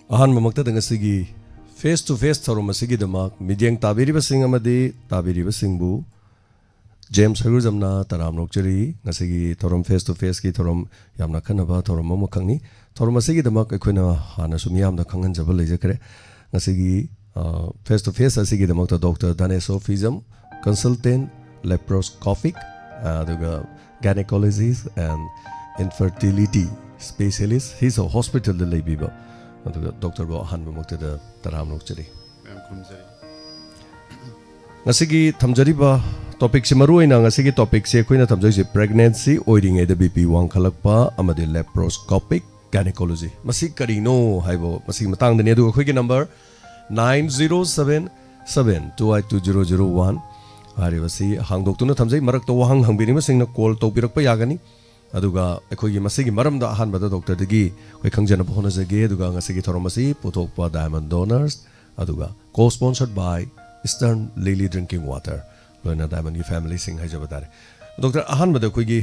Ahan mamakta dengan segi face to face thorom segi demak midyang tabiri basing amadi tabiri basingbu James Haruzamna taram nokjari ngasigi thorom face to face ki thorom yamna khanaba thorom mamakangni thorom segi demak ekoina hana sumiyam da khangan jabal lejakre ngasigi face to face asigi demak ta Dr. DHANESWOR PHIJAM consultant laparoscopic aduga gynecologist and infertility specialist. He's a hospital de lebiba. Dr. WAHONG mamakta da taram nokjari. Ngasigi thamjariba topic se maruina ngasigi topic se koina thamjai pregnancy oiring eda BP wangkhalakpa amadi laparoscopic gynecology. Masi karino haibo masi matang dani adu khoi number 9077282001 hari wasi hang doktuna thamjai marak to WAHONG hangbini masingna call tawpirakpa yagani. Aduga ekogi masigi maramda ahanbada doctor dagi koi khangjana bhona jage aduga ngasigi thoromasi puthokpa diamond donors aduga co-sponsored by Eastern Lily Drinking Water loina diamond family sing hajabadare doctor ahanbada koigi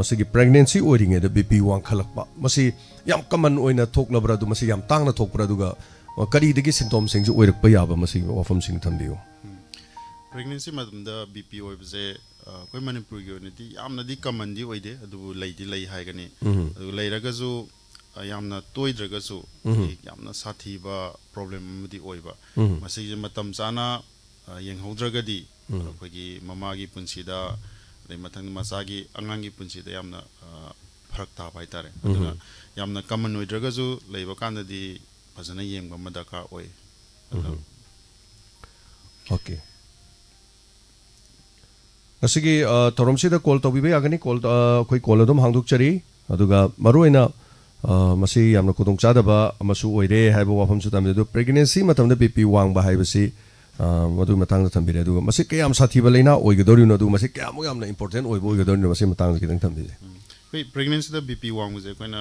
masigi pregnancy oiring eda BP wangkhalakpa masi yam common oina thoklabra du masi yam tangna thokpra duga kari dagi symptoms sing oirakpa yaba masi wafam sing thambiyo pregnancy madamda BP oibse koi manipur gi onati yamna di common di oide adu leidi lei haigani adu leiragasu yamna toidragasu yamna sathi ba problem mudi oiba masi matam chana yenghaudragadi koigi mama gi punsida dei mathang masagi angang gi punsida yamna pharak ta bai tare aduna yamna common oidragasu leiba kanda di fazana yengba madaka oi okay Asigi toromsida call tawbiba yagani call koi call adum hangdukchari aduga maruina masi yamna kudong chadaba amasu oire haiba wafam su tamde du pregnancy matamda BP wangba haibasi madu matangda thambire aduga masi kayam sathiba leina oigadorino adu masi kayam yamna important oibo oigadorino masi matangda kidang thambide koi pregnancy da BP wanguje koina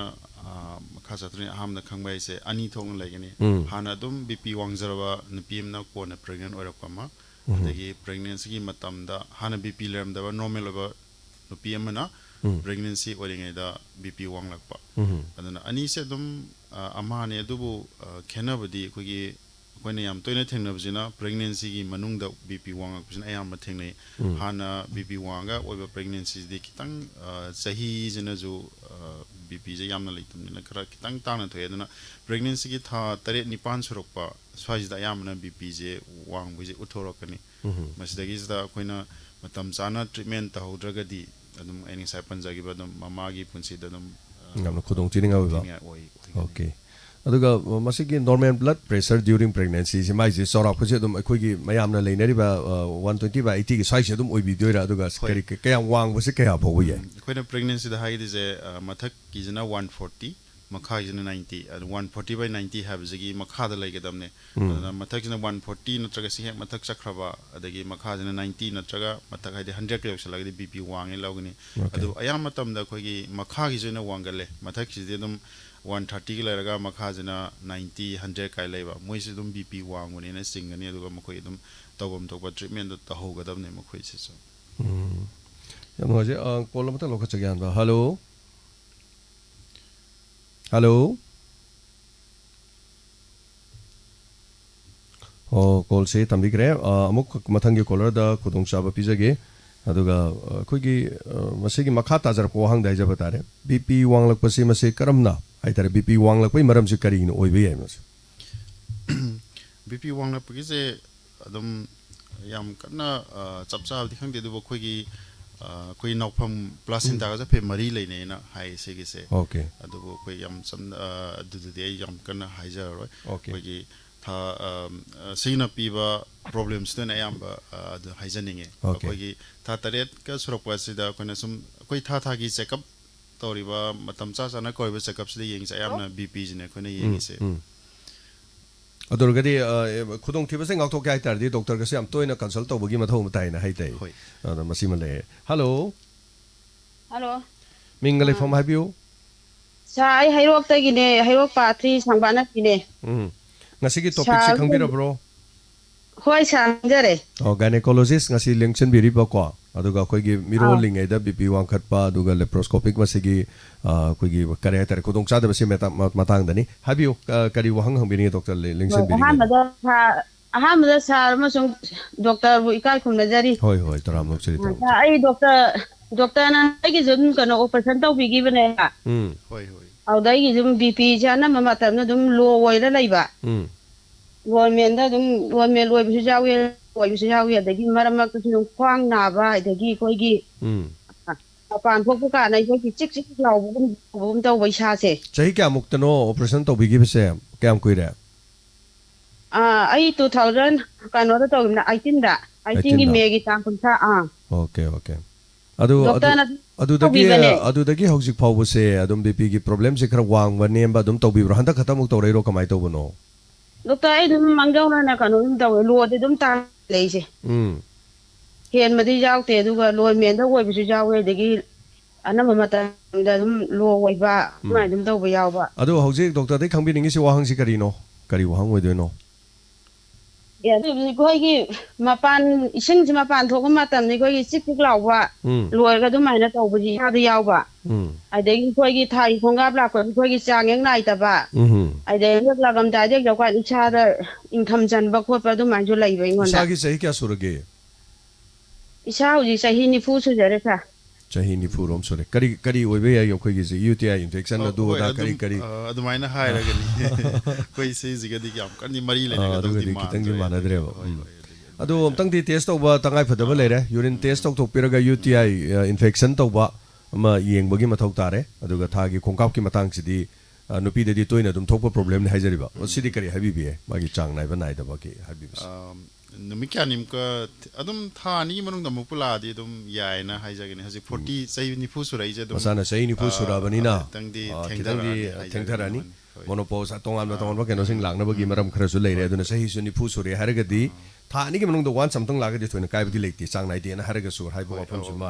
khasatri ahamna khangbai se ani thong laigani hana dum BP wangjaraba npm na ko na pregnant oirakpama adagi pregnancy ki matamda hana BP lermdaba normal oba nupm na pregnancy oringaida BP wanglakpa adana ani se dum amane dubu khenabadi kogi koina yam toina thengnabjina pregnancy gi manungda BP wangakpsina ayam thengnai hana BP wanga oba pregnancy di kitang sahi jina jo BP je yamna leitumna khara kitang tana thoe adana pregnancy gi tha 8 9 surokpa swajida yamna BP je wang buje uthorokani masidagi da koina matam chana treatment ta hodragadi adum any sai panjagi badum mama gi punsi dadum yamna khudong chininga ba okay aduga masigi normal blood pressure during pregnancy si mai je sora khuje dum akhoi mayamna leinari ba 120 ba 80 gi size dum oibi doira aduga kari kaya wang bose kaya phobu ye koina pregnancy da haidi je mathak ki jina 140 makha jina 90 and 140 by 90 have jigi makha da laigedamne mathak jina 140 natraga si hek mathak chakraba adagi makha jina 90 natraga mathak haidi 100 ki yosalagdi BP wangi lawgni adu ayam matam da khogi makha gi jina wangale mathak ji dum 130 ki laraga makha jina 90 100 kai laiba moisi dum BP wanguni na singani aduga makhoi dum tawam tawba treatment da hogadamne makhoi se so yam hoje kolam ta lokha chagyan ba hello hello call se tambigre amuk mathangi caller da khudong chaba pijage aduga khoigi masigi makha tajar ko hang dai jaba tare BP wanglak pasi mase karamna aitare BP wanglak pai maram se kari no oibe yai mas BP wanglak pagi se adum yam kana chapcha di khang de du khoigi koi naupam placenta ga pe mari leine na hai se gi se okay adu koi yam sam du de yam kana haijar roi khoigi tha sina piba problems den ayam ba adu haijaninge khoigi tha taret ka surokpa sida koina sum koi tha gi checkup toriba matam cha sana koiba checkup sida yeng sa ayam na BP jine koina yeng se adurgadi khudong thiba sing ngakthok kai tar di doctor ka sam toina consult tawbagi mathau matai na haitai masimale hello hello mingale from habiu sai hairok ta gine hairok pa 3 sangbana gine ngasigi topic si khangbira bro khoi sangjare gynecologist ngasi lengchen biri ba ko aduga khoi gi miro lingai da bp wang khat pa aduga laparoscopic masigi khoi gi kare tar kodong cha da basi matang dani habiu kari wahang hang biri doctor lengchen biri ahamada sar masung doctor bu ikai khumna jari hoi hoi taram lok chiri taram ai doctor na ai gi jun kana operation tau bi gi bane hoi hoi au dai gi jum bp jana mama tam na dum low oi la laiba low men da dum low men loy bi jawi loy bi jawi da gi maramak tu dum kwang na ba da gi koi gi pan phok pu ka nai koi gi chik chik law bum tau bai sha se chahi kya muktano operation to bigi bese kyam koi re ai 2000 kano da to na 18 da 18 gi me gi tang kun sa okay adudagi hojik phau bose adum bp gi problem se khara wang wa nem ba dum to bi bro handa khatam to reiro kamai to bono doctor ai dum mangjau na kano dum to lo de dum ta lei se hen ma di jaw te du ga lo men da woi bi su jaw we de gi anam ma ta da dum lo woi ba mai dum to ba yaw ba adu hojik doctor dai khangbi ningi si wahang si kari no kari wahang woi de no ya du koi gi mapan ising ji mapan thok ma tam ni koi gi chik chik law ba loi ga dum mai na to bu ji ha da yaw ba ai de gi koi gi thai khong ga bla koi gi chang yang nai ta ba ai de nek la gam da de ga kwa icha da income jan ba khot ba dum mai ju lai ba ngon da sa gi sahi kya surage icha u ji sahi ni fu su jare sa chahi ni fu rom sore kari oi be ya yo koi gi UTI infection na du da kari adumaina haira gani koi se ziga di kyam kan ni mari le ga do di ma kitang gi mana dre ba adu amtang di test to ba tangai phada ba lere urine test to piraga UTI infection to ba ama yeng bagi mathau tare aduga tha gi khongkap ki matang sidi nupi de di toina dum thokpa problem ne haijari ba sidi kari habi bi magi chang nai ba nai da ba ki habi numi kya nim ka adum tha ni manung da mupula di dum yai na haijagani haji 40 sai ni fu surai je dum masana sai ni fu sura bani na tang di thengtharani monopause atongan ba tongan ba keno sing lang na bagi maram khara su leire aduna sahi su ni fu suri haragadi tha ni gi manung da wan samtang lagadi thoina kai budi leiti chang nai de na haraga sur hai ba pham suma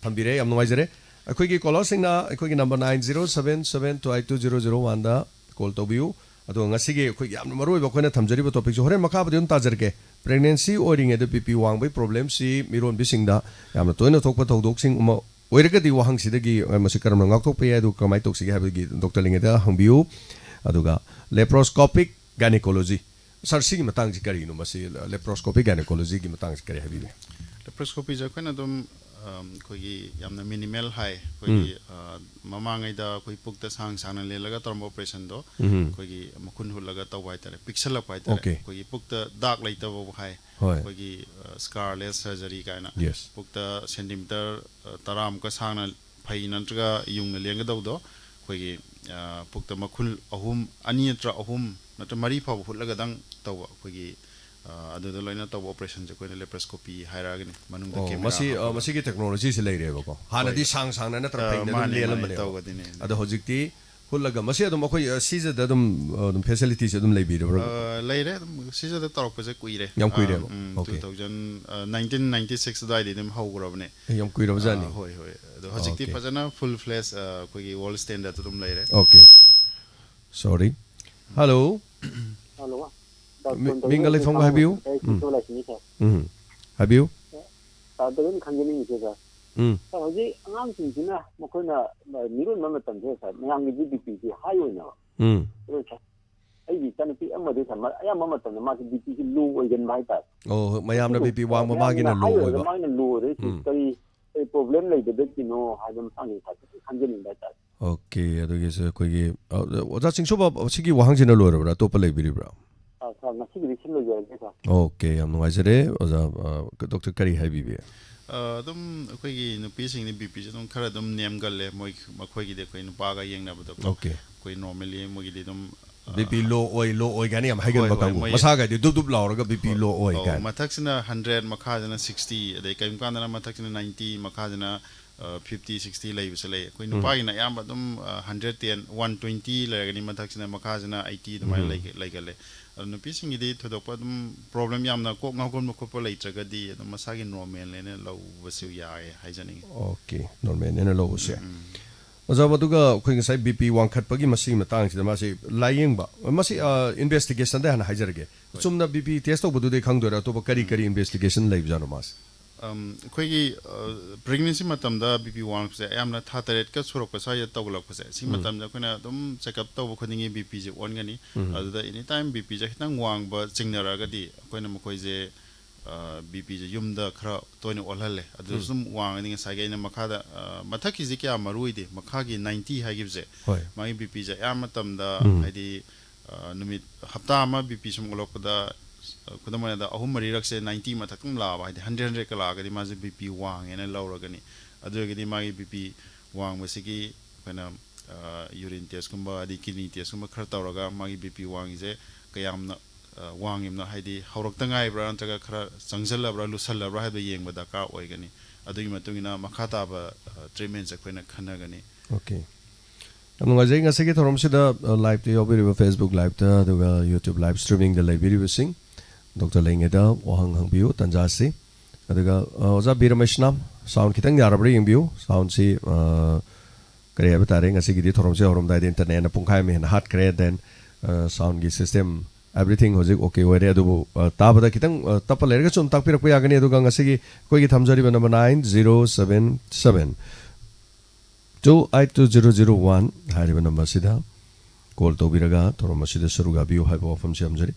thambire yam noi jare akoi gi caller sing na akoi gi number 9077282001 da call to biu ado ngasi gi akoi yam maroi ba koina thamjari ba topic jo horen makha ba dum tajar ke pregnancy oring ed bp wang bai problem si miron bising da yam na toina thokpa thodok sing uma oiragadi wahang sidagi masi karam ngak thok pe adu kamai tok sigi habagi doctor lingeda hangbiu aduga laparoscopic gynecology sar sigi matang ji kari no masi laparoscopic gynecology gi matang ji kari habi laparoscopy ja koina dum kogi yamna minimal hai kogi mamangai da koi pukta sang sang le laga torm operation do kogi makun hulaga tawai tare pixel up tare kogi pukta dark laita bo hai kogi scarless surgery kaina pukta centimeter taram ka sang na phai nantra yung na lenga do do kogi pukta makul ahum ani tra ahum natra mari pha hulaga dang tawa kogi adu da loina taw operation je koina laparoscopy hairagani manung da camera masi gi technology se leire ba ko hana di sang sang na natra phai na lelam bale adu hojikti hulaga masi adum akoi siza da dum facilities adum leibi do leire siza da tarok pa je kuire yam kuire okay 1996 da idem hawgrobne yam kuire bajani hoi adu hojikti fajana full flash koi wall stand da dum leire okay sorry hello Mingali phong have you? Have you? 다른 관계는 있어서. 어제 안강진이나 뭐 그나 미룬 넘었던 데서 양이 BPC 하요나. 그렇죠. ai tan pi amma de sama aya mama tan ma ki BP lu oigen mai ta mayam na BP wang ma gi na lu oi ba ma na lu re kai problem lai de ki no ha jam sang ni ta kanjen ni ta okay ado ge se ko gi oja singso ba sigi wahang jin lo ra to pa lai bi bra okay am no ajere oja doctor kari hai bi dum koi gi no pi sing ni BP dum khara dum nem gal le moi khoi gi de koi no pa ga yeng na ba do okay koi normally moi gi de dum BP low oil gani am haigan ba kangu masaga de dub law ga BP low oil gan mathaksina 100 makhajana 60 adai kaim kandana mathaksina 90 makhajana 50 60 lai bisale koi nupa gi na yam dum 110 120 lai gani mathaksina makhajana 80 dum lai gale nupi singi de thodokpa dum problem yam na ko ngagom ko ko lai traga di dum masagi normal le ne law wasu ya haijani okay normal ne law wasu ꯑꯣꯖꯥ ꯑꯗꯨꯒ ꯑꯩꯈꯣꯏ ꯉꯁꯥꯏ BP ꯋꯥꯡꯈꯠꯄꯒꯤ ꯃꯁꯤꯒꯤ ꯃꯇꯥꯡꯁꯤꯗ ꯃꯥꯁꯤ ꯂꯥꯏꯌꯦꯡꯕ ꯃꯁꯤ ꯏꯟꯚꯦꯁꯇꯤꯒꯦꯁꯟꯗ ꯍꯥꯟꯅ ꯍꯥꯏꯖꯔꯒꯦ ꯆꯨꯝꯅ ꯕꯤꯄꯤ ꯇꯦꯁ ꯇꯧꯕꯗꯨꯗꯤ ꯈꯪꯗꯣꯏꯔꯥ ꯑꯇꯣꯞꯄ ꯀꯔꯤ ꯀꯔꯤ ꯏꯟꯚꯦꯁꯇꯤꯒꯦꯁꯟ ꯂꯩꯕꯖꯥꯠꯅꯣ ꯃꯥꯁꯤ ꯑꯩꯈꯣꯏꯒꯤ ꯄ꯭ꯔꯦꯒꯅꯦꯟꯁꯤ ꯃꯇꯝꯗ ꯕꯤꯄꯤ ꯋꯥꯡꯕꯁꯦ ꯌꯥꯝꯅ ꯊꯥ 8ꯀ ꯁꯨꯔꯛꯄ ꯁ꯭ꯋꯥꯏꯗ ꯇꯧꯒꯠꯂꯛꯄꯁꯦ ꯁꯤ ꯃꯇꯝꯗ ꯑꯩꯈꯣꯏꯅ ꯑꯗꯨꯝ ꯆꯦꯛꯑꯞ ꯇꯧꯕ ꯈꯨꯗꯤꯡꯒꯤ ꯕꯤꯄꯤꯁꯦ ꯑꯣꯟꯒꯅꯤ ꯑꯗꯨꯗ ꯑꯦꯅꯤ ꯇꯥꯏꯝ ꯕꯤꯄꯤꯁꯦ ꯈꯤꯇꯪ ꯋꯥꯡꯕ ꯆꯤꯡꯅꯔꯒꯗꯤ ꯑꯩꯈꯣꯏꯅ ꯃꯈꯣꯏꯁꯦ ꯕꯤꯄꯤꯁꯦ ꯌꯨꯝꯗ ꯈꯔ ꯇꯣꯏꯅ ꯑꯣꯜꯍꯜꯂꯦ ꯑꯗꯨ ꯁꯨꯝ ꯋꯥꯡꯉꯅꯤ ꯉꯁꯥꯏꯒꯤ ꯑꯩꯅ ꯃꯈꯥꯗ ꯃꯊꯛꯀꯤꯁꯤ ꯀꯌꯥ ꯃꯔꯨ ꯑꯣꯏꯗꯦ ꯃꯈꯥꯒꯤ 90 ꯍꯥꯏꯈꯤꯕꯁꯦ ꯃꯥꯒꯤ ꯕꯤꯄꯤꯁꯦ ꯑꯌꯥꯝꯕ ꯃꯇꯝꯗ ꯍꯥꯏꯗꯤ ꯅꯨꯃꯤꯠ ꯍꯞꯇꯥ ꯑꯃ ꯕꯤꯄꯤ ꯁꯨꯝ ꯑꯣꯜꯂꯛꯄꯗ ꯈꯨꯗꯝ ꯑꯣꯏꯅ 3-4ꯔꯛꯁꯦ 90 ꯃꯊꯛꯇꯪ ꯂꯥꯛꯑꯕ ꯍꯥꯏꯗꯤ 100ꯀ ꯂꯥꯛꯑꯒꯗꯤ ꯃꯥꯁꯦ ꯕꯤꯄꯤ ꯋꯥꯡꯉꯦꯅ ꯂꯧꯔꯒꯅꯤ ꯑꯗꯨ ꯑꯣꯏꯔꯒꯗꯤ ꯃꯥꯒꯤ ꯕꯤꯄꯤ ꯋꯥꯡꯕꯁꯤꯒꯤ ꯑꯩꯈꯣꯏꯅ ꯌꯨꯔꯤꯟ ꯇꯦꯁꯀꯨꯝꯕ ꯑꯗꯩ ꯀꯤꯗꯅꯤ ꯇꯦꯁꯀꯨꯝꯕ ꯈꯔ ꯇꯧꯔꯒ ꯃꯥꯒꯤ ꯕꯤꯄꯤ ꯋꯥꯡꯉꯤꯁꯦ ꯀꯌꯥꯝꯅ ꯋꯥꯡꯉꯤꯕꯅꯣ ꯍꯥꯏꯗꯤ ꯍꯧꯔꯛꯇ ꯉꯥꯏꯕ꯭ꯔꯥ ꯅꯠꯇ꯭ꯔꯒ ꯈꯔ ꯆꯪꯁꯤꯜꯂꯕ꯭ꯔꯥ ꯂꯨꯁꯜꯂꯕ꯭ꯔꯥ ꯍꯥꯏꯕ ꯌꯦꯡꯕ ꯗꯔꯀꯥꯔ ꯑꯣꯏꯒꯅꯤ ꯑꯗꯨꯒꯤ ꯃꯇꯨꯡ ꯏꯟꯅ ꯃꯈꯥ ꯇꯥꯕ ꯇ꯭ꯔꯤꯠꯃꯦꯟꯁꯦ ꯑꯩꯈꯣꯏꯅ ꯈꯟꯅꯒꯅꯤ ꯑꯣꯀꯦ ꯌꯥꯝ ꯅꯨꯡꯉꯥꯏꯖꯩ ꯉꯁꯤꯒꯤ ꯊꯧꯔꯝꯁꯤꯗ ꯂꯥꯏꯚꯇ ꯌꯥꯎꯕꯤꯔꯤꯕ ꯐꯦꯁꯕꯨꯛ ꯂꯥꯏꯚꯇ ꯑꯗꯨꯒ ꯌꯨꯇ꯭ꯌꯨꯕ ꯂꯥꯏꯚ ꯁ꯭ꯇ꯭ꯔꯤꯃꯤꯡꯗ ꯂꯩꯕꯤꯔꯤꯕꯁꯤꯡ ꯗꯣꯛꯇꯔ ꯂꯩꯉꯩꯗ ꯋꯥꯍꯪ ꯍꯪꯕꯤꯌꯨ ꯇꯟꯖꯥꯁꯤ ꯑꯗꯨꯒ ꯑꯣꯖꯥ ꯕꯤ ꯔꯃꯦꯁꯅꯥꯝ ꯁꯥꯎꯟ ꯈꯤꯇꯪ ꯌꯥꯔꯕ꯭ꯔꯥ ꯌꯦꯡꯕꯤꯌꯨ ꯁꯥꯎꯟꯁꯤ ꯀꯔꯤ ꯍꯥꯏꯕ ꯇꯥꯔꯦ ꯉꯁꯤꯒꯤꯗꯤ ꯊꯧꯔꯝꯁꯤ ꯍꯧꯔꯝꯗꯥꯏꯗ ꯏꯟꯇꯔꯅꯦꯠꯅ ꯄꯨꯡꯈꯥꯏ ꯑꯃ ꯍꯦꯟꯅ ꯍꯥꯠꯈ꯭ꯔꯦ ꯗꯦꯟ ꯁꯥꯎꯟꯒꯤ ꯁꯤꯁꯇꯦꯝ everything ꯍꯧꯖꯤꯛ ꯑꯣꯀꯦ ꯑꯣꯏꯔꯦ ꯑꯗꯨꯕꯨ ꯇꯥꯕꯗ ꯈꯤꯇꯪ ꯇꯞꯄ ꯂꯩꯔꯒꯁꯨ ꯑꯗꯨꯝ ꯇꯥꯛꯄꯤꯔꯛꯄ ꯌꯥꯒꯅꯤ ꯑꯗꯨꯒ ꯉꯁꯤꯒꯤ ꯑꯩꯈꯣꯏꯒꯤ ꯊꯝꯖꯔꯤꯕ ꯅꯝꯕꯔ 9077-2820001 ꯍꯥꯏꯔꯤꯕ ꯅꯝꯕꯔꯁꯤꯗ ꯀꯣꯜ ꯇꯧꯕꯤꯔꯒ ꯊꯧꯔꯝ ꯑꯁꯤꯗ ꯁꯔꯨꯛ ꯌꯥꯕꯤꯌꯨ ꯍꯥꯏꯕ ꯋꯥꯐꯝꯁꯤ ꯊꯝꯖꯔꯤ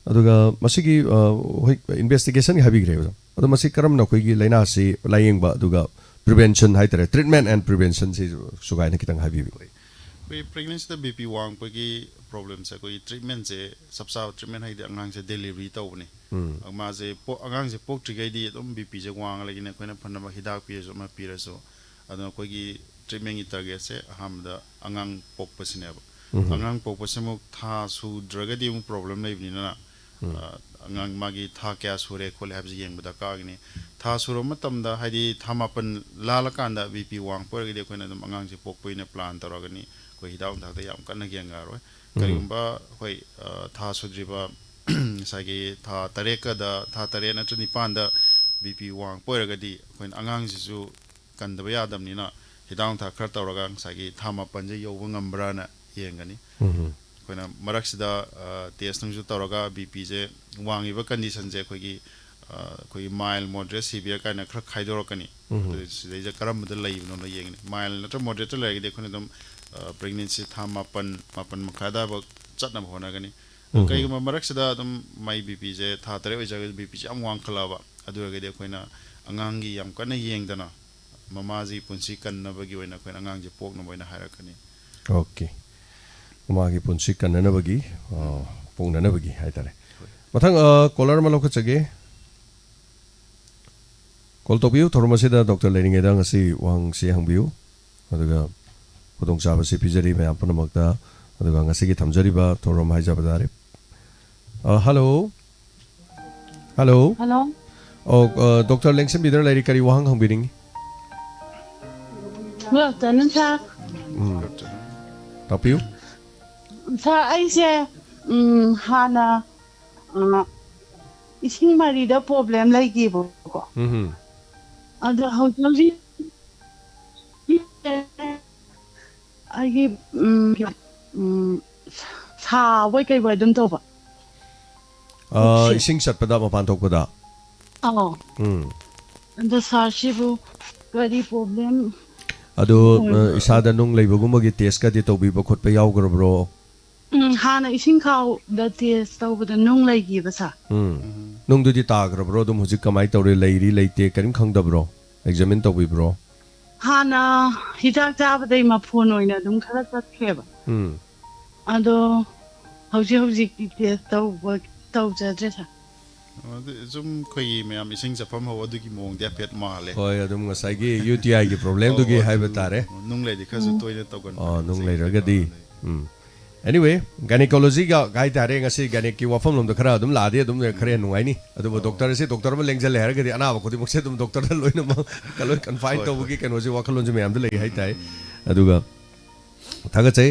ꯑꯗꯨꯒ ꯃꯁꯤꯒꯤ ꯍꯣꯏ ꯏꯟꯚꯦꯁꯇꯤꯒꯦꯁꯟ ꯍꯥꯏꯕꯤꯈ꯭ꯔꯦ ꯑꯗꯣ ꯃꯁꯤ ꯀꯔꯝꯅ ꯑꯩꯈꯣꯏꯒꯤ ꯂꯥꯏꯅꯥꯁꯤ ꯂꯥꯏꯌꯦꯡꯕ ꯑꯗꯨꯒ ꯄ꯭ꯔꯤꯚꯦꯟꯁꯟ ꯍꯥꯏꯇꯥꯔꯦ ꯇ꯭ꯔꯤꯠꯃꯦꯟ ꯑꯦꯟड ꯄ꯭ꯔꯤꯚꯦꯟꯁꯟꯁꯤ ꯁꯨꯒꯥꯏꯅ ꯈꯤꯇꯪ ꯍꯥꯏꯕꯤꯌꯨ ꯑꯩꯈꯣꯏ ꯄ꯭ꯔꯦꯒꯅꯦꯟꯁꯤꯗ ꯕꯤꯄꯤ ꯋꯥꯡꯕꯒꯤ ꯄ꯭ꯔꯣꯕ꯭ꯂꯦꯝꯁꯦ ꯑꯩꯈꯣꯏꯒꯤ ꯇ꯭ꯔꯤꯠꯃꯦꯟꯁꯦ ꯆꯞ ꯆꯥꯕ ꯇ꯭ꯔꯤꯠꯃꯦꯟ ꯍꯥꯏꯗꯤ ꯑꯉꯥꯡꯁꯦ ꯗꯦꯂꯤꯚꯔꯤ ꯇꯧꯕꯅꯤ ꯃꯥꯁꯦ ꯑꯉꯥꯡꯁꯦ ꯄꯣꯛꯇ꯭ꯔꯤꯉꯩꯗꯤ ꯑꯗꯨꯝ ꯕꯤꯄꯤꯁꯦ ꯋꯥꯡꯉ ꯂꯩꯒꯅꯤ ꯑꯩꯈꯣꯏꯅ ꯐꯅꯕ ꯍꯤꯗꯥꯛ ꯄꯤꯔꯁꯨ ꯑꯃ ꯄꯤꯔꯁꯨ ꯑꯗꯨꯅ ꯑꯩꯈꯣꯏꯒꯤ ꯇ꯭ꯔꯤꯠꯃꯦꯟꯒꯤ ꯇꯥꯔꯒꯦꯠꯁꯦ ꯑꯍꯥꯟꯕꯗ ꯑꯉꯥꯡ ꯄꯣꯛꯄꯁꯤꯅꯦꯕ ꯑꯉꯥꯡ ꯄꯣꯛꯄꯁꯦ ꯑꯃꯨꯛ ꯊꯥ ꯁꯨꯗ꯭ꯔꯒꯗꯤ ꯑꯃꯨꯛ ꯄ꯭ꯔꯣꯕ꯭ꯂꯦꯝ ꯂꯩꯕꯅꯤꯅ ꯑꯉꯥꯡ ꯃꯥꯒꯤ ꯊꯥ ꯀꯌꯥ ꯁꯨꯔꯦ ꯈꯣꯠꯂꯦ ꯍꯥꯏꯕꯁꯤ ꯌꯦꯡꯕ ꯗꯔꯀꯥꯔ ꯑꯣꯏꯒꯅꯤ ꯊꯥ ꯁꯨꯔꯕ ꯃꯇꯝꯗ ꯍꯥꯏꯗꯤ ꯊꯥ 9 ꯂꯥꯜꯂꯀꯥꯟꯗ ꯕꯤꯄꯤ ꯋꯥꯡꯕ ꯑꯣꯏꯔꯒꯗꯤ ꯑꯩꯈꯣꯏꯅ ꯑꯗꯨꯝ ꯑꯉꯥꯡꯁꯦ ꯄꯣꯛꯄ ꯑꯣꯏꯅ ꯄ꯭ꯂꯥꯟ ꯇꯧꯔꯒꯅꯤ ꯑꯩꯈꯣꯏ ꯍꯤꯗꯥꯛ ꯂꯥꯡꯊꯛꯇ ꯌꯥꯝ ꯀꯟꯅ ꯌꯦꯡꯉꯔꯣꯏ ꯀꯔꯤꯒꯨꯝꯕ ꯑꯩꯈꯣꯏ ꯊꯥ ꯁꯨꯗ꯭ꯔꯤꯕ ꯉꯁꯥꯏꯒꯤ ꯊꯥ 8ꯀꯗ ꯊꯥ 8 ꯅꯠꯇ꯭ꯔꯒ 9ꯗ ꯕꯤꯄꯤ ꯋꯥꯡꯕ ꯑꯣꯏꯔꯒꯗꯤ ꯑꯩꯈꯣꯏꯅ ꯑꯉꯥꯡꯁꯤꯁꯨ ꯀꯟꯗꯕ ꯌꯥꯗꯕꯅꯤꯅ ꯍꯤꯗꯥꯛ ꯂꯥꯡꯊꯛꯈꯔ ꯇꯧꯔꯒ ꯉꯁꯥꯏꯒꯤ ꯊꯥ 9ꯁꯦ ꯌꯧꯕ ꯉꯝꯕ꯭ꯔꯥꯅ ꯌꯦꯡꯒꯅꯤ ꯑꯩꯈꯣꯏꯅ ꯃꯔꯛꯁꯤꯗ ꯇꯦꯁ ꯅꯨꯡꯁꯨ ꯇꯧꯔꯒ ꯕꯤꯄꯤꯁꯦ ꯋꯥꯡꯉꯤꯕ ꯀꯟꯗꯤꯁꯟꯁꯦ ꯑꯩꯈꯣꯏꯒꯤ ꯃꯥꯏꯜ ꯃꯣꯗꯔꯦꯠ ꯁꯤꯚꯤꯌꯔ ꯀꯥꯏꯅ ꯈꯔ ꯈꯥꯏꯗꯣꯔꯛꯀꯅꯤ ꯑꯗꯨ ꯁꯤꯗꯩꯁꯦ ꯀꯔꯝꯕꯗ ꯂꯩꯕꯅꯣꯅ ꯌꯦꯡꯒꯅꯤ ꯃꯥꯏꯜ ꯅꯠꯇ꯭ꯔꯒ ꯃꯣꯗꯔꯦꯠꯇ ꯂꯩꯔꯒꯗꯤ ꯑꯩꯈꯣꯏꯅ ꯑꯗꯨꯝ ꯄ꯭ꯔꯦꯒꯅꯦꯟꯁꯤ ꯊꯥ 9 मखाई दाबक चटना होनागनी कईगुम मरक्सदा अदुम माई बीपी जे था तरे ओइजागे बीपी जे वांखलाबा अदुरगदि अखोइना अंगांगी याम कन्ना येंगदना ममाजी पुंसी कन्नबगी ओइना अखोइना अंगांजे पोकनब ओइना हायरकनी ओके ममागी पुंसी कन्ननबगी पोकननबगी हायतारे मथंग कॉलर मा लौखचगे कॉल तोबियु थोरमसिदा डॉक्टर लेरिंगेदा ngasi wangsi hangbiyu aduga khudong chabasi pijari me apanamakta aduga ngasi gi thamjariba thorom haijabadare hello hello hello oh Dr. Lengsen bidar lairi kari wahang hangbiring well tanan sa tapiu sa aise hana ising marida problem lagi bo ko ada hauji ai sa wai kai wai dum to ba ising satpada mapan thokpada the Sarshibu very problem. Ado isada nung leibagumagi test ka dito biba khot pa yaw grabro. Hana ising kaw the test over the nung legi basa. Nung do di ta grabro dum hujik kamay tawre leiri leite karim khangdabro. Examine to bibro. Hana hidak jaba day maphono ina dum khala chatkeba. Ado hauji test taw jadresa. Zoom koi me am ising japam ho adugi mong dia pet male hoy adum ngasai UTI gi problem du gi haiba tare nung lei di khasu toile togon nung lei ragadi anyway gynecology ga gai tare ngasi gynec ki wafam lom da khara adum lade adum khare nungai ni adu doctor se doctor ma lengjal le haragadi ana ba khodi mukse dum doctor da loina ma kaloi confine to gi keno ji wakhalon ji me am da lei hai tai aduga thaga chai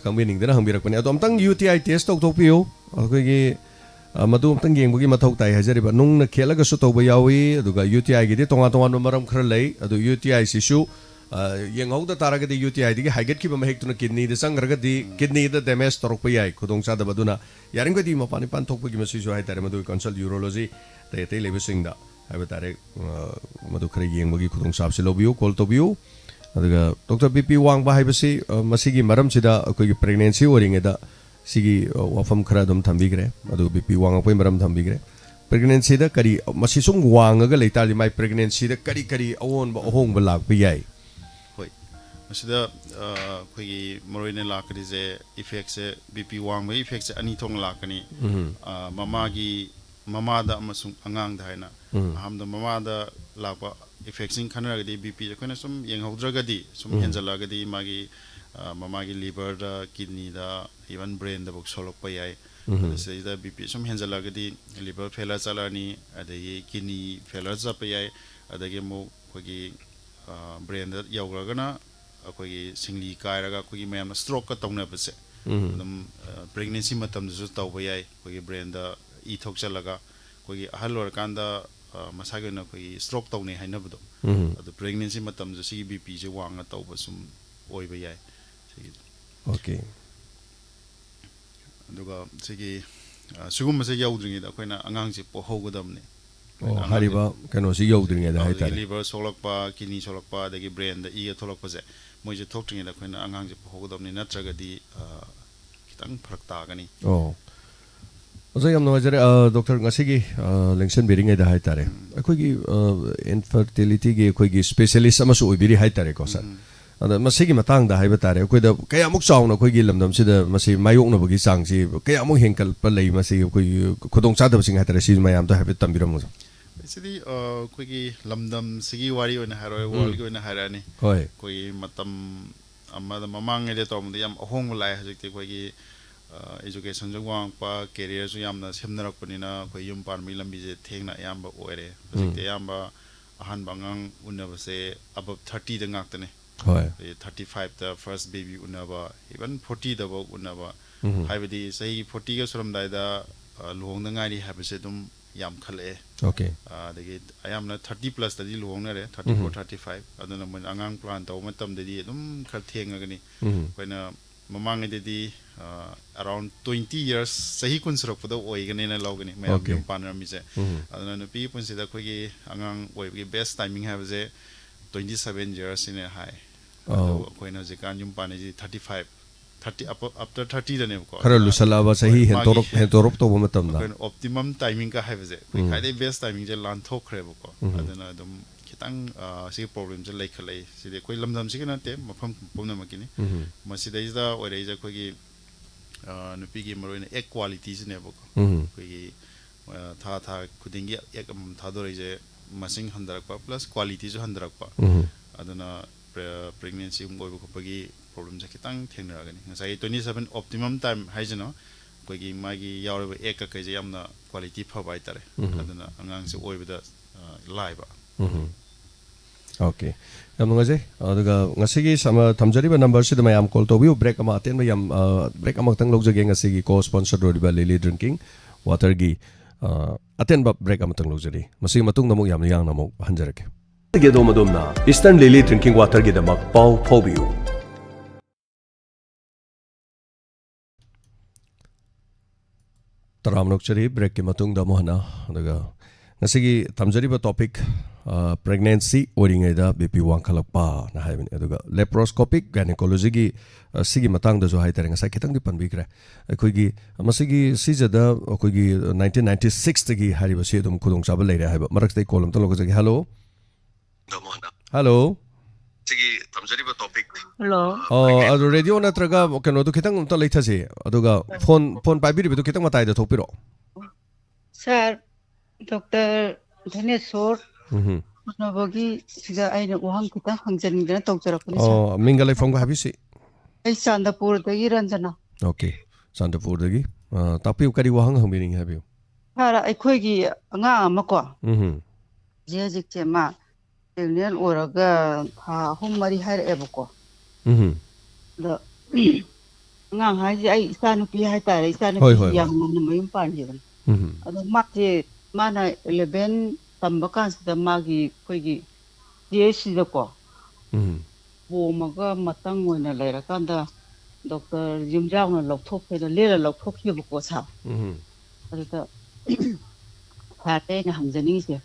kangbining dana hangbirak pani adu amtang UTI test tok piyo akoi gi मधु अमतंग येंबगी मथौ ताई हजरिबा नुंगना खेलगसु तौबा यावी अदुगा UTI गिदि तोंगा तोंगा मारम खरा लै अदु UTI Sissu ꯌꯦꯡꯍꯧꯗ ꯇꯥꯔꯒꯗꯤ UTI ꯍꯥꯏꯒꯠꯈꯤꯕ ꯃꯍꯤꯛꯇꯨꯅ ꯀꯤꯗꯅꯤꯗ ꯆꯪꯈ꯭ꯔꯒꯗꯤ ꯀꯤꯗꯅꯤꯗ damage ꯇꯧꯔꯛꯄ ꯌꯥꯏ ꯈꯨꯗꯣꯡꯆꯥꯗꯕ ꯑꯗꯨꯅ ꯌꯥꯔꯤꯈꯩꯗꯤ ꯃꯄꯥꯟ ꯏꯄꯥꯟ ꯊꯣꯛꯄꯒꯤ ꯃꯁꯤꯁꯨ ꯍꯥꯏꯇꯥꯔꯦ ꯃꯗꯨ ꯀꯟꯁꯜ ꯌꯨꯔꯣꯂꯣꯖꯤ ꯑꯇꯩ ꯑꯇꯩ ꯂꯩꯕꯁꯤꯡꯗ ꯍꯥꯏꯕ ꯇꯥꯔꯦ ꯃꯗꯨ ꯈꯔ ꯌꯦꯡꯕꯒꯤ ꯈꯨꯗꯣꯡꯆꯥꯕꯁꯤ ꯂꯧꯕꯤꯌꯨ ꯀꯣꯜ ꯇꯧꯕꯤꯌꯨ ꯑꯗꯨꯒ ꯗꯣꯛꯇꯔ BP ꯋꯥꯡꯕ ꯍꯥꯏꯕꯁꯤ ꯃꯁꯤꯒꯤ ꯃꯔꯝꯁꯤꯗ ꯑꯩꯈꯣꯏꯒꯤ ꯄ꯭ꯔꯦꯒꯅꯦꯟꯁꯤ ꯑꯣꯏꯔꯤꯉꯩꯗ ꯁꯤꯒꯤ ꯋꯥꯐꯝ ꯈꯔ ꯑꯗꯨꯝ ꯊꯝꯕꯤꯈ꯭ꯔꯦ ꯑꯗꯨ BP ꯋꯥꯡꯉꯛꯄꯒꯤ ꯃꯔꯝ ꯊꯝꯕꯤꯈ꯭ꯔꯦ ꯄ꯭ꯔꯦꯒꯅꯦꯟꯁꯤꯗ ꯀꯔꯤ ꯃꯁꯤ ꯁꯨꯝ ꯋꯥꯡꯉꯒ ꯂꯩꯇꯥꯔꯗꯤ ꯃꯥꯏ ꯄ꯭ꯔꯦꯒꯅꯦꯟꯁꯤꯗ ꯀꯔꯤ ꯑꯑꯣꯟꯕ ꯑꯍꯣꯡꯕ ꯂꯥꯛꯄ ꯌꯥꯏ ꯍꯣꯏ ꯃꯁꯤꯗ ꯑꯩꯈꯣꯏꯒꯤ ꯃꯔꯨꯑꯣꯏꯅ ꯂꯥꯛꯀꯗꯣꯏꯁꯦ ꯏꯐꯦꯛꯁꯦ BP ꯋꯥꯡꯕꯒꯤ ꯏꯐꯦꯛꯁꯦ ꯑꯅꯤ ꯊꯣꯛꯅ ꯂꯥꯛꯀꯅꯤ ꯃꯃꯥꯗ ꯑꯃꯁꯨꯡ ꯑꯉꯥꯡꯗ ꯍꯥꯏꯅ ꯑꯍꯥꯟꯕꯗ ꯃꯃꯥꯗ ꯂꯥꯛꯄ ꯏꯐꯦꯛꯁꯤꯡ ꯈꯟꯅꯔꯒꯗꯤ BP ꯑꯩꯈꯣꯏꯅ ꯁꯨꯝ ꯌꯦꯡꯍꯧꯗ꯭ꯔꯒꯗꯤ ꯁꯨꯝ ꯍꯦꯟꯖꯜꯂꯛꯑꯒꯗꯤ ꯃꯥꯒꯤ ꯃꯃꯥꯒꯤ ꯂꯤꯚꯔꯗ ꯀꯤꯗꯅꯤꯗ ꯏꯚꯟ ꯕ꯭ꯔꯦꯟꯗꯐꯥꯎ ꯁꯣꯛꯂꯛꯄ ꯌꯥꯏ ꯑꯗꯨꯁꯤꯗꯩꯗ BP ꯁꯨꯝ ꯍꯦꯟꯖꯜꯂꯛꯑꯒꯗꯤ ꯂꯤꯚꯔ ꯐꯦꯂꯔ ꯆꯠꯂꯛꯑꯅꯤ ꯑꯗꯒꯤ ꯀꯤꯗꯅꯤ ꯐꯦꯂꯔ ꯆꯠꯄ ꯌꯥꯏ ꯑꯗꯒꯤ ꯑꯃꯨꯛ ꯑꯩꯈꯣꯏꯒꯤ ꯕ꯭ꯔꯦꯟꯗ ꯌꯧꯈ꯭ꯔꯒꯅ ꯑꯩꯈꯣꯏꯒꯤ ꯁꯤꯡꯂꯤ ꯀꯥꯏꯔꯒ ꯑꯩꯈꯣꯏꯒꯤ ꯃꯌꯥꯝꯅ ꯁ꯭ꯇ꯭ꯔꯣꯛꯀ ꯇꯧꯅꯕꯁꯦ ꯑꯗꯨꯝ ꯄ꯭ꯔꯦꯒꯅꯦꯟꯁꯤ ꯃꯇꯝꯗꯁꯨ ꯇꯧꯕ ꯌꯥꯏ ꯑꯩꯈꯣꯏꯒꯤ ꯕ꯭ꯔꯦꯟꯗ ꯏ ꯊꯣꯛꯆꯜꯂꯒ ꯑꯩꯈꯣꯏꯒꯤ ꯑꯍꯜ ꯑꯣꯏꯔꯀꯥꯟꯗ ꯃꯁꯥꯒꯤ ꯑꯣꯏꯅ ꯑꯩꯈꯣꯏꯒꯤ ꯁ꯭ꯇ꯭ꯔꯣꯛ ꯇꯧꯅꯩ ꯍꯥꯏꯅꯕꯗꯣ ꯑꯗꯨ ꯄ꯭ꯔꯦꯒꯅꯦꯟꯁꯤ ꯃꯇꯝꯗ ꯁꯤꯒꯤ BPꯁꯦ ꯋꯥꯡꯅ ꯇꯧꯕ ꯁꯨꯝ ꯑꯣꯏꯕ ꯌꯥꯏ ꯁꯤꯒꯤꯗꯤ ꯑꯣꯀꯦ ꯑꯗꯨꯒ ꯁꯤꯒꯤ ꯁꯤꯒꯨꯝꯕꯁꯦ ꯌꯧꯗ꯭ꯔꯤꯉꯩꯗ ꯑꯩꯈꯣꯏꯅ ꯑꯉꯥꯡꯁꯦ ꯄꯣꯛꯍꯧꯒꯗꯕꯅꯤ ꯍꯥꯏꯔꯤꯕ ꯀꯩꯅꯣꯁꯤ ꯌꯧꯗ꯭ꯔꯤꯉꯩꯗ ꯍꯥꯏꯇꯥꯔꯦ ꯂꯤꯚꯔ ꯁꯣꯛꯂꯛꯄ ꯀꯤꯗꯅꯤ ꯁꯣꯛꯂꯛꯄ ꯑꯗꯒꯤ ꯕ꯭ꯔꯦꯟꯗ ꯏꯒ ꯊꯣꯛꯂꯛꯄꯁꯦ ꯃꯣꯏꯁꯦ ꯊꯣꯛꯇ꯭ꯔꯤꯉꯩꯗ ꯑꯩꯈꯣꯏꯅ ꯑꯉꯥꯡꯁꯦ ꯄꯣꯛꯍꯧꯒꯗꯕꯅꯤ ꯅꯠꯇ꯭ꯔꯒꯗꯤ ꯈꯤꯇꯪ ꯐꯔꯛ ꯇꯥꯒꯅꯤ ꯑꯣꯖꯥ ꯌꯥꯝ ꯅꯨꯡꯉꯥꯏꯖꯔꯦ ꯗꯣꯛꯇꯔ ꯉꯁꯤꯒꯤ ꯂꯦꯡꯁꯟꯕꯤꯔꯤꯉꯩꯗ ꯍꯥꯏꯇꯥꯔꯦ ꯑꯩꯈꯣꯏꯒꯤ ꯏꯟꯐꯔꯇꯤꯂꯤꯇꯤꯒꯤ ꯑꯩꯈꯣꯏꯒꯤ ꯁ꯭ꯄꯦꯁꯤꯌꯦꯂꯤꯁ ꯑꯃꯁꯨ ꯑꯣꯏꯕꯤꯔꯤ ꯍꯥꯏꯇꯥꯔꯦꯀꯣ ꯁꯥꯔ ꯑꯗ ꯃꯁꯤꯒꯤ ꯃꯇꯥꯡꯗ ꯍꯥꯏꯕ ꯇꯥꯔꯦ ꯑꯩꯈꯣꯏꯗ ꯀꯌꯥꯃꯨꯛ ꯆꯥꯎꯅ ꯑꯩꯈꯣꯏꯒꯤ ꯂꯝꯗꯝꯁꯤꯗ ꯃꯁꯤ ꯃꯥꯌꯣꯛꯅꯕꯒꯤ ꯆꯥꯡꯁꯤ ꯀꯌꯥꯃꯨꯛ ꯍꯦꯟꯒꯠꯄ ꯂꯩ ꯃꯁꯤ ꯑꯩꯈꯣꯏꯒꯤ ꯈꯨꯗꯣꯡꯆꯥꯗꯕꯁꯤꯡ ꯍꯥꯏꯇꯥꯔꯦ ꯁꯤ ꯃꯌꯥꯝꯗꯣ ꯍꯥꯏꯐꯦꯠ ꯇꯝꯕꯤꯔꯝꯃꯣ ꯁꯤꯗꯤ ꯑꯩꯈꯣꯏꯒꯤ ꯂꯝꯗꯝꯁꯤꯒꯤ ꯋꯥꯔꯤ ꯑꯣꯏꯅ ꯍꯥꯏꯔꯣꯏ ꯋꯥꯔꯜꯒꯤ ꯑꯣꯏꯅ ꯍꯥꯏꯔꯛꯑꯅꯤ ꯍꯣꯏ ꯑꯩꯈꯣꯏꯒꯤ ꯃꯇꯝ ꯑꯃꯗ ꯃꯃꯥꯡꯉꯩꯗ ꯇꯧꯔꯝꯕꯗ ꯌꯥꯝ ꯑꯍꯣꯡꯕ ꯂꯥꯛꯑꯦ ꯍꯧꯖꯤꯛꯇꯤ ꯑꯩꯈꯣꯏꯒꯤ ꯏꯖꯨꯀꯦꯁꯟꯁꯨ ꯋꯥꯡꯉꯛꯄ ꯀꯦꯔꯤꯌꯔꯁꯨ ꯌꯥꯝꯅ ꯁꯦꯝꯅꯔꯛꯄꯅꯤꯅ ꯑꯩꯈꯣꯏ ꯌꯨꯝ ꯄꯥꯟꯕꯒꯤ ꯂꯝꯕꯤꯁꯦ ꯊꯦꯡꯅ ꯑꯌꯥꯝꯕ ꯑꯣꯏꯔꯦ ꯍꯧꯖꯤꯛꯇꯤ ꯑꯌꯥꯝꯕ ꯑꯍꯥꯟꯕ ꯑꯉꯥꯡ ꯎꯅꯕꯁꯦ ꯑꯕꯞ 30ꯗ ꯉꯥꯛꯇꯅꯦ 35ꯗ ꯐꯥꯔꯁ ꯕꯦꯕꯤ ꯎꯅꯕ ꯏꯚꯟ 40ꯗꯐꯥꯎ ꯎꯅꯕ ꯍꯥꯏꯕꯗꯤ ꯆꯍꯤ 40ꯒ ꯁꯨꯔꯝꯗꯥꯏꯗ ꯂꯨꯍꯣꯡꯗ ꯉꯥꯏꯔꯤ ꯍꯥꯏꯕꯁꯦ ꯑꯗꯨꯝ ꯌꯥꯝꯈꯠꯂꯛꯑꯦ ꯑꯗꯒꯤ ꯑꯌꯥꯝꯕꯅ 30+ ꯂꯨꯍꯣꯡꯅꯔꯦ 34 35 ꯑꯗꯨꯅ ꯃꯣꯏꯅ ꯑꯉꯥꯡ ꯄ꯭ꯂꯥꯟ ꯇꯧꯕ ꯃꯇꯝꯗꯗꯤ ꯑꯗꯨꯝ ꯈꯔ ꯊꯦꯡꯉꯒꯅꯤ ꯑꯩꯈꯣꯏꯅ ꯃꯃꯥꯡꯉꯩꯗꯗꯤ ꯑꯔꯥꯎꯟ 20 years ꯆꯍꯤ 10 ꯁꯨꯔꯛꯄꯗ ꯑꯣꯏꯒꯅꯦꯅ ꯂꯧꯒꯅꯤ ꯃꯌꯥꯝ ꯌꯨꯝ ꯄꯥꯟꯅꯔꯝꯃꯤꯁే ꯑꯗꯨꯅ ꯅꯨꯄꯤꯒꯤ ꯄꯨꯟꯁꯤꯗ ꯑꯩꯈꯣꯏꯒꯤ ꯑꯉꯥꯡ ꯑꯣꯏꯕꯒꯤ ꯕꯦꯁ ꯇꯥꯏꯃꯤꯡ ꯍꯥꯏꯕꯁꯦ 27 years ꯁꯤꯅ ꯍꯥꯏ ꯑꯗꯨ ꯑꯩꯈꯣꯏꯅ ꯍꯧꯖꯤꯛꯀꯥꯟ ꯌꯨꯝ ꯄꯥꯟꯅꯩꯁꯤ 35 after 30ꯗꯅꯦꯕꯀꯣ ꯈꯔ ꯂꯨꯁꯜꯂꯛꯑꯕ ꯆꯍꯤ ꯍꯦꯟꯇꯣꯔꯞ ꯇꯧꯕ ꯃꯇꯝꯗ ꯑꯩꯈꯣꯏꯅ ꯑꯣꯞꯇꯤꯃꯝ ꯇꯥꯏꯃꯤꯡꯒ ꯍꯥꯏꯕꯁꯦ ꯑꯩꯈꯣꯏ ꯈ꯭ꯋꯥꯏꯗꯒꯤ ꯕꯦꯁ ꯇꯥꯏꯃꯤꯡꯁꯦ ꯂꯥꯟꯊꯣꯛꯈ꯭ꯔꯦꯕꯀꯣ ꯑꯗꯨꯅ ꯑꯗꯨꯝ ꯈꯤꯇꯪ ꯁꯤꯒꯤ ꯄ꯭ꯔꯣꯕ꯭ꯂꯦꯝꯁꯦ ꯂꯩꯈꯠꯂꯛꯏ ꯁꯤꯗꯤ ꯑꯩꯈꯣꯏ ꯂꯝꯗꯝꯁꯤꯒꯤ ꯅꯠꯇꯦ ꯃꯐꯝ ꯄꯨꯝꯅꯃꯛꯀꯤꯅꯤ ꯃꯁꯤꯗꯩꯁꯤꯗ ꯑꯣꯏꯔꯛꯏꯁꯦ ꯑꯩꯈꯣꯏꯒꯤ ꯅꯨꯄꯤꯒꯤ ꯃꯔꯨꯑꯣꯏꯅ ꯑꯦꯛ ꯀ꯭ꯋꯥꯂꯤꯇꯤꯁꯤꯅꯦꯕꯀꯣ ꯑꯩꯈꯣꯏꯒꯤ ꯊꯥ ꯈꯨꯗꯤꯡꯒꯤ ꯑꯦꯛ ꯑꯃꯃꯝ ꯊꯥꯗꯣꯔꯛꯏꯁꯦ ꯃꯁꯤꯡ ꯍꯟꯊꯔꯛꯄ ꯄ꯭ꯂꯁ ꯀ꯭ꯋꯥꯂꯤꯇꯤꯁꯨ ꯍꯟꯊꯔꯛꯄ ꯑꯗꯨꯅ ꯄ꯭ꯔꯦꯒꯅꯦꯟꯁꯤꯒꯨꯝꯕ ꯑꯣꯏꯕ ꯈꯣꯠꯄꯒꯤ ꯄ꯭ꯔꯣꯕ꯭ꯂꯦꯝꯁꯦ ꯈꯤꯇꯪ ꯊꯦꯡꯅꯔꯒꯅꯤ ꯉꯁꯥꯏꯒꯤ 27 ꯑꯣꯞꯇꯤꯃꯝ ꯇꯥꯏꯝ ꯍꯥꯏꯁꯤꯅ ꯑꯩꯈꯣꯏꯒꯤ ꯃꯥꯒꯤ ꯌꯥꯎꯔꯤꯕ ꯑꯦꯛ ꯀꯩꯁꯦ ꯌꯥꯝꯅ ꯀ꯭ꯋꯥꯂꯤꯇꯤ ꯐꯕ ꯍꯥꯏꯇꯥꯔꯦ ꯑꯗꯨꯅ ꯑꯉꯥꯡꯁꯦ ꯑꯣꯏꯕꯗ ꯂꯥꯏꯕ ꯑꯣꯀꯦ ꯌꯥꯝ ꯅꯨꯡꯉꯥꯏꯖꯩ ꯑꯗꯨꯒ ꯉꯁꯤꯒꯤ ꯊꯝꯖꯔꯤꯕ ꯅꯝꯕꯔꯁꯤꯗ ꯃꯌꯥꯝ ꯀꯣꯜ ꯇꯧꯕꯤꯌꯨ ꯕ꯭ꯔꯦꯛ ꯑꯃ ꯑꯇꯦꯟꯕ ꯌꯥꯝ ꯕ꯭ꯔꯦꯛ ꯑꯃꯈꯛꯇꯪ ꯂꯧꯖꯒꯦ ꯉꯁꯤꯒꯤ ꯀꯣ ꯁ꯭ꯄꯣꯟꯁꯔ ꯑꯣꯏꯔꯤꯕ ꯂꯤꯂꯤ ꯗ꯭ꯔꯤꯡꯀꯤꯡ ꯋꯥꯇꯔꯒꯤ ꯑꯇꯦꯟꯕ ꯕ꯭ꯔꯦꯛ ꯑꯃꯇꯪ ꯂꯧꯖꯔꯤ ꯃꯁꯤꯒꯤ ꯃꯇꯨꯡꯗ ꯑꯃꯨꯛ ꯌꯥꯝꯅ ꯌꯥꯡꯅ ꯑꯃꯨꯛ ꯍꯟꯖꯔꯛꯀꯦ ꯑꯗꯣꯝꯅ ꯏꯁꯇꯔꯟ ꯂꯤꯂꯤ ꯗ꯭ꯔꯤꯡꯀꯤꯡ ꯋꯥꯇꯔꯒꯤꯗꯃꯛ ꯄꯥꯎ ꯐꯥꯎꯕꯤꯌꯨ ꯇꯔꯥꯃꯅꯣꯛꯆꯔꯤ ꯕ꯭ꯔꯦꯛꯀꯤ ꯃꯇꯨꯡꯗ ꯑꯃꯨꯛ ꯍꯟꯅ ꯑꯗꯨꯒ ꯉꯁꯤꯒꯤ ꯊꯝꯖꯔꯤꯕ ꯇꯣꯄꯤꯛ ꯄ꯭ꯔꯦꯒꯅꯦꯟꯁꯤ ꯑꯣꯏꯔꯤꯉꯩꯗ BP ꯋꯥꯡꯈꯠꯂꯛꯄꯅ ꯍꯥꯏꯕꯅꯤ ꯑꯗꯨꯒ ꯂꯦꯄ꯭ꯔꯣꯁꯀꯣꯄꯤꯛ ꯒꯥꯏꯅꯤꯀꯣꯂꯣꯖꯤꯒꯤ ꯁꯤꯒꯤ ꯃꯇꯥꯡꯗꯁꯨ ꯍꯥꯏꯇꯥꯔꯦ ꯉꯁꯥꯏ ꯈꯤꯇꯪꯗꯤ ꯄꯟꯕꯤꯈ꯭ꯔꯦ ꯑꯩꯈꯣꯏꯒꯤ ꯃꯁꯤꯒꯤ ꯁꯤꯖꯗ ꯑꯩꯈꯣꯏꯒꯤ 1996ꯇꯒꯤ ꯍꯥꯏꯔꯤꯕꯁꯤ ꯑꯗꯨꯝ ꯈꯨꯗꯣꯡꯆꯥꯕ ꯂꯩꯔꯦ ꯍꯥꯏꯕ ꯃꯔꯛꯇ ꯀꯣꯜ ꯑꯝꯇ ꯂꯧꯖꯒꯦ ꯍꯜꯂꯣ ꯁꯤꯒꯤ ꯊꯝꯖꯔꯤꯕ ꯇꯣꯄꯤꯛ ꯑꯗꯨ ꯔꯦꯗꯤꯑꯣ ꯅꯠꯇ꯭ꯔꯒ ꯀꯩꯅꯣꯗꯣ ꯈꯤꯇꯪ ꯑꯝꯇ ꯂꯩꯊꯁꯦ ꯑꯗꯨꯒ ꯐꯣꯟ ꯄꯥꯏꯕꯤꯔꯤꯕꯗꯨ ꯈꯤꯇꯪ ꯃꯇꯥꯏꯗ ꯊꯣꯛꯄꯤꯔꯛꯑꯣ ꯁꯥꯔ ꯗꯣꯛꯇꯔ ꯙꯅꯦꯁꯣꯔ ꯎꯅꯕꯒꯤ ꯁꯤꯗ ꯑꯩꯅ ꯋꯥꯍꯪ ꯈꯤꯇꯪ ꯍꯪꯖꯅꯤꯡꯗꯅ ꯇꯧꯖꯔꯛꯄꯅꯤ ꯁꯥꯔ ꯃꯤꯡꯒ ꯂꯩꯐꯝꯒ ꯍꯥꯏꯕꯤꯁꯤ ꯑꯩ ꯆꯥꯟꯗꯄꯨꯔꯗꯒꯤ ꯔꯟꯖꯅꯥ ꯑꯣꯀꯦ ꯆꯥꯟꯗꯄꯨꯔꯗꯒꯤ ꯇꯥꯛꯄꯤꯌꯨ ꯀꯔꯤ ꯋꯥꯍꯪ ꯍꯪꯕꯤꯅꯤꯡꯉꯤ ꯍꯥꯏꯕꯤꯌꯨ ꯁꯥꯔ ꯑꯩꯈꯣꯏꯒꯤ ꯑꯉꯥꯡ ꯑꯃ ꯀꯣ ꯍꯧꯖꯤꯛꯁꯦ ꯃꯥ ꯄ꯭ꯔꯦꯒꯅꯦꯟ ꯑꯣꯏꯔꯒ ꯊꯥ 3-4 ꯍꯥꯏꯔꯛꯑꯦꯕꯀோ ꯑꯗꯣ ꯑꯉꯥꯡ ꯍꯥꯏꯁꯦ ꯑꯩ ꯏꯆꯥꯅꯨꯄꯤ ꯍꯥꯏꯇꯥꯔꯦ ꯏꯆꯥꯅꯨꯄꯤꯁꯤ ꯌꯥꯝ ꯉꯟꯅ ꯃꯌꯨꯝ ꯄꯥꯟꯈꯤꯕꯅꯤ ꯑꯗꯣ ꯃꯥꯁꯦ ꯃꯥꯅ 11 ꯇꯝꯕ ꯀꯥꯟꯁꯤꯗ ꯃꯥꯒꯤ ꯑꯩꯈꯣꯏꯒꯤ ꯁꯤꯗꯀꯣ ꯄꯣꯝꯃꯒ ꯃꯇꯪ ꯑꯣꯏꯅ ꯂꯩꯔꯀꯥꯟꯗ ꯗꯣꯛꯇꯔ ꯌꯨꯝꯖꯥꯎꯅ ꯂꯧꯊꯣꯛꯄꯗ ꯂꯦꯜꯂ ꯂꯧꯊꯣꯛꯈꯤꯕꯀꯣ ꯁꯥ ꯑꯗꯨꯗ ꯐꯔꯦ ꯑꯩꯅ ꯍꯪꯖꯅꯤꯡꯉꯤꯁꯦ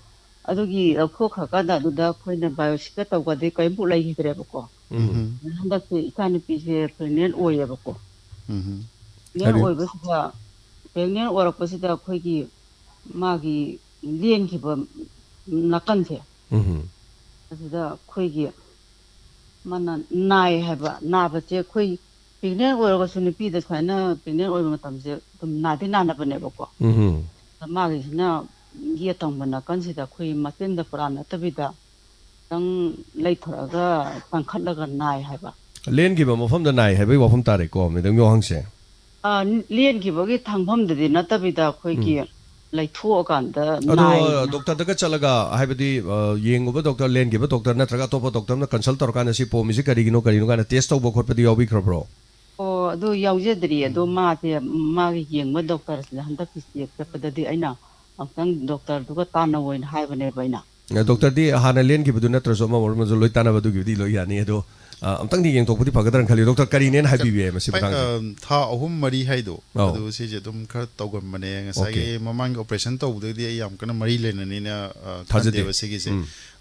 ꯑꯗꯨꯒꯤ ꯂꯧꯊꯣꯛꯈ꯭ꯔꯀꯥꯟꯗ ꯑꯗꯨꯗ ꯑꯩꯈꯣꯏꯅ ꯕꯥꯏꯑꯣꯁꯤꯛꯀ ꯇꯧꯕꯗꯤ ꯀꯔꯤꯝꯐꯥꯎ ꯂꯩꯈꯤꯗ꯭ꯔꯦꯕꯀꯣ ꯍꯟꯗꯛꯁꯦ ꯏꯆꯥꯅꯨꯄꯤꯁꯦ ꯄ꯭ꯔꯦꯒꯅꯦꯟ ꯑꯣꯏꯌꯦꯕꯀꯣ ꯄ꯭ꯔꯦꯒꯅꯦꯟ ꯑꯣꯏꯕꯁꯤꯗ ꯄ꯭ꯔꯦꯒꯅꯦꯟ ꯑꯣꯏꯔꯛꯄꯁꯤꯗ ꯑꯩꯈꯣꯏꯒꯤ ꯃꯥꯒꯤ ꯂꯦꯟꯈꯤꯕ ꯅꯥꯀꯟꯁꯦ ꯑꯗꯨꯗ ꯑꯩꯈꯣꯏꯒꯤ ꯃꯥꯅ ꯅꯥꯏ ꯍꯥꯏꯕ ꯅꯥꯕꯁꯦ ꯑꯩꯈꯣꯏ ꯄ꯭ꯔꯦꯒꯅꯦꯟ ꯑꯣꯏꯔꯒꯁꯨ ꯅꯨꯄꯤꯗ ꯁꯨꯃꯥꯏꯅ ꯄ꯭ꯔꯦꯒꯅꯦꯟ ꯑꯣꯏꯕ ꯃꯇꯝꯁꯦ ꯑꯗꯨꯝ ꯅꯥꯗꯤ ꯅꯥꯅꯕꯅꯦꯕꯀꯣ ꯃꯥꯒꯤꯁꯤꯅ ꯌꯦꯠ ꯊꯪꯕ ꯅꯥꯀꯟꯁꯤꯗ ꯑꯩꯈꯣꯏ ꯃꯆꯤꯟꯗ ꯄꯨꯔꯥ ꯅꯠꯇꯕꯤꯗ ꯈꯤꯇꯪ ꯂꯩꯊꯣꯔꯛꯑꯒ ꯀꯟꯈꯠꯂꯒ ꯅꯥꯏ ꯍꯥꯏꯕ ꯂꯦꯟꯈꯤꯕ ꯃꯐꯝꯗ ꯅꯥꯏ ꯍꯥꯏꯕꯒꯤ ꯋꯥꯐꯝ ꯇꯥꯔꯦꯀꯣ ꯃꯦꯗꯥꯝ ꯌꯣꯍꯪꯁꯦ ꯂꯦꯟꯈꯤꯕꯒꯤ ꯊꯪꯐꯝꯗꯗꯤ ꯅꯠꯇꯕꯤꯗ ꯑꯩꯈꯣꯏꯒꯤ ꯂꯩꯊꯣꯛꯑꯀꯥꯟꯗ ꯑꯗꯣ ꯅꯥꯏ ꯗꯣꯛꯇꯔꯗꯒ ꯆꯠꯂꯒ ꯍꯥꯏꯕꯗꯤ ꯌꯦꯡꯉꯨꯕ ꯗꯣꯛꯇꯔ ꯂꯦꯟꯈꯤꯕ ꯗꯣꯛꯇꯔ ꯅꯠꯇ꯭ꯔꯒ ꯑꯇꯣꯞꯄ ꯗꯣꯛꯇꯔꯅ ꯀꯟꯁꯜ ꯇꯧꯔꯀꯥꯟꯗ ꯁꯤ ꯄꯣꯝꯃꯤꯁꯤ ꯀꯔꯤꯒꯤꯅꯣ ꯀꯥꯏꯅ ꯇꯦꯁ ꯇꯧꯕ ꯈꯣꯠꯄꯗꯤ ꯌꯥꯎꯕꯤꯈ꯭ꯔꯕ꯭ꯔꯣ ꯑꯣ ꯑꯗꯨ ꯌꯥꯎꯖꯗ꯭ꯔꯤ ꯑꯗꯣ ꯃꯥꯁꯦ ꯃꯥꯒꯤ ꯌꯦꯡꯕ ꯗꯣꯛꯇꯔꯁꯤꯗ ꯍꯟꯗꯛꯀꯤ ꯆꯦꯛ ꯆꯠꯄꯗꯗꯤ ꯑꯩꯅ ꯑꯃꯨꯛꯇꯪ ꯗꯣꯛꯇꯔꯗꯨꯒ ꯇꯥꯟꯅꯧ ꯑꯣꯏꯅ ꯍꯥꯏꯕꯅꯦꯕ ꯑꯩꯅ ꯗꯣꯛꯇꯔꯗꯤ ꯍꯥꯟꯅ ꯂꯦꯟꯈꯤꯕꯗꯨ ꯅꯠꯇ꯭ꯔꯁꯨ ꯑꯃ ꯑꯣꯏꯔꯃꯁꯨ ꯂꯣꯏ ꯇꯥꯟꯅꯕꯗꯨꯒꯤꯗꯤ ꯂꯣꯏ ꯌꯥꯅꯤ ꯑꯗꯣ ꯑꯝꯇꯪꯗꯤ ꯌꯦꯡꯊꯣꯛꯄꯗꯤ ꯐꯒꯗ꯭ꯔꯅ ꯈꯜꯂꯤ ꯗꯣꯛꯇꯔ ꯀꯔꯤꯅꯦꯅ ꯍꯥꯏꯕꯤꯕ ꯃꯁꯤ ꯃꯇꯥꯡꯁꯦ ꯊꯥ ꯑꯍꯨꯝ ꯃꯔꯤ ꯍꯥꯏꯗꯣ ꯑꯗꯨ ꯁꯤꯁꯦ ꯑꯗꯨꯝ ꯈꯔ ꯇꯧꯒꯟꯕꯅꯦ ꯉꯁꯥꯏꯒꯤ ꯃꯃꯥꯡꯒꯤ ꯑꯣꯄꯔꯦꯁꯟ ꯇꯧꯕꯗꯒꯤꯗꯤ ꯑꯩ ꯌꯥꯝ ꯀꯟꯅ ꯃꯔꯤ ꯂꯩꯅꯅꯤꯅ ꯈꯟꯗꯦꯕ ꯁꯤꯒꯤꯁꯦ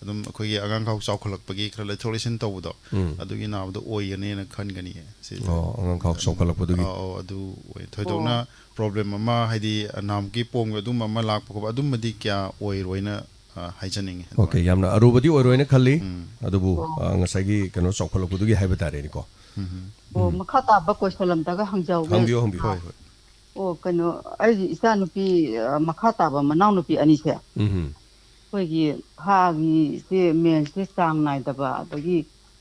ꯑꯗꯨꯝ ꯑꯩꯈꯣꯏꯒꯤ ꯑꯉꯥꯡꯈꯥꯎ ꯆꯥꯎꯈꯠꯂꯛꯄꯒꯤ ꯈꯔ ꯂꯩꯊꯣꯛ ꯂꯩꯁꯤꯟ ꯇꯧꯕꯗꯣ ꯑꯗꯨꯒꯤ ꯅꯥꯕꯗꯣ ꯑꯣꯏꯒꯅꯦꯅ ꯈꯟꯒꯅꯤꯌꯦ ꯁꯤꯁꯦ ꯑꯉꯥꯡꯈꯥꯎ ꯆꯥꯎꯈꯠꯂꯛꯄꯗꯨꯒꯤ ꯑꯗꯨ ꯑꯣꯏ ꯊꯣꯏꯗꯣꯛꯅ ꯄ꯭ꯔꯣꯕ꯭ꯂꯦꯝ ꯑꯃ ꯍꯥꯏꯗꯤ ꯅꯥꯝꯒꯤ ꯄꯣꯝꯒ ꯑꯗꯨꯝꯕ ꯑꯃ ꯂꯥꯛꯄ ꯈꯣꯠꯄ ꯑꯗꯨꯝꯕꯗꯤ ꯀꯌꯥ ꯑꯣꯏꯔꯣꯏꯅ ꯍꯥꯏꯖꯅꯤꯡꯉꯤ ꯑꯣꯀꯦ ꯌꯥꯝꯅ ꯑꯔꯨꯕꯗꯤ ꯑꯣꯏꯔꯣꯏꯅ ꯈꯜꯂꯤ ꯑꯗꯨꯕꯨ ꯉꯁꯥꯏꯒꯤ ꯀꯩꯅꯣ ꯆꯥꯎꯈꯠꯂꯛꯄꯗꯨꯒꯤ ꯍꯥꯏꯕ ꯇꯥꯔꯦꯅꯦꯀꯣ ꯑꯣ ꯃꯈꯥ ꯇꯥꯕ ꯀꯣꯏꯁꯟ ꯑꯝꯇꯒ ꯍꯪꯖꯍꯧꯒꯦ ꯍꯪꯕꯤꯌꯨ ꯍꯪꯕꯤꯌꯨ ꯍꯣꯏ ꯍꯣꯏ ꯑꯣ ꯀꯩꯅꯣ ꯑꯩꯒꯤ ꯏꯆꯥꯅꯨꯄꯤ ꯃꯈꯥ ꯇꯥꯕ ꯃꯅꯥꯎꯅꯨꯄꯤ ꯑꯅꯤꯁꯦ ꯑꯩꯈꯣꯏꯒꯤ ꯊꯥꯒꯤꯁꯦ ꯃꯦꯟꯁꯁꯦ ꯆꯥꯡ ꯅꯥꯏꯗꯕ ꯑꯗꯒꯤ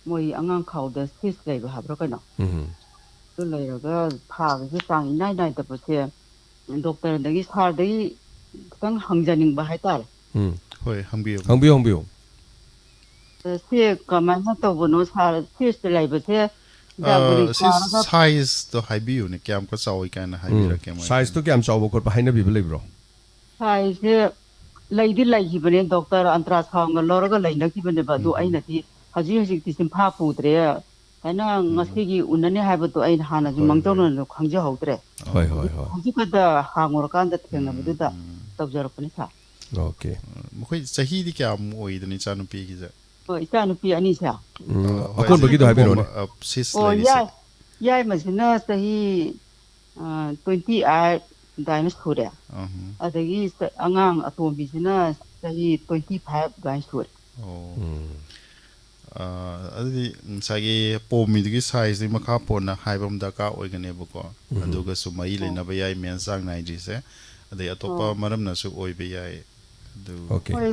ꯃꯣꯏ ꯑꯉꯥꯡ ꯈꯥꯎꯗ ꯁꯤꯁ ꯂꯩꯕ ꯍꯥꯏꯕ꯭ꯔꯥ ꯀꯩꯅꯣ ꯑꯗꯨ ꯂꯩꯔꯒ ꯊꯥꯒꯁꯦ ꯆꯥꯡ ꯏꯅꯥꯏ ꯅꯥꯏꯗꯕꯁꯦ ꯗꯣꯛꯇꯔꯗꯒꯤ ꯁꯥꯔꯗꯒꯤ ꯈꯤꯇꯪ ꯍꯪꯖꯅꯤꯡꯕ ꯍꯥꯏꯇꯥꯔꯦ ꯍꯣꯏ ꯍꯪꯕꯤꯌꯨ ꯍꯪꯕꯤꯌꯨ ꯍꯪꯕꯤꯌꯨ ꯁꯤ ꯀꯃꯥꯏꯅ ꯇꯧꯕꯅꯣ ꯁꯥꯔ ꯁꯤꯁ ꯂꯩꯕꯁꯦ ꯍꯤꯗꯥꯛ ꯒꯨꯂꯤ ꯁꯤ ꯆꯥꯔꯒ ꯁꯥꯏꯖꯇꯣ ꯍꯥꯏꯕꯤꯌꯨꯅꯦ ꯀꯌꯥꯝꯀ ꯆꯥꯎꯏ ꯀꯥꯏꯅ ꯍꯥꯏꯕꯤꯔꯛꯀꯦ ꯃꯣꯏ ꯁꯥꯏꯖꯇꯣ ꯀꯌꯥꯝ ꯆꯥꯎꯕ ꯈꯣꯠꯄ ꯍꯥꯏꯅꯕꯤꯕ ꯂꯩꯕ꯭ꯔꯣ ꯁꯥꯏꯖꯁꯦ ꯂꯩꯗꯤ ꯂꯩꯈꯤꯕꯅꯦ ꯗꯣꯛꯇꯔ ꯑꯟꯇ꯭ꯔꯥ ꯁꯥꯎꯟꯒ ꯂꯧꯔꯒ ꯂꯩꯅꯈꯤꯕꯅꯦꯕ ꯑꯗꯨ ꯑꯩꯅꯗꯤ ꯍꯧꯖꯤꯛꯇꯤ ꯆꯤꯟꯐꯥ ꯄꯨꯗ꯭ꯔꯦ ꯍꯥꯏꯅ ꯉꯁꯤꯒꯤ ꯎꯅꯅꯤ ꯍꯥꯏꯕꯗꯣ ꯑꯩꯅ ꯍꯥꯟꯅꯁꯨ ꯍꯣꯏ ꯍꯣꯏ ꯃꯥꯡꯖꯧꯅꯅ ꯈꯪꯖꯍꯧꯗ꯭ꯔꯦ ꯍꯣꯏ ꯍꯣꯏ ꯍꯣꯏ ꯍꯧꯖꯤꯛꯈꯛꯇ ꯍꯥꯡꯉꯨꯔꯀꯥꯟꯗ ꯊꯦꯡꯅꯕꯗꯨꯗ ꯇꯧꯖꯔꯛꯄꯅꯤ ꯁꯥꯔ ꯑꯣꯀꯦ ꯃꯈꯣꯏ ꯆꯍꯤꯗꯤ ꯀꯌꯥꯃꯨꯛ ꯑꯣꯏꯗꯣꯏꯅꯤ ꯏꯆꯥꯅꯨꯄꯤꯒꯤꯁꯦ ꯍꯣꯏ ꯏꯆꯥꯅꯨꯄꯤ ꯑꯅꯤꯁꯦ ꯍꯣꯏ ꯑꯀꯣꯟꯕꯒꯤꯗꯣ ꯍꯥꯏꯕꯤꯔꯣꯅꯦ ꯁꯤꯁ ꯑꯣ ꯂꯩꯔꯤꯁꯦ ꯌꯥꯏꯃꯁꯤꯅ ꯆꯍꯤ 28 ꯑꯗꯨꯃꯥꯏꯅ ꯁꯨꯔꯦ ꯑꯗꯒꯤ ꯑꯉꯥꯡ ꯑꯇꯣꯝꯕꯤꯁꯤꯅ ꯆꯍꯤ 25 ꯑꯗꯨꯃꯥꯏꯅ ꯁꯨꯔꯦ ꯑꯗꯨꯗꯤ ꯉꯁꯥꯏꯒꯤ ꯄꯣꯝꯃꯤꯗꯨꯒꯤ ꯁꯥꯏꯖꯇꯨꯒꯤ ꯃꯈꯥ ꯄꯣꯟꯅ ꯍꯥꯏꯕ ꯑꯃ ꯗꯔꯀꯥꯔ ꯑꯣꯏꯒꯅꯦꯕꯀꯣ ꯑꯗꯨꯒꯁꯨ ꯃꯔꯤ ꯂꯩꯅꯕ ꯌꯥꯏ ꯃꯦꯟꯁ ꯆꯥꯡ ꯅꯥꯏꯗ꯭ꯔꯤꯁꯦ ꯑꯗꯩ ꯑꯇꯣꯞꯄ ꯃꯔꯝꯅꯁꯨ ꯑꯣꯏꯕ ꯌꯥꯏ ꯑꯗꯨ ꯍꯣꯏ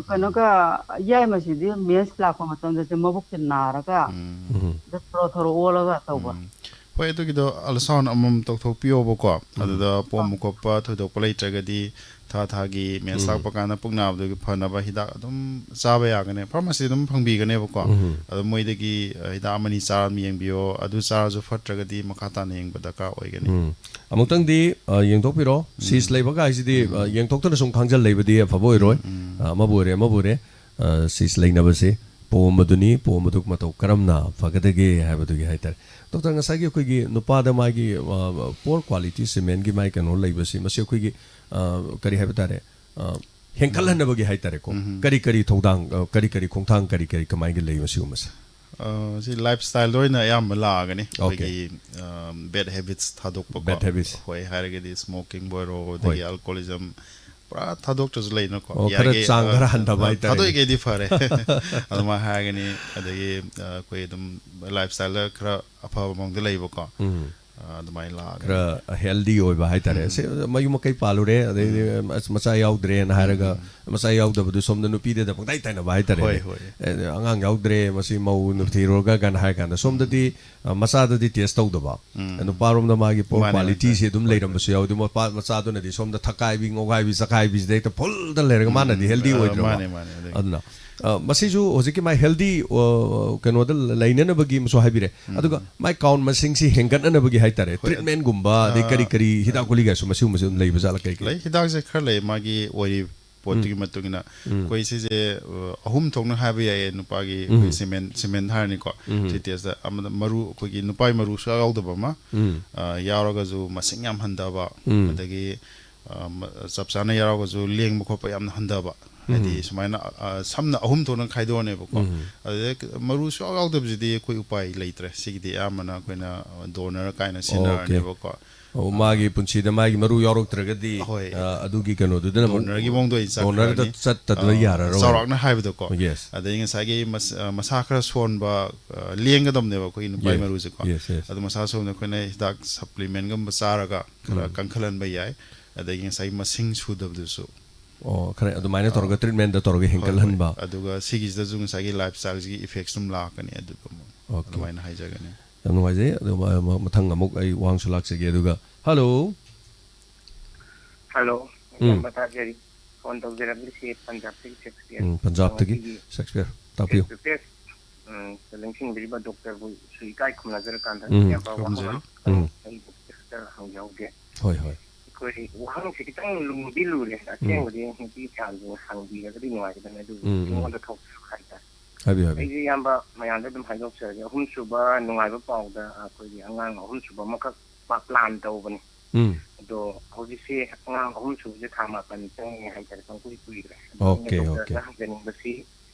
ꯀꯩꯅꯣꯒ ꯌꯥꯏꯃꯁꯤꯗꯤ ꯃꯦꯟꯁ ꯂꯥꯛꯄ ꯃꯇꯝꯗꯁꯨ ꯃꯕꯨꯛꯁꯦ ꯅꯥꯔꯒ ꯊꯣꯔꯣ ꯊꯣꯔꯣ ꯑꯣꯜꯂꯒ ꯇꯧꯕ ꯍꯣꯏ ꯑꯗꯨꯒꯤꯗꯣ ꯑꯜꯇ꯭ꯔꯥꯁꯥꯎꯟ ꯑꯃꯃꯝ ꯇꯧꯊꯣꯛꯄꯤꯌꯣꯕꯀꯣ ꯑꯗꯨꯗ ꯄꯣꯝꯕ ꯈꯣꯠꯄ ꯊꯣꯏꯗꯣꯛꯄ ꯂꯩꯇ꯭ꯔꯒꯗꯤ ꯊꯥꯒꯤ ꯃꯦꯟꯁ ꯂꯥꯛꯄ ꯀꯥꯟꯗ ꯄꯨꯛ ꯅꯥꯕꯗꯨꯒꯤ ꯐꯅꯕ ꯍꯤꯗꯥꯛ ꯑꯗꯨꯝ ꯆꯥꯕ ꯌꯥꯒꯅꯤ ꯐꯥꯔꯃꯥꯁꯤ ꯑꯗꯨꯝ ꯐꯪꯕꯤꯒꯅꯦꯕꯀꯣ ꯑꯗꯣ ꯃꯣꯏꯗꯒꯤ ꯍꯤꯗꯥꯛ ꯑꯃꯅꯤ ꯆꯥꯔ ꯌꯦꯡꯕꯤꯌꯣ ꯑꯗꯨ ꯆꯥꯔꯁꯨ ꯐꯠꯇ꯭ꯔꯒꯗꯤ ꯃꯈꯥ ꯇꯥꯅ ꯌꯦꯡꯕ ꯗꯔꯀꯥꯔ ꯑꯣꯏꯒꯅꯤ ꯑꯃꯨꯛꯇꯪꯗꯤ ꯌꯦꯡꯊꯣꯛꯄꯤꯔꯣ ꯁꯤꯁ ꯂꯩꯕꯒ ꯍꯥꯏꯁꯤꯗꯤ ꯌꯦꯡꯊꯣꯛꯇꯅ ꯁꯨꯝ ꯈꯪꯖꯜ ꯂꯩꯕꯗꯤ ꯑꯐꯕ ꯑꯣꯏꯔꯣꯏ ꯑꯃꯕꯨ ꯑꯣꯏꯔꯦ ꯁꯤꯁ ꯂꯩꯅꯕꯁꯤ ꯄꯣꯝꯕꯗꯨꯅꯤ ꯄꯣꯝꯕꯗꯨ ꯃꯇꯧ ꯀꯔꯝꯅ ꯐꯒꯗꯒꯦ ꯍꯥꯏꯕꯗꯨꯒꯤ ꯍꯥꯏꯇꯥꯔꯦ ꯗꯣꯛꯇꯔ ꯉꯁꯥꯏꯒꯤ ꯑꯩꯈꯣꯏꯒꯤ ꯅꯨꯄꯥꯗ ꯃꯥꯒꯤ ꯄꯣꯔ ꯀ꯭ꯋꯥꯂꯤꯇꯤ ꯁꯤꯃꯦꯟꯒꯤ ꯃꯥꯒꯤ ꯀꯩꯅꯣ ꯂꯩꯕꯁꯤ ꯃꯁꯤ ꯑꯩꯈꯣꯏꯒꯤ ꯀꯔꯤ ꯍꯥꯏꯕ ꯇꯥꯔꯦ ꯍꯦꯟꯀꯠꯍꯟꯅꯕꯒꯤ ꯍꯥꯏꯇꯥꯔꯦꯀꯣ ꯀꯔꯤ ꯊꯧꯗꯥꯡ ꯀꯔꯤ ꯈꯣꯡꯊꯥꯡ ꯀꯔꯤ ꯀꯃꯥꯏꯅ ꯂꯩ ꯃꯁꯤꯒꯨꯝꯕꯁꯦ ꯁꯤ ꯂꯥꯏꯐ ꯁ꯭ꯇꯥꯏꯜꯗ ꯑꯣꯏꯅ ꯑꯌꯥꯝꯕ ꯂꯥꯛꯑꯒꯅꯤ ꯑꯩꯈꯣꯏꯒꯤ ꯕꯦꯗ ꯍꯦꯕꯤꯠꯁ ꯊꯥꯗꯣꯛꯄꯀꯣ ꯍꯣꯏ ꯍꯥꯏꯔꯒꯗꯤ ꯁ꯭ꯃꯣꯀꯤꯡ ꯑꯣꯏꯔꯣ ꯑꯗꯒꯤ ꯑꯜꯀꯣꯍꯣꯂꯤꯖꯝ ꯄꯨꯔꯥ ꯊꯥꯗꯣꯛꯇ꯭ꯔꯁꯨ ꯂꯩꯅꯀꯣ ꯈꯔ ꯆꯥꯡ ꯈꯔ ꯍꯟꯊꯕ ꯍꯥꯏꯇꯥꯔꯦ ꯊꯥꯗꯣꯛꯏꯒꯩꯗꯤ ꯐꯔꯦ ꯑꯗꯨꯃꯥꯏꯅ ꯍꯥꯏꯔꯒꯅꯤ ꯑꯗꯒꯤ ꯑꯩꯈꯣꯏ ꯑꯗꯨꯝ ꯂꯥꯏꯐ ꯁ꯭ꯇꯥꯏꯜꯗ ꯈꯔ ꯑꯐꯕ ꯃꯑꯣꯡꯗ ꯂꯩꯕꯀꯣ ꯑꯗꯨꯃꯥꯏꯅ ꯂꯥꯛꯑꯒꯅꯤ ꯈꯔ ꯍꯦꯜꯗꯤ ꯑꯣꯏꯕ ꯍꯥꯏꯇꯥꯔꯦ ꯃꯌꯨꯝ ꯃꯀꯩ ꯄꯥꯜꯂꯨꯔꯦ ꯑꯗꯩꯗꯤ ꯃꯆꯥ ꯌꯥꯎꯗ꯭ꯔꯦꯅ ꯍꯥꯏꯔꯒ ꯃꯆꯥ ꯌꯥꯎꯗꯕꯗꯨ ꯁꯣꯝꯗ ꯅꯨꯄꯤꯗ ꯄꯪꯇꯥꯏ ꯇꯥꯏꯅꯕ ꯍꯥꯏꯇꯥꯔꯦ ꯑꯉꯥꯡ ꯌꯥꯎꯗ꯭ꯔꯦ ꯃꯁꯤ ꯃꯧ ꯊꯤꯔꯨꯔꯒ ꯀꯥꯏꯅ ꯍꯥꯏ ꯀꯥꯟꯗ ꯁꯣꯝꯗꯗꯤ ꯃꯆꯥꯗꯗꯤ ꯇꯦꯁ ꯇꯧꯗꯕ ꯅꯨꯄꯥꯔꯣꯝꯗ ꯃꯥꯒꯤ ꯄꯣꯔ ꯀ꯭ꯋꯥꯂꯤꯇꯤꯁꯤ ꯑꯗꯨꯝ ꯂꯩꯔꯝꯕꯁꯨ ꯌꯥꯎꯏ ꯑꯗꯨ ꯃꯆꯥꯗꯨꯅꯗꯤ ꯁꯣꯝꯗ ꯊꯛꯀꯥꯏꯕꯤ ꯉꯣꯒꯥꯏꯕꯤ ꯆꯈꯥꯏꯕꯤꯁꯤꯗ ꯍꯦꯛꯇ ꯐꯨꯜꯗ ꯂꯩꯔꯒ ꯃꯥꯅꯗꯤ ꯍꯦꯜꯗꯤ ꯑꯣꯏꯗ꯭ꯔꯕ ꯑꯗꯨꯅ ꯃꯁꯤꯁꯨ ꯍꯧꯖꯤꯛꯀꯤ ꯃꯥꯏ ꯍꯦꯜꯗꯤ ꯀꯩꯅꯣꯗ ꯂꯩꯅꯅꯕꯒꯤ ꯑꯃꯁꯨ ꯍꯥꯏꯕꯤꯔꯦ ꯑꯗꯨꯒ ꯃꯥꯏ ꯀꯥꯎꯟ ꯃꯁꯤꯡꯁꯤ ꯍꯦꯟꯒꯠꯅꯅꯕꯒꯤ ꯍꯥꯏꯇꯥꯔꯦ ꯇ꯭ꯔꯤꯠꯃꯦꯟꯒꯨꯝꯕ ꯑꯗꯩ ꯀꯔꯤ ꯍꯤꯗꯥꯛ ꯒꯨꯂꯤꯒꯁꯨ ꯃꯁꯤꯒꯨꯝꯕꯁꯨ ꯑꯗꯨꯝ ꯂꯩꯕ ꯖꯥꯠꯂ ꯂꯩ ꯍꯤꯗꯥꯛꯁꯦ ꯈꯔ ꯂꯩ ꯃꯥꯒꯤ ꯄꯣꯠꯇꯨꯒꯤ ꯃꯇꯨꯡ ꯏꯟꯅ ꯑꯩꯈꯣꯏ ꯁꯤꯁꯦ ꯑꯍꯨꯝ ꯊꯣꯛꯅ ꯍꯥꯏꯕ ꯌꯥꯏꯌꯦ ꯅꯨꯄꯥꯒꯤ ꯁꯤꯃꯦꯟ ꯍꯥꯏꯔꯅꯤꯀꯣ ꯁꯤ ꯇꯦꯁꯇ ꯑꯃꯗ ꯃꯔꯨ ꯑꯩꯈꯣꯏꯒꯤ ꯅꯨꯄꯥꯒꯤ ꯃꯔꯨ ꯁꯨꯡꯌꯥꯎ ꯌꯥꯎꯗꯕ ꯑꯃ ꯌꯥꯎꯔꯒꯁꯨ ꯃꯁꯤꯡ ꯌꯥꯝ ꯍꯟꯊꯕ ꯑꯗꯒꯤ ꯆꯞ ꯆꯥꯅ ꯌꯥꯎꯔꯒꯁꯨ ꯂꯦꯡꯕ ꯈꯣꯠꯄ ꯌꯥꯝꯅ ꯍꯟꯊꯕ ꯍꯥꯏꯗꯤ ꯁꯨꯃꯥꯏꯅ ꯁꯝꯅ ꯑꯍꯨꯝ ꯊꯣꯛꯅ ꯈꯥꯏꯗꯣꯛꯑꯅꯦꯕꯀꯣ ꯑꯗꯨꯗꯩ ꯃꯔꯨ ꯁꯨꯡꯌꯥꯎ ꯌꯥꯎꯗꯕꯁꯤꯗꯤ ꯑꯩꯈꯣꯏ ꯎꯄꯥꯏ ꯂꯩꯇ꯭ꯔꯦ ꯁꯤꯒꯤꯗꯤ ꯑꯌꯥꯝꯕꯅ ꯑꯩꯈꯣꯏꯅ ꯗꯣꯅꯔ ꯀꯥꯏꯅ ꯁꯤꯖꯤꯟꯅꯔꯅꯦꯕꯀꯣ ꯃꯥꯒꯤ ꯄꯨꯟꯁꯤꯗ ꯃꯥꯒꯤ ꯃꯔꯨ ꯌꯥꯎꯔꯛꯇ꯭ꯔꯒꯗꯤ ꯍꯣꯏ ꯑꯗꯨꯒꯤ ꯀꯩꯅꯣꯗꯨꯗꯅ ꯗꯣꯅꯔꯒꯤ ꯃꯑꯣꯡꯗ ꯑꯣꯏꯅ ꯗꯣꯅꯔꯗ ꯆꯠꯇꯗꯅ ꯌꯥꯔꯔꯣꯏ ꯆꯥꯎꯔꯥꯛꯅ ꯍꯥꯏꯕꯗꯀꯣ ꯌꯦꯁ ꯑꯗꯩ ꯉꯁꯥꯏꯒꯤ ꯃꯁꯥ ꯈꯔ ꯁꯣꯟꯕ ꯂꯦꯡꯒꯗꯕꯅꯦꯕ ꯑꯩꯈꯣꯏꯒꯤ ꯅꯨꯄꯥꯒꯤ ꯃꯔꯨꯁꯦꯀꯣ ꯑꯗꯨ ꯃꯁꯥ ꯁꯣꯟꯕ ꯑꯩꯈꯣꯏꯅ ꯍꯤꯗꯥꯛ ꯁꯄ꯭ꯂꯤꯃꯦꯟꯒꯨꯝꯕ ꯆꯥꯔꯒ ꯈꯔ ꯀꯟꯈꯠꯍꯟꯕ ꯌꯥꯏ ꯑꯗꯒꯤ ꯉꯁꯥꯏ ꯃꯁꯤꯡ ꯁꯨꯗꯕꯗꯨꯁꯨ ꯈꯔ ꯑꯗꯨꯃꯥꯏꯅ ꯇꯧꯔꯒ ꯇ꯭ꯔꯤꯠꯃꯦꯟꯗ ꯇꯧꯔꯒ ꯍꯦꯟꯀꯠꯍꯟꯕ ꯑꯗꯨꯒ ꯁꯤꯒꯤꯁꯤꯗꯁꯨ ꯉꯁꯥꯏꯒꯤ ꯂꯥꯏꯐ ꯁ꯭ꯇꯥꯏꯜꯁꯤꯒꯤ ꯏꯐꯦꯛꯁ ꯑꯗꯨꯝ ꯂꯥꯛꯀꯅꯤ ꯑꯗꯨꯒ ꯑꯗꯨꯃꯥꯏꯅ ꯍꯥꯏꯖꯒꯅꯤ ꯌꯥꯝ ꯅꯨꯡꯉꯥꯏꯖꯩ ꯑꯗꯨ ꯃꯊꯪ ꯑꯃꯨꯛ ꯑꯩ ꯋꯥꯍꯪꯁꯨ ꯂꯥꯛꯆꯒꯦ ꯑꯗꯨꯒ ꯍꯜꯂꯣ ꯍꯜꯂꯣ ꯌꯥꯝꯕ ꯇꯥꯖꯔꯤ ꯐꯣꯟ ꯇꯧꯖꯔꯛꯂꯤꯁꯤ ꯄꯟꯖꯥꯕꯇꯒꯤ ꯁꯦꯛꯁꯄꯤꯌꯔ ꯄꯟꯖꯥꯕꯇꯒꯤ ꯁꯦꯛꯁꯄꯤꯌꯔ ꯇꯥꯛꯄꯤꯌꯨ ꯂꯦꯡꯁꯤꯟꯕꯤꯔꯤꯕ ꯗꯣꯛꯇꯔꯕꯨꯁꯨ ꯏꯀꯥꯏ ꯈꯨꯝꯅꯖꯔꯀꯥꯟꯗ ꯌꯥꯝꯕ ꯋꯥꯍꯪ ꯑꯩ ꯗꯣꯛꯇꯔꯗ ꯍꯪꯖꯍꯧꯒꯦ ꯍꯣꯏ ꯍꯣꯏ ꯑꯩꯈꯣꯏ ꯋꯥꯍꯪꯁꯤ ꯈꯤꯇꯪ ꯂꯨꯗꯤ ꯂꯨꯔꯦ ꯑꯁꯦꯡꯕꯗꯤ ꯅꯨꯄꯤ ꯃꯌꯥꯝꯁꯤꯡ ꯍꯪꯕꯤꯔꯒꯗꯤ ꯅꯨꯡꯉꯥꯏꯒꯗꯕꯅꯤ ꯑꯗꯨꯕꯨ ꯑꯩꯉꯣꯟꯗ ꯊꯣꯛꯄꯁꯨ ꯍꯥꯏꯇꯥꯔꯦ ꯍꯥꯏꯕꯤꯌꯨ ꯍꯥꯏꯕꯤꯌꯨ ꯑꯩꯁꯦ ꯏꯌꯥꯝꯕ ꯃꯌꯥꯝꯗ ꯑꯗꯨꯝ ꯍꯥꯏꯗꯣꯛꯆꯔꯒꯦ ꯑꯍꯨꯝꯁꯨꯕ ꯅꯨꯡꯉꯥꯏꯕ ꯄꯥꯎꯗ ꯑꯩꯈꯣꯏꯒꯤ ꯑꯉꯥꯡ ꯑꯍꯨꯝꯁꯨꯕ ꯑꯃꯈꯛ ꯄ꯭ꯂꯥꯟ ꯇꯧꯕꯅꯤ ꯑꯗꯣ ꯍꯧꯖꯤꯛꯁꯦ ꯑꯉꯥꯡ ꯑꯍꯨꯝꯁꯨꯕꯁꯦ ꯊꯥ 9 ꯆꯪꯉꯦ ꯍꯥꯏꯇꯥꯔꯦ ꯄꯪꯀꯨꯏ ꯀꯨꯏꯈ꯭ꯔꯦ ꯑꯩꯅ ꯗꯣꯛꯇꯔꯗ ꯍꯪꯖꯅꯤꯡꯕꯁꯤ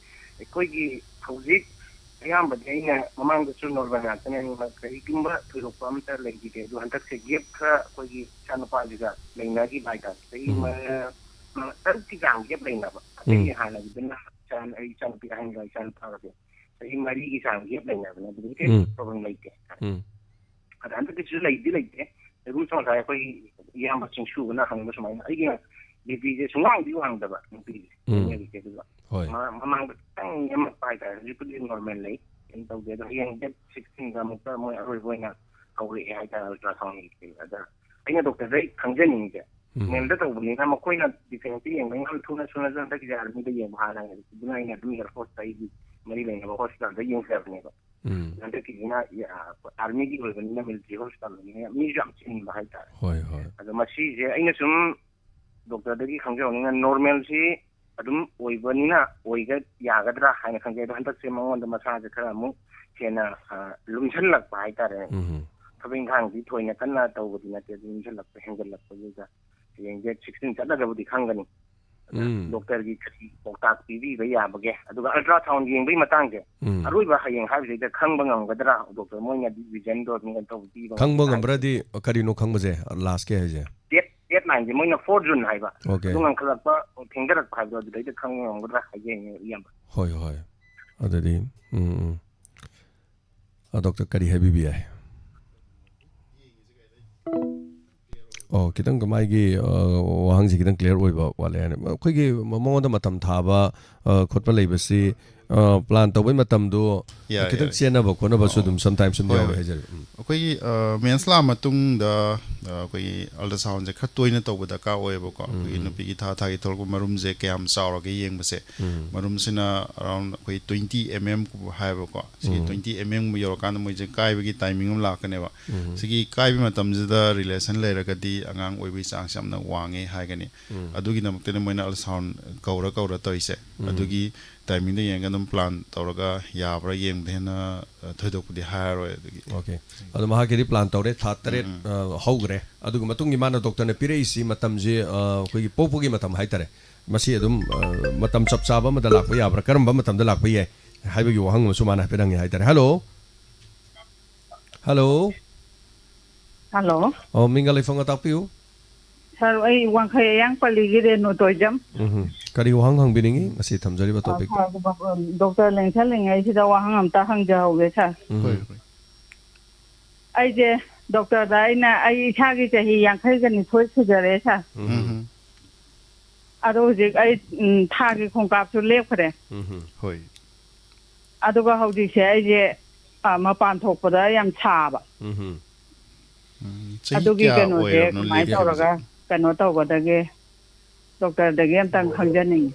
ꯑꯩꯈꯣꯏꯒꯤ ꯍꯧꯖꯤꯛ ꯑꯌꯥꯝꯕꯗꯤ ꯑꯩꯅ ꯃꯃꯥꯡꯗꯁꯨ ꯅꯣꯔꯃꯦꯜ ꯉꯥꯛꯇꯅꯦ ꯀꯔꯤꯒꯨꯝꯕ ꯊꯣꯏꯗꯣꯛꯄ ꯑꯝꯇ ꯂꯩꯈꯤꯗꯦ ꯑꯗꯣ ꯍꯟꯗꯛꯁꯦ ꯒꯦꯞ ꯈꯔ ꯑꯩꯈꯣꯏꯒꯤ ꯏꯆꯥꯅꯨꯄꯥꯁꯤꯒ ꯂꯩꯅꯈꯤꯕ ꯍꯥꯏꯇꯥꯔꯦ ꯆꯍꯤ 3ꯀꯤ ꯆꯥꯡ ꯒꯦꯞ ꯂꯩꯅꯕ ꯑꯗꯒꯤ ꯍꯥꯟꯅꯒꯤꯗꯨꯅ ꯑꯩ ꯏꯆꯥꯅꯨꯄꯤ ꯑꯍꯟꯒ ꯏꯆꯥꯅꯨꯄꯥꯒꯁꯦ ꯆꯍꯤ 4ꯒꯤ ꯆꯥꯡ ꯒꯦꯞ ꯂꯩꯅꯕꯅꯦ ꯑꯗꯨꯗꯤ ꯀꯩꯁꯨ ꯄ꯭ꯔꯣꯕ꯭ꯂꯦꯝ ꯂꯩꯇꯦ ꯑꯗ ꯍꯟꯗꯛꯀꯤꯁꯨ ꯂꯩꯗꯤ ꯂꯩꯇꯦ ꯑꯗꯨꯝ ꯉꯁꯥꯏ ꯑꯩꯈꯣꯏꯒꯤ ꯏꯌꯥꯝꯕ ꯆꯤꯡꯁꯨꯕꯅ ꯍꯪꯕ ꯁꯨꯃꯥꯏꯅ ꯑꯩꯒꯤ ꯕꯤꯄꯤꯁꯦ ꯁꯨꯡꯋꯥꯡꯗꯤ ꯋꯥꯡꯗꯕ ꯅꯨꯄꯤꯁꯦ ꯍꯧꯖꯤꯛꯁꯦ ꯑꯗꯨꯒ ꯃꯃꯥꯡꯗ ꯈꯤꯇꯪ ꯅꯦꯝꯃꯛꯄ ꯍꯥꯏꯇꯥꯔꯦ ꯍꯧꯖꯤꯛꯄꯨꯗꯤ ꯅꯣꯔꯃꯦꯜ ꯂꯩ ꯀꯩꯅꯣ ꯇꯧꯗꯦ ꯑꯗꯣ ꯍꯌꯦꯡ ꯗꯦꯠ 16ꯗ ꯑꯃꯨꯛꯀ ꯃꯣꯏ ꯑꯔꯣꯏꯕ ꯑꯣꯏꯅ ꯍꯧꯔꯛꯑꯦ ꯍꯥꯏꯇꯥꯔꯦ ꯑꯜꯇ꯭ꯔꯥꯁꯥꯎꯟꯒꯤ ꯑꯗ ꯑꯩꯅ ꯗꯣꯛꯇꯔꯗ ꯈꯪꯖꯅꯤꯡꯉꯤꯁꯦ ꯃꯦꯜꯗ ꯇꯧꯕꯅꯤꯅ ꯃꯈꯣꯏꯅ ꯗꯤꯐꯦꯟꯁꯇ ꯌꯦꯡꯕ ꯌꯥꯝ ꯊꯨꯅꯁꯨ ꯍꯟꯗꯛꯀꯤꯁꯦ ꯑꯥꯔꯃꯤꯗ ꯌꯦꯡꯕ ꯍꯥꯟꯅ ꯑꯗꯨꯅ ꯑꯩꯅ ꯑꯗꯨꯝ ꯑꯦꯌꯔꯐꯣꯔꯁꯇ ꯑꯩꯒꯤ ꯃꯔꯤ ꯂꯩꯅꯕ ꯍꯣꯁꯄꯤꯇꯥꯜꯗ ꯌꯦꯡꯖꯕꯅꯦꯕ ꯍꯟꯗꯛꯀꯤꯁꯤꯅ ꯑꯥꯔꯃꯤꯒꯤ ꯑꯣꯏꯕꯅꯤꯅ ꯃꯤꯂꯤꯇꯔꯤ ꯍꯣꯁꯄꯤꯇꯥꯜ ꯑꯣꯏꯕꯅꯤꯅ ꯃꯤꯁꯨ ꯌꯥꯝ ꯆꯤꯟꯕ ꯍꯥꯏꯇꯥꯔꯦ ꯑꯗꯣ ꯃꯁꯤꯁꯦ ꯑꯩꯅ ꯁꯨꯝ ꯗꯣꯛꯇꯔꯗꯒꯤ ꯈꯪꯖꯍꯧꯅꯤꯡꯉ ꯅꯣꯔꯃꯦꯜꯁꯤ ꯑꯗꯨꯝ ꯑꯣꯏꯕꯅꯤꯅ ꯌꯥꯒꯗ꯭ꯔꯥ ꯍꯥꯏꯅ ꯈꯪꯖꯩ ꯑꯗꯣ ꯍꯟꯗꯛꯁꯦ ꯃꯉꯣꯟꯗ ꯃꯁꯥꯁꯦ ꯈꯔ ꯑꯃꯨꯛ ꯍꯦꯟꯅ ꯂꯨꯝꯁꯜꯂꯛꯄ ꯍꯥꯏꯇꯥꯔꯦ ꯊꯕꯛ ꯏꯪꯈꯥꯡꯗꯤ ꯊꯣꯏꯅ ꯀꯟꯅ ꯇꯧꯕꯗꯤ ꯅꯠꯇꯦ ꯑꯗꯨ ꯂꯨꯝꯁꯜꯂꯛꯄ ꯍꯦꯟꯖꯜꯂꯛꯄꯗꯨꯗ ꯍꯌꯦꯡ ꯗꯦꯠ 16 ꯆꯠꯂꯒꯕꯨꯗꯤ ꯈꯪꯒꯅꯤ ꯗꯣꯛꯇꯔꯒꯤ ꯀꯔꯤ ꯄꯥꯎꯇꯥꯛ ꯄꯤꯕꯤꯕ ꯌꯥꯕꯒꯦ ꯑꯗꯨꯒ ꯑꯜꯇ꯭ꯔꯥꯁꯥꯎꯟ ꯌꯦꯡꯕꯒꯤ ꯃꯇꯥꯡꯁꯦ ꯑꯔꯣꯏꯕ ꯍꯌꯦꯡ ꯍꯥꯏꯕꯁꯤꯗ ꯈꯪꯕ ꯉꯝꯒꯗ꯭ꯔꯥ ꯗꯣꯛꯇꯔ ꯃꯣꯏꯅ ꯚꯤꯖꯟꯗꯣ ꯄꯤꯕ ꯈꯪꯕ ꯉꯝꯕ꯭ꯔꯗꯤ ꯀꯔꯤꯅꯣ ꯈꯪꯕꯁꯦ ꯂꯥꯁꯀꯤ ꯍꯥꯏꯁꯦ ꯗꯦꯠ ꯂꯥꯏꯟꯁꯦ ꯃꯣꯏꯅ 4 ꯖꯨꯟ ꯍꯥꯏꯕ ꯑꯗꯨ ꯉꯟꯈꯠꯂꯛꯄ ꯊꯦꯡꯊꯔꯛꯄ ꯍꯥꯏꯕꯗꯣ ꯑꯗꯨꯗꯩꯗ ꯈꯪꯕ ꯉꯝꯒꯗ꯭ꯔꯥ ꯍꯥꯏꯖꯩꯅꯦ ꯏꯌꯥꯝꯕ ꯍꯣꯏ ꯍꯣꯏ ꯑꯗꯨꯗꯤ ꯗꯣꯛꯇꯔ ꯀꯔꯤ ꯍꯥꯏꯕꯤꯕ ꯌꯥꯏ खितंग माइगी वाहंगसी खितंग क्लियर ओइबा वाले हाने अखोइगी ममोंदा मतम थाबा खोटपा लेबसी प्लान तौबै मतमदो खितंग चेनबा खोनबसु दुम समटाइम्स सुम याव हेजर अखोइगी मेंसला मतुंगदा अखोइगी अल्ट्रासाउंड जे खतोइना तौबा दका ओइबको अखोइगी नुपीगी था थागी थोलको मरुमजे कयाम चावरगे येंगबसे मरुमसिना अराउंड अखोइ 20 mm को हायबको सी 20 mm मु योरकान मोइजे काइबगी टाइमिंग हम लाकनेबा सिगी काइबी मतमजदा relation लेरगदी angang oibi chang samna wange haigani adugi namakte moina ultrasound kaura toise adugi timing de yenga dum plan tawraga yabra yeng dhena thoidokpudi hairo adugi okay adu maha kedi plan tawre tha tare hogre adugi matungi mana doctor ne pire isi matam je koi popugi matam haitare masi adum matam chap chaba ma da lakpa yabra karamba matam da lakpa ye haibagi wahang su mana pedang haitare hello Hello. Oh, minggal ifong atapiu. Sir, ay wang kaya yang paligid no tojam. Kari wahang hang biningi masih thamjari ba topic. Doctor Lengsa lengai sida wahang am ta hang jaw ge sa. Ai je doctor dai na ai thagi chahi yang khai ga ni thoi sujare sa. Ado je ai thagi khongkap su lep khare. Hoi. Ado ga hodi se ai je mapan thokpada yam chaba. अदुगी कनो जे माइ तौरगा कनो तौगदगे doctor दगे अंतंग खंजनिंग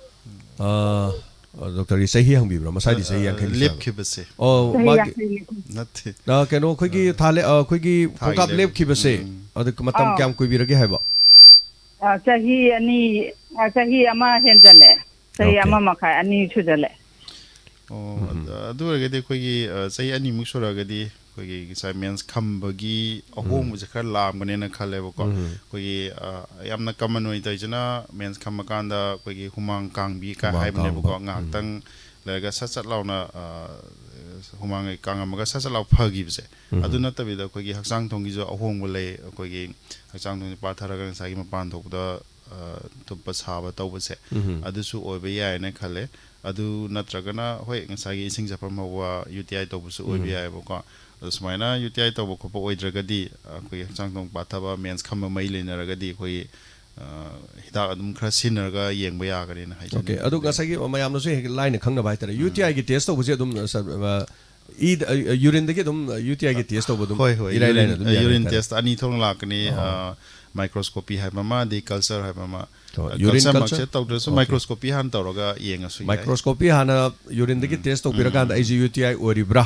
doctor सही हंगबिब्रा मसाइदी सही यांखै लेपखिबसे ओ नथि ना कनो खोगी थाले खोगी फोकाप लेपखिबसे अदु मतम क्याम कोइबिरगे हाइबा Chahi ani chahi ama henjale. Chahi ama makai ani chujale. Oh, adu agadi koi say ani muksura agadi koi say means kambagi ahong muja kar lam gane na khale bako koi yamna common way ta jana means kamakanda koi humang kangbi ka hype ne bako ngak tang laga sat launa humang kang amaga sat lau phagi bse adu na tabi da koi haksang thongi jo ahong bole koi haksang thongi patharaga sai ma pan thok da tuppa saba tawbse adu su oibe ya ne khale adu natragana hoi ngasagi ising japam hawa UTI tawbusu oibe ya bako smaina UTI tawbo khopo oidragadi koi haksang thong pathaba mens kham mai lenaragadi koi hida adum khra sinarga yengba ya gari na hai okay adu ngasagi mayam no se line khangna bai tare UTI gi test tawbuse dum urine dagi dum UTI gi test tawbo dum irai line urine test ani thong lakni microscopy hai mama di culture hai mama urine culture tawdra so microscopy han tawraga yenga su microscopy hana urine dagi test tawbiraga da UTI oribra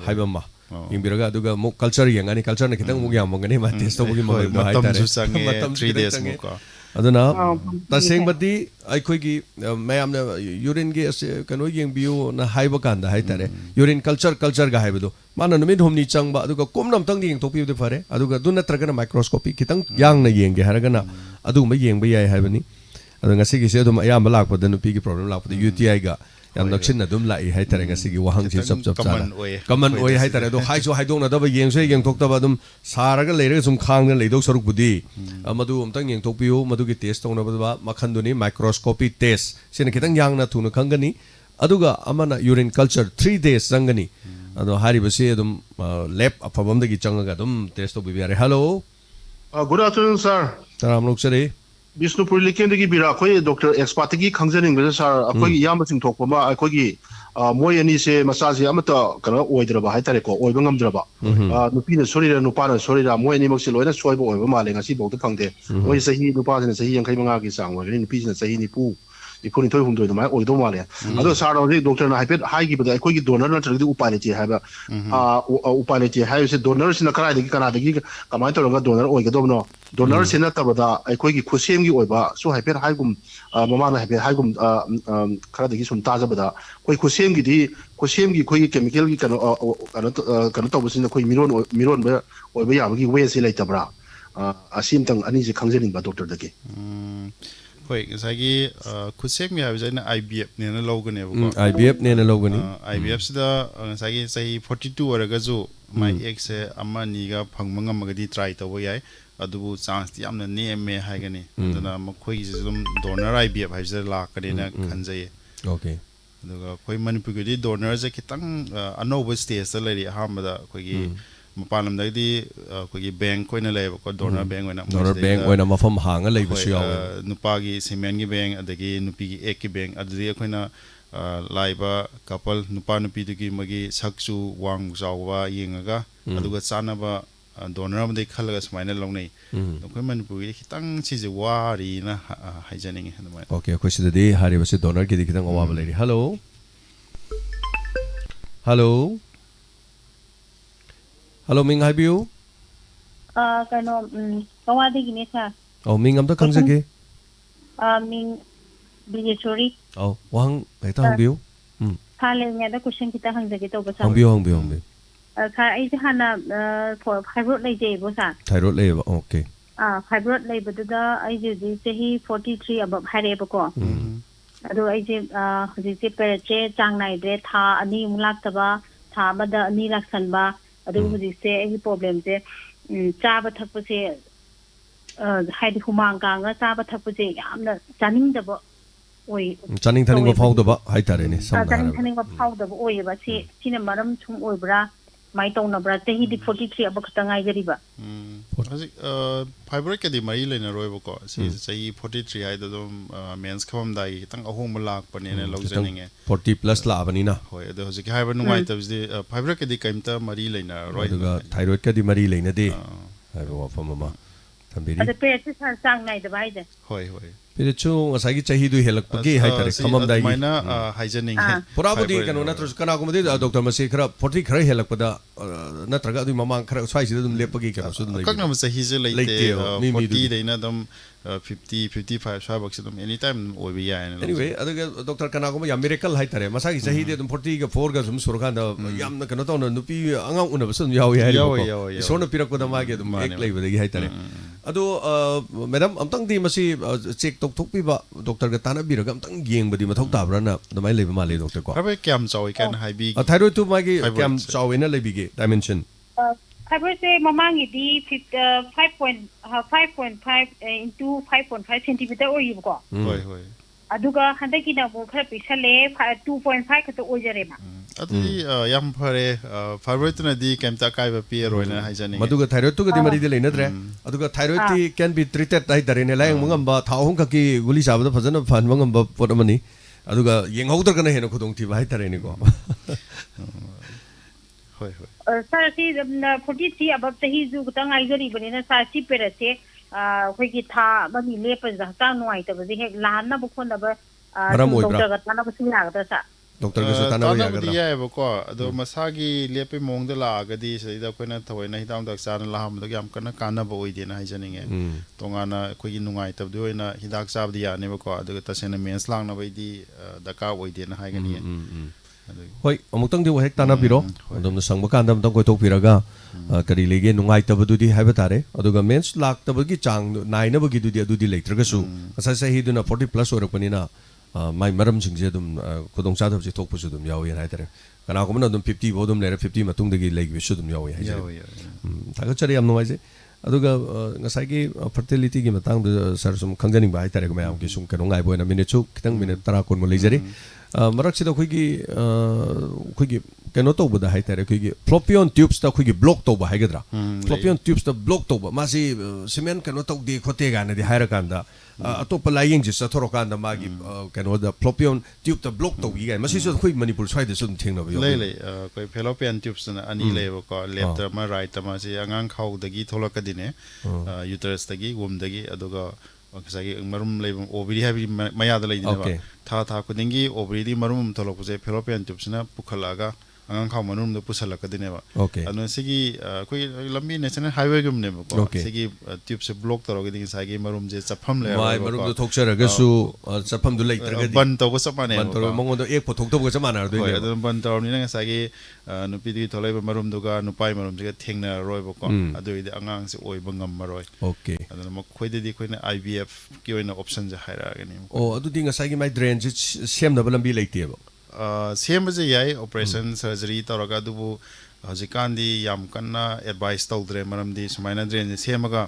hai mama ingbiraga aduga mo culture yengani culture na kitang mo yamongani ma test tawbugi mo hai tare matam 3 days mo ka aduna taseng badi aikoi gi mayam na urine gi kano yengbiu na haiba kanda hai tare urine culture ga haibado mana numit homni changba aduga komnam tang ding topi de fare aduga duna tragana microscopy kitang yang na yenge haragana adu ma yengba yai haibani adu ngasi gi se dum ayam lakpa da nupi gi problem lakpa UTI ga yam naksin dum lai hai tare ngasi gi wahang si chap common oi hai tare do hai so hai dong na da ba yeng se yeng tok da ba dum saraga leire sum khang na leidok saruk budi amadu umtang yeng tok piu madu gi test tong na ba makhan duni microscopy test sin kitang yang na thuna khangani aduga amana urine culture 3 days sangani ado hari basi dum lab afabam da gi changaga dum test to bi are hello good afternoon sir taram lok sare Bisnupur Likendagi Bira, Koi, Dr. Expatiki, Kangzaning, Sir, Akoi Yamatin Tokoma, Akogi, Moyani say Masazi Amata, Kana, Oidraba, Hitareko, Oibangam Draba, Nupina Sorida, Nupana, Sorida, Moyani Moxilo, and Soibo, Maling, I see both the Kangde, Moy Sahi, Nupan, and Sahi, and Kaimaki sang, or in peace and Sahini Poo. The putting to whom do my or don't want other side of the doctor and I paid high give the quick donor to the upality have a upality has a donors in the Canada Kamata donor or Gadono donors in that I quick Kusim Oba so I paid Hagum Mamma have Hagum Karadakis Tazabada quite Kusimgi Kusimgi quick chemical cannot was in the Queen Miron or Bayamgi ways later bra a symptom uneasy counseling by Dr. Daki. Hoi sagi kusek mi habis na IBF ne na logo ne buko IBF ne na logo ni IBF sida sagi sahi 42 oraga jo mai ek se amma ni ga phangmanga magadi try to yai adubu chance ti amna ne me hai gani aduna makhoi jum donor IBF habis la kare na khanjai okay aduga khoi manipur gi donor je kitang anoba stage la ri hamada khoi gi mapalam dagdi koi bank koina lay ko donor bank oina mafam hanga lay bisu yaw nupa gi semen gi bank adagi nupi gi ek gi bank adri koina laiba couple nupa nupi gi magi saksu wang zawwa yengaga aduga chanaba donor am dei khalaga smaina longnei koi manipur gi kitang chije wari na haijaning hanma okay ko sidadi hari basi donor gi kitang awaba lay hello hello Hello, Ming, hi, you. Kano, kawadi gini sa. Oh, Ming, am ta kang sage. Ming, Bijeshwari. Oh, wahang, ita hang biu. Kale nga da kushin kita hang sage to basa. Hang biu. Ka ay hana fibroid lay jay bosa. Thyroid lay ba, okay. Fibroid lay ba da ay di sahi 43 above hare ba ko. Ado ay je hujise pereche chang nai de tha ani mulak taba tha bada ani laksan ba. अदु हुजि से एही problem से चाबा थकप से हाइदि हुमांग कांगा चाबा थकप से यामना चानिंग दब ओइ चानिंग थानिंग बा फाउ दब हाइ तारे ने सम चानिंग थानिंग बा फाउ दब ओइ बा से सिने मरम छुम ओइब्रा माइ तौनब्रा तेहि दि 43 अब खतंगाइ गरिबा हजि फाइब्रोइड के दि मरि लेना रोइबको सि सही 43 हाइ दम मेंस खम दाइ तंग अहोम लाक पने ने लौजनिंगे 40 प्लस ला बनी ना होय अदो हजि के हाइबा नुंगाइ तबजि फाइब्रोइड के दि कइमता मरि लेना रोइ अदुगा थाइरोइड के दि मरि लेना दे हाइबा वाफम मा थंबेरी अदे पेट से चांग नाइ दबाइ दे होय Pili chu asagi chahi du helak pagi hai tare khamam dai maina hygienic hai pura bodi kanu na tru kana ko made doctor ma se khara 40 khara helak pada natraga du mamang khara swai si dum lepagi kanu su dum kakna ma sahi je leite 40 deina dum 50 55 ꯁ꯭ꯋꯥꯏꯐꯥꯎꯁꯦ ꯑꯗꯨꯝ ꯑꯦꯅꯤ time ꯑꯣꯏꯕ ꯌꯥꯏꯅ anyway ꯑꯗꯨꯒ doctor ꯀꯅꯥꯒꯨꯝꯕ ꯌꯥꯝ miracle ꯍꯥꯏꯇꯥꯔꯦ ꯃꯁꯥꯒꯤ ꯆꯍꯤꯗꯤ ꯑꯗꯨꯝ 40ꯒ 4ꯒ ꯁꯨꯝ ꯁꯨꯔꯀꯥꯟꯗ ꯌꯥꯝꯅ ꯀꯩꯅꯣ ꯇꯧꯅ ꯅꯨꯄꯤ ꯑꯉꯥꯡ ꯎꯅꯕꯁꯨ ꯑꯗꯨꯝ ꯌꯥꯎꯏ ꯍꯥꯏꯔꯤꯕꯀꯣ ꯏꯁꯣꯔꯅ ꯄꯤꯔꯛꯄꯗ ꯃꯥꯒꯤ ꯑꯗꯨꯝ ꯍꯦꯛ ꯂꯩꯕꯗꯒꯤ ꯍꯥꯏꯇꯥꯔꯦ ꯑꯗꯣ ꯃꯦꯗꯥꯝ ꯑꯝꯇꯪꯗꯤ ꯃꯁꯤ ꯆꯦꯛ ꯇꯧꯊꯣꯛꯄꯤꯕ ꯗꯣꯛꯇꯔꯒ ꯇꯥꯟꯅꯕꯤꯔꯒ ꯑꯝꯇꯪ ꯌꯦꯡꯕꯗꯤ ꯃꯊꯧ ꯇꯥꯕ꯭ꯔꯅ ꯑꯗꯨꯃꯥꯏꯅ ꯂꯩꯕ ꯃꯥꯜꯂꯦ ꯗꯣꯛꯇꯔ ꯀꯣ ꯐꯥꯏꯕꯔ ꯀꯌꯥꯝ ꯆꯥꯎꯏ ꯀꯥꯏꯅ ꯍꯥꯏꯕꯤꯒꯦ ꯊꯥꯏꯔꯣꯏꯗꯇꯨ ꯃꯥꯒꯤ ꯀꯌꯥꯝ ꯆꯥꯎꯋꯦꯅ ꯂꯩꯕꯤꯒꯦ ꯗꯥꯏꯃꯦꯟꯁꯟ ꯐꯥꯏꯕꯔꯁꯦ ꯃꯃꯥꯡꯒꯤꯗꯤ 5.5 into 5.5 ꯁꯦꯟꯇꯤꯃꯤꯇꯔ ꯑꯣꯏꯌꯦꯕꯀꯣ ꯍꯣꯏ ꯍꯣꯏ ꯑꯗꯨꯒ ꯍꯟꯗꯛꯀꯤꯅ ꯑꯃꯨꯛ ꯈꯔ ꯄꯤꯛꯁꯜꯂꯦ 2.5 ꯈꯛꯇ ꯑꯣꯏꯖꯔꯦꯕ ꯑꯗꯨꯗꯤ ꯌꯥꯝ ꯐꯔꯦ ꯐꯥꯏꯕꯔꯣꯏꯗꯇꯨꯅꯗꯤ ꯀꯩꯝꯇ ꯑꯀꯥꯏꯕ ꯄꯤꯔꯔꯣꯏꯅ ꯍꯥꯏꯖꯅꯤꯡꯉꯤ ꯃꯗꯨꯒ ꯊꯥꯏꯔꯣꯏꯗꯇꯨꯒꯗꯤ ꯃꯔꯤꯗꯤ ꯂꯩꯅꯗ꯭ꯔꯦ ꯑꯗꯨꯒ ꯊꯥꯏꯔꯣꯏꯗꯇꯤ ꯀꯦꯟ ꯕꯤ ꯇ꯭ꯔꯤꯇꯦꯗ ꯍꯥꯏꯇꯥꯔꯦꯅꯦ ꯂꯥꯌꯦꯡꯕ ꯉꯝꯕ ꯊꯥ 3 ꯈꯛꯀꯤ ꯒꯨꯂꯤ ꯆꯥꯕꯗ ꯐꯖꯅ ꯐꯍꯟꯕ ꯉꯝꯕ ꯄꯣꯠ ꯑꯃꯅꯤ ꯑꯗꯨꯒ ꯌꯦꯡꯍꯧꯗ꯭ꯔꯒꯅ ꯍꯦꯟꯅ ꯈꯨꯗꯣꯡꯊꯤꯕ ꯍꯥꯏꯇꯥꯔꯦꯅꯦꯀꯣ ꯍꯣꯏ ꯍꯣꯏ ꯁꯥꯔ ꯁꯤ 43 ꯑꯕꯞ ꯆꯍꯤꯁꯨ ꯈꯤꯇꯪ ꯉꯥꯏꯖꯔꯤꯕꯅꯤꯅ ꯁꯥꯔ ꯁꯤ ꯄꯦꯔꯠꯁꯦ ꯑꯩꯈꯣꯏꯒꯤ ꯊꯥ ꯑꯃꯅꯤ ꯂꯦꯞꯄꯁꯤꯗ ꯍꯛꯆꯥꯡ ꯅꯨꯡꯉꯥꯏꯇꯕꯁꯦ ꯍꯦꯛ ꯂꯥꯍꯟꯅꯕ ꯈꯣꯠꯅꯕ ꯃꯔꯝ ꯁꯨꯝ ꯑꯣꯏꯕ꯭ꯔꯥ ꯗꯣꯛꯇꯔꯒ ꯇꯥꯟꯅꯕꯁꯨ ꯌꯥꯒꯗ꯭ꯔꯥ ꯁꯥꯔ ꯗꯣꯛꯇꯔꯒꯁꯨ ꯇꯥꯟꯅꯕ ꯇꯥꯟꯅꯕꯗꯤ ꯌꯥꯒꯗ꯭ꯔꯥ ꯌꯥꯏꯑꯕꯀꯣ ꯑꯗꯣ ꯃꯁꯥꯒꯤ ꯂꯦꯞꯄꯒꯤ ꯃꯑꯣꯡꯗ ꯂꯥꯛꯑꯒꯗꯤ ꯁꯤꯗꯩꯗ ꯑꯩꯈꯣꯏꯅ ꯊꯑꯣꯏꯅ ꯍꯤꯗꯥꯛ ꯅꯨꯡꯗꯥꯛ ꯆꯥꯅ ꯂꯥꯛꯑꯝꯕꯗ ꯌꯥꯝ ꯀꯟꯅ ꯀꯥꯟꯅꯕ ꯑꯣꯏꯗꯦꯅ ꯍꯥꯏꯖꯅꯤꯡꯉꯦ ꯇꯣꯉꯥꯟꯅ ꯑꯩꯈꯣꯏꯒꯤ ꯅꯨꯡꯉꯥꯏꯇꯕꯗꯤ ꯑꯣꯏꯅ ꯍꯤꯗꯥꯛ ꯆꯥꯕꯗꯤ ꯌꯥꯅꯦꯕꯀꯣ ꯑꯗꯨꯒ ꯇꯁꯦꯡꯅ ꯃꯦꯟꯁ ꯂꯥꯛꯅꯕꯩꯗꯤ ꯗꯔꯀꯥꯔ ꯑꯣꯏꯗꯦꯅ ꯍꯥꯏꯒꯅꯤꯌꯦ ꯍꯣꯏ ꯑꯃꯨꯛꯇꯪꯗꯤ ꯍꯦꯛ ꯇꯥꯟꯅꯕꯤꯔꯣ ꯑꯗꯣꯝꯅ ꯁꯪꯕ ꯀꯥꯟꯗ ꯑꯃꯨꯛꯇꯪ ꯀꯣꯏꯊꯣꯛꯄꯤꯔꯒ ꯀꯔꯤ ꯂꯩꯒꯦ ꯅꯨꯡꯉꯥꯏꯇꯕꯗꯨꯗꯤ ꯍꯥꯏꯕ ꯇꯥꯔꯦ ꯑꯗꯨꯒ ꯃꯦꯟꯁ ꯂꯥꯛꯇꯕꯒꯤ ꯆꯥꯡ ꯅꯥꯏꯅꯕꯒꯤꯗꯨꯗꯤ ꯑꯗꯨꯗꯤ ꯂꯩꯇ꯭ꯔꯒꯁꯨ ꯉꯁꯥꯏ ꯆꯍꯤꯗꯨꯅ 40+ ꯑꯣꯏꯔꯛꯄꯅꯤ나 ꯃꯥꯏ ꯃꯔꯝꯁꯤꯡꯁꯦ ꯑꯗꯨꯝ ꯈꯨꯗꯣꯡꯆꯥꯗꯕꯁꯦ ꯊꯣꯛꯄꯁꯨ ꯑꯗꯨꯝ ꯌꯥꯎꯋꯦꯅ ꯍꯥꯏꯇꯥꯔꯦ ꯀꯅꯥꯒꯨꯝꯕꯅ ꯑꯗꯨꯝ 50 ꯐꯥꯎ ꯑꯗꯨꯝ ꯂꯩꯔꯦ 50 ꯃꯇꯨꯡꯗꯒꯤ ꯂꯩꯕꯁꯨ ꯑꯗꯨꯝ ꯌꯥꯎꯋꯦ ꯍꯥꯏꯖꯔꯦ ꯊꯥꯒꯠꯆꯔꯤ ꯌꯥꯝ ꯅꯨꯡꯉꯥꯏꯖꯩ ꯑꯗꯨꯒ ꯉꯁꯥꯏꯒꯤ ꯐꯔꯇꯤꯂꯤꯇꯤꯒꯤ ꯃꯇꯥꯡꯗ ꯁꯥꯔ ꯁꯨꯝ ꯈꯪꯖꯅꯤꯡꯕ ꯍꯥꯏꯇꯥꯔꯦ ꯃꯌꯥꯝꯒꯤ ꯁꯨꯝ ꯀꯩꯅꯣ ꯉꯥꯏꯕ ꯑꯣꯏꯅ ꯃꯤꯅꯤꯠꯁꯨ ꯈꯤꯇꯪ ꯃꯤꯅꯤꯠ 10 ꯀꯨꯟꯃꯨꯛ ꯂꯩꯖꯔꯤ ꯃꯔꯛꯁꯤꯗ ꯑꯩꯈꯣꯏꯒꯤ ꯀꯩꯅꯣ ꯇꯧꯕꯗ ꯍꯥꯏꯇꯥꯔꯦ ꯑꯩꯈꯣꯏꯒꯤ ꯐ꯭ꯂꯣꯄꯤꯌꯣꯟ ꯇ꯭ꯌꯨബ്ꯁꯇ ꯑꯩꯈꯣꯏꯒꯤ ꯕ꯭ꯂꯣꯛ ꯇꯧꯕ ꯍꯥꯏꯒꯗ꯭ꯔꯥ ꯐ꯭ꯂꯣꯄꯤꯌꯣꯟ ꯇ꯭ꯌꯨബ്ꯁꯇ ꯕ꯭ꯂꯣꯛ ꯇꯧꯕ ꯃꯥꯁꯤ ꯁꯤꯃꯦꯟ ꯀꯩꯅꯣ ꯇꯧꯗꯦ ꯈꯣꯠꯇꯦ ꯀꯥꯏꯅꯗꯤ ꯍꯥꯏꯔꯀꯥꯟꯗ ꯑꯇꯣꯞꯄ ꯂꯥꯏꯌꯦꯡꯁꯤ ꯆꯠꯊꯣꯔꯀꯥꯟꯗ ꯃꯥꯒꯤ ꯀꯩꯅꯣꯗ ꯐ꯭ꯂꯣꯄꯤꯌꯣꯟ ꯇ꯭ꯌꯨꯕꯇ ꯕ꯭ꯂꯣꯛ ꯇꯧꯈꯤ ꯀꯥꯏꯅ ꯃꯁꯤꯁꯨ ꯑꯩꯈꯣꯏ ꯃꯅꯤꯄꯨꯔ ꯁ꯭ꯋꯥꯏꯗꯁꯨ ꯑꯗꯨꯝ ꯊꯦꯡꯅꯕ ꯌꯥꯎꯏ ꯂꯩ ꯑꯩꯈꯣꯏ ꯐꯦꯂꯣꯄꯤꯌꯟ ꯇ꯭ꯌꯨꯕꯁꯇꯅ ꯑꯅꯤ ꯂꯩꯌꯦꯕꯀꯣ ꯂꯦꯐꯇ ꯑꯃ ꯔꯥꯏꯠꯇ ꯑꯃ ꯁꯤ ꯑꯉꯥꯡ ꯈꯥꯎꯗꯒꯤ ꯊꯣꯛꯂꯛꯀꯗꯤꯅꯦ ꯌꯨꯇꯔꯁꯇꯒꯤ ꯋꯨꯝꯗꯒꯤ ꯑꯗꯨꯒ ꯉꯁꯥꯏꯒꯤ ꯃꯔꯨꯝ ꯂꯩꯕ ꯑꯣꯕꯔꯤ ꯍꯥꯏꯕꯒꯤ ꯃꯌꯥꯗ ꯂꯩꯗꯅꯕ ꯊꯥ ꯈꯨꯗꯤꯡꯒꯤ ꯑꯣꯕꯔꯤꯗꯤ ꯃꯔꯨꯝ ꯑꯃ ꯊꯣꯛꯂꯛꯄꯁꯦ ꯐꯦꯂꯣꯄꯤꯌꯟ ꯇ꯭ꯌꯨꯕꯁꯤꯅ ꯄꯨꯈꯠꯂꯛꯑꯒ ꯑꯉꯥꯡ ꯈꯥꯎ ꯃꯅꯨꯡꯗ ꯄꯨꯁꯜꯂꯛꯀꯗꯣꯏꯅꯦꯕ ꯑꯗꯨꯅ ꯁꯤꯒꯤ ꯑꯩꯈꯣꯏ ꯂꯝꯕꯤ ꯅꯦꯁꯅꯦꯜ ꯍꯥꯏꯋꯦꯒꯨꯝꯕꯅꯦꯕꯀꯣ ꯁꯤꯒꯤ ꯇ꯭ꯌꯨꯕꯁꯦ ꯕ꯭ꯂꯣꯛ ꯇꯧꯔꯒꯗꯤ ꯉꯁꯥꯏꯒꯤ ꯃꯔꯨꯝꯁꯦ ꯆꯠꯐꯝ ꯂꯩꯔꯣꯏꯕꯀꯣ ꯃꯔꯨꯝꯗꯣ ꯊꯣꯛꯆꯔꯒꯁꯨ ꯆꯠꯐꯝꯗꯨ ꯂꯩꯇ꯭ꯔꯒꯗꯤ ꯕꯟ ꯇꯧꯕ ꯆꯞ ꯃꯥꯟꯅꯩꯕ ꯕꯟ ꯇꯧꯔꯒ ꯃꯉꯣꯟꯗ ꯑꯦꯛ ꯄꯨꯊꯣꯛꯇꯕꯒ ꯆꯞ ꯃꯥꯟꯅꯔꯗꯣꯏꯅꯦꯕ ꯑꯗꯨꯅ ꯕꯟ ꯇꯧꯔꯕꯅꯤꯅ ꯉꯁꯥꯏꯒꯤ ꯅꯨꯄꯤꯗꯨꯒꯤ ꯊꯣꯛꯂꯛꯏꯕ ꯃꯔꯨꯝꯗꯨꯒ ꯅꯨꯄꯥꯒꯤ ꯃꯔꯨꯝꯁꯤꯒ ꯊꯦꯡꯅꯔꯔꯣꯏꯕꯀꯣ ꯑꯗꯨꯒꯤꯗꯤ ꯑꯉꯥꯡꯁꯦ ꯑꯣꯏꯕ ꯉꯝꯃꯔꯣꯏ ꯑꯗꯨꯅ ꯃꯈꯣꯏꯗꯗꯤ ꯑꯩꯈꯣꯏꯅ IVFꯀꯤ ꯑꯣꯏꯅ ꯑꯣꯞꯁꯟꯁꯦ ꯍꯥꯏꯔꯛꯑꯒꯅꯤ ꯑꯗꯨꯗꯤ ꯉꯁꯥꯏꯒꯤ ꯃꯥꯏ ꯗ꯭ꯔꯦꯟꯁꯦ ꯁꯦꯝꯅꯕ ꯂꯝꯕꯤ ꯂꯩꯇꯦꯕ ꯁꯦꯝꯕꯁꯦ ꯌꯥꯏ ꯑꯣꯄꯔꯦꯁꯟ ꯁꯔꯖꯔꯤ ꯇꯧꯔꯒ ꯑꯗꯨꯕꯨ ꯍꯧꯖꯤꯛꯀꯥꯟꯗꯤ ꯌꯥꯝ ꯀꯟꯅ ꯑꯦꯗꯚꯥꯏꯁ ꯇꯧꯗ꯭ꯔꯦ ꯃꯔꯝꯗꯤ ꯁꯨꯃꯥꯏꯅ ꯗ꯭ꯔꯦꯟꯁꯦ ꯁꯦꯝꯃꯒ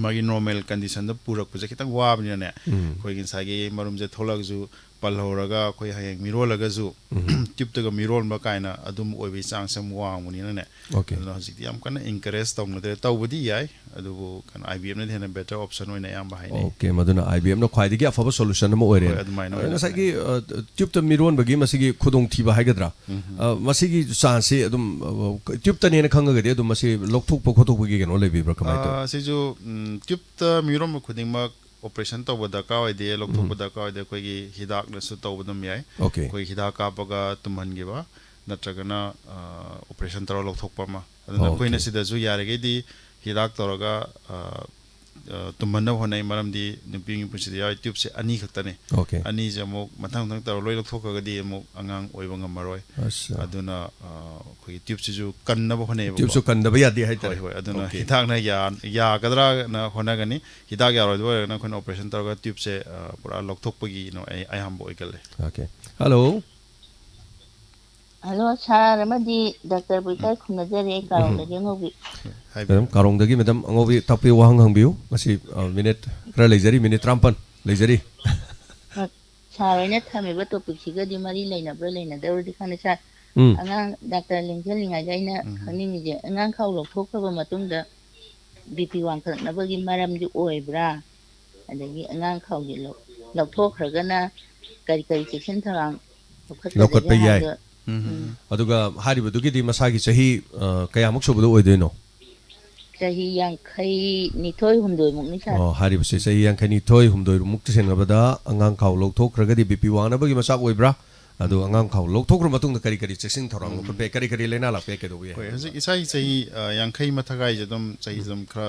ꯃꯥꯒꯤ ꯅꯣꯔꯃꯦꯜ ꯀꯟꯗꯤꯁꯟꯗ ꯄꯨꯔꯛꯄꯁꯦꯈꯤꯇꯪ ꯋꯥꯕꯅꯤꯅꯅꯦ ꯑꯩꯈꯣꯏꯒꯤ ꯉꯁꯥꯏꯒꯤ ꯃꯔꯨꯝꯁꯦ ꯊꯣꯛꯂꯛꯑꯁꯨ ꯄꯜꯍꯧꯔꯒ ꯑꯩꯈꯣꯏ ꯍꯌꯦꯡ ꯃꯤꯔꯣꯜꯂꯒꯁꯨ ꯇ꯭ꯌꯨꯕꯇꯒ ꯃꯤꯔꯣꯟꯕ ꯀꯥꯏꯅ ꯑꯗꯨꯝ ꯑꯣꯏꯕꯒꯤ ꯆꯥꯡꯁꯦ ꯌꯥꯝ ꯋꯥꯡꯕꯅꯤꯅꯅꯦ ꯑꯗꯨꯅ ꯍꯧꯖꯤꯛꯇꯤ ꯌꯥꯝ ꯀꯟꯅ ꯏꯟꯀꯔꯦꯖ ꯇꯧꯅꯗ꯭ꯔꯦ ꯇꯧꯕꯗꯤ ꯌꯥꯏ ꯑꯗꯨꯕꯨ ꯀꯩꯅꯣ IVFꯅꯗꯤ ꯍꯦꯟꯅ ꯕꯦꯇꯔ ꯑꯣꯞꯁꯟ ꯑꯣꯏꯅ ꯑꯌꯥꯝꯕ ꯍꯥꯏꯅꯩ ꯃꯗꯨꯅ IVFꯅ ꯈ꯭ꯋꯥꯏꯗꯒꯤ ꯑꯐꯕ ꯁꯣꯂꯨꯁꯟ ꯑꯃ ꯑꯣꯏꯔꯦ ꯉꯁꯥꯏꯒꯤ ꯇ꯭ꯌꯨꯕꯇ ꯃꯤꯔꯣꯟꯕꯒꯤ ꯃꯁꯤꯒꯤ ꯈꯨꯗꯣꯡꯊꯤꯕ ꯍꯥꯏꯒꯗ꯭ꯔꯥ ꯃꯁꯤꯒꯤ ꯆꯥꯟꯁꯁꯤ ꯑꯗꯨꯝ ꯇ꯭ꯌꯨꯕꯇꯅꯦꯅ ꯈꯪꯉꯒꯗꯤ ꯑꯗꯨꯝ ꯃꯁꯤ ꯂꯧꯊꯣꯛꯄ ꯈꯣꯠꯇꯣꯛꯄꯒꯤ ꯀꯩꯅꯣ ꯂꯩꯕꯤꯕ꯭ꯔꯥ ꯀꯃꯥꯏꯅ ꯇꯧꯋꯤ ꯁꯤꯁꯨ ꯇ꯭ꯌꯨꯕꯇ ꯃꯤꯔꯣꯟꯕ ꯈꯨꯗꯤꯡꯃꯛ ꯑꯣꯄꯔꯦꯁꯟ ꯇꯧꯕ ꯗꯔꯀꯥꯔ ꯑꯣꯏꯗꯦ ꯂꯧꯊꯣꯛꯄ ꯗꯔꯀꯥꯔ ꯑꯣꯏꯗꯦ ꯑꯩꯈꯣꯏꯒꯤ ꯍꯤꯗꯥꯛꯅꯁꯨ ꯇꯧꯕ ꯑꯗꯨꯝ ꯌꯥꯏ ꯑꯩꯈꯣꯏ ꯍꯤꯗꯥꯛ ꯀꯥꯞꯄꯒ ꯇꯨꯝꯍꯟꯈꯤꯕ ꯅꯠꯇ꯭ꯔꯒꯅ ꯑꯣꯄꯔꯦꯁꯟ ꯇꯧꯔ ꯂꯧꯊꯣꯛꯄ ꯑꯃ ꯑꯗꯨꯅ ꯑꯩꯈꯣꯏꯅ ꯁꯤꯗꯁꯨ ꯌꯥꯔꯤꯈꯩꯗꯤ ꯍꯤꯗꯥꯛ ꯇꯧꯔꯒ ꯇꯨꯝꯍꯟꯅꯕ ꯍꯣꯠꯅꯩ ꯃꯔꯝꯗꯤ ꯅꯨꯄꯤꯒꯤ ꯄꯨꯟꯁꯤꯗ ꯌꯥꯎꯔꯤ ꯇ꯭ꯌꯨꯕꯁꯦ 2 ꯈꯛꯇꯅꯦ ꯑꯅꯤꯁꯦ ꯑꯃꯨꯛ ꯃꯊꯪ ꯇꯧꯔ ꯂꯣꯏ ꯂꯧꯊꯣꯛꯈ꯭ꯔꯒꯗꯤ ꯑꯃꯨꯛ ꯑꯉꯥꯡ ꯑꯣꯏꯕ ꯉꯝꯃꯔꯣই ꯑꯗꯨꯅ ꯑꯩꯈꯣꯏꯒꯤ ꯇ꯭ꯌꯨꯕꯁꯤꯁꯨ ꯀꯟꯅꯕ ꯍꯣꯠꯅꯩꯌꯦꯕ ꯇ꯭ꯌꯨꯕꯁꯨ ꯀꯟꯗꯕ ꯌꯥꯗꯦ ꯍꯥꯏꯇꯥꯔꯦ ꯍꯣꯏ ꯑꯗꯨꯅ ꯍꯤꯗꯥꯛꯅ ꯌꯥꯒꯗ꯭ꯔꯥꯅ ꯍꯣꯠꯅꯒꯅꯤ ꯍꯤꯗꯥꯛ ꯌꯥꯔꯣꯏꯗꯕ ꯑꯣꯏꯔꯒꯅ ꯑꯩꯈꯣꯏꯅ ꯑꯣꯄꯔꯦꯁꯟ ꯇꯧꯔꯒ ꯇ꯭ꯌꯨꯕꯁꯦ ꯄꯨꯔꯥ ꯂꯧꯊꯣꯛꯄꯒꯤ ꯑꯌꯥꯝꯕ ꯑꯣꯏꯒꯜꯂꯦ ꯍꯜꯂꯣ ꯍꯜꯂꯣ ꯁꯥꯔ ꯑꯃꯗꯤ ꯗꯥꯛꯇꯔ ꯕꯨꯏꯀꯥꯏ ꯈꯨꯝꯅꯖꯔꯤ ꯑꯩ ꯀꯥꯔꯣꯡꯗꯒꯤ ꯑꯉꯧꯕꯤ ꯃꯦꯗꯥꯝ ꯀꯥꯔꯣꯡꯗꯒꯤ ꯃꯦꯗꯥꯝ ꯑꯉꯧꯕꯤ ꯇꯥꯛꯄꯤꯌꯨ ꯋꯥꯍꯪ ꯍꯪꯕꯤꯌꯨ ꯉꯁꯤ ꯃꯤꯅꯤꯠ ꯈꯔ ꯂꯩꯖꯔꯤ ꯃꯤꯅꯤꯠ 19 ꯂꯩꯖꯔꯤ ꯁꯥꯔ ꯍꯣꯏꯅ ꯊꯝꯃꯤꯕ ꯇꯣꯄꯤꯛꯁꯤꯒꯗꯤ ꯃꯔꯤ ꯂꯩꯅꯕ꯭ꯔꯥ ꯂꯩꯅꯗꯕ꯭ꯔꯗꯤ ꯈꯪꯗꯦ ꯁꯥꯔ ꯑꯉꯥꯡ ꯗꯥꯛꯇꯔ ꯂꯦꯡꯁꯤꯜꯂꯤꯉꯩꯗ ꯑꯩꯅ ꯈꯪꯅꯤꯡꯉꯤꯁꯦ ꯑꯉꯥꯡ ꯈꯥꯎ ꯂꯧꯊꯣꯛꯈ꯭ꯔꯕ ꯃꯇꯨꯡꯗ BP ꯋꯥꯡꯈꯠꯂꯛꯅꯕꯒꯤ ꯃꯔꯝꯗꯤ ꯑꯣꯏꯕ꯭ꯔꯥ ꯑꯗꯒꯤ ꯑꯉꯥꯡ ꯈꯥꯎꯁꯦ ꯂꯧꯊꯣꯛꯈ꯭ꯔꯒꯅ ꯀꯔꯤ ꯆꯦꯛꯁꯤꯟ ꯊꯧꯔꯥꯡ ꯂꯧꯈꯠꯄ ꯌꯥꯏ ꯑꯗꯨꯒ ꯍꯥꯏꯔꯤꯕꯗꯨꯒꯤꯗꯤ ꯃꯁꯥꯒꯤ ꯆꯍꯤ ꯀꯌꯥꯃꯨꯛ ꯁꯨꯕꯗ ꯑꯣꯏꯗꯣꯏꯅꯣ ꯆꯍꯤ 52-53 ꯁꯥꯔ ꯍꯥꯏꯔꯤꯕꯁꯤ ꯆꯍꯤ 52-53 ꯃꯨꯛꯇ ꯁꯦꯟꯅꯕꯗ ꯑꯉꯥꯡ ꯈꯥꯎ ꯂꯧꯊꯣꯛꯈ꯭ꯔꯒꯗꯤ BP ꯋꯥꯡꯅꯕꯒꯤ ꯃꯆꯥꯛ ꯑꯣꯏꯕ꯭ꯔꯥ ꯑꯗꯣ ꯑꯉꯥꯡ ꯈꯥꯎ ꯂꯧꯊꯣꯛꯈ꯭ꯔ ꯃꯇꯨꯡꯗ ꯀꯔꯤ ꯀꯔꯤ ꯆꯦꯛꯁꯤꯟ ꯊꯧꯔꯥꯡ ꯂꯧꯈꯠꯄ ꯀꯔꯤ ꯀꯔꯤ ꯂꯩꯅꯥ ꯂꯥꯛꯄ ꯀꯩꯗꯧꯕ ꯌꯥꯏ ꯍꯣꯏ ꯍꯧꯖꯤꯛ ꯏꯁꯥꯒꯤ ꯆꯍꯤ ꯌꯥꯡꯈꯩ ꯃꯊꯛꯒꯥꯏꯁꯦ ꯑꯗꯨꯝ ꯆꯍꯤ ꯑꯗꯨꯝ ꯈꯔ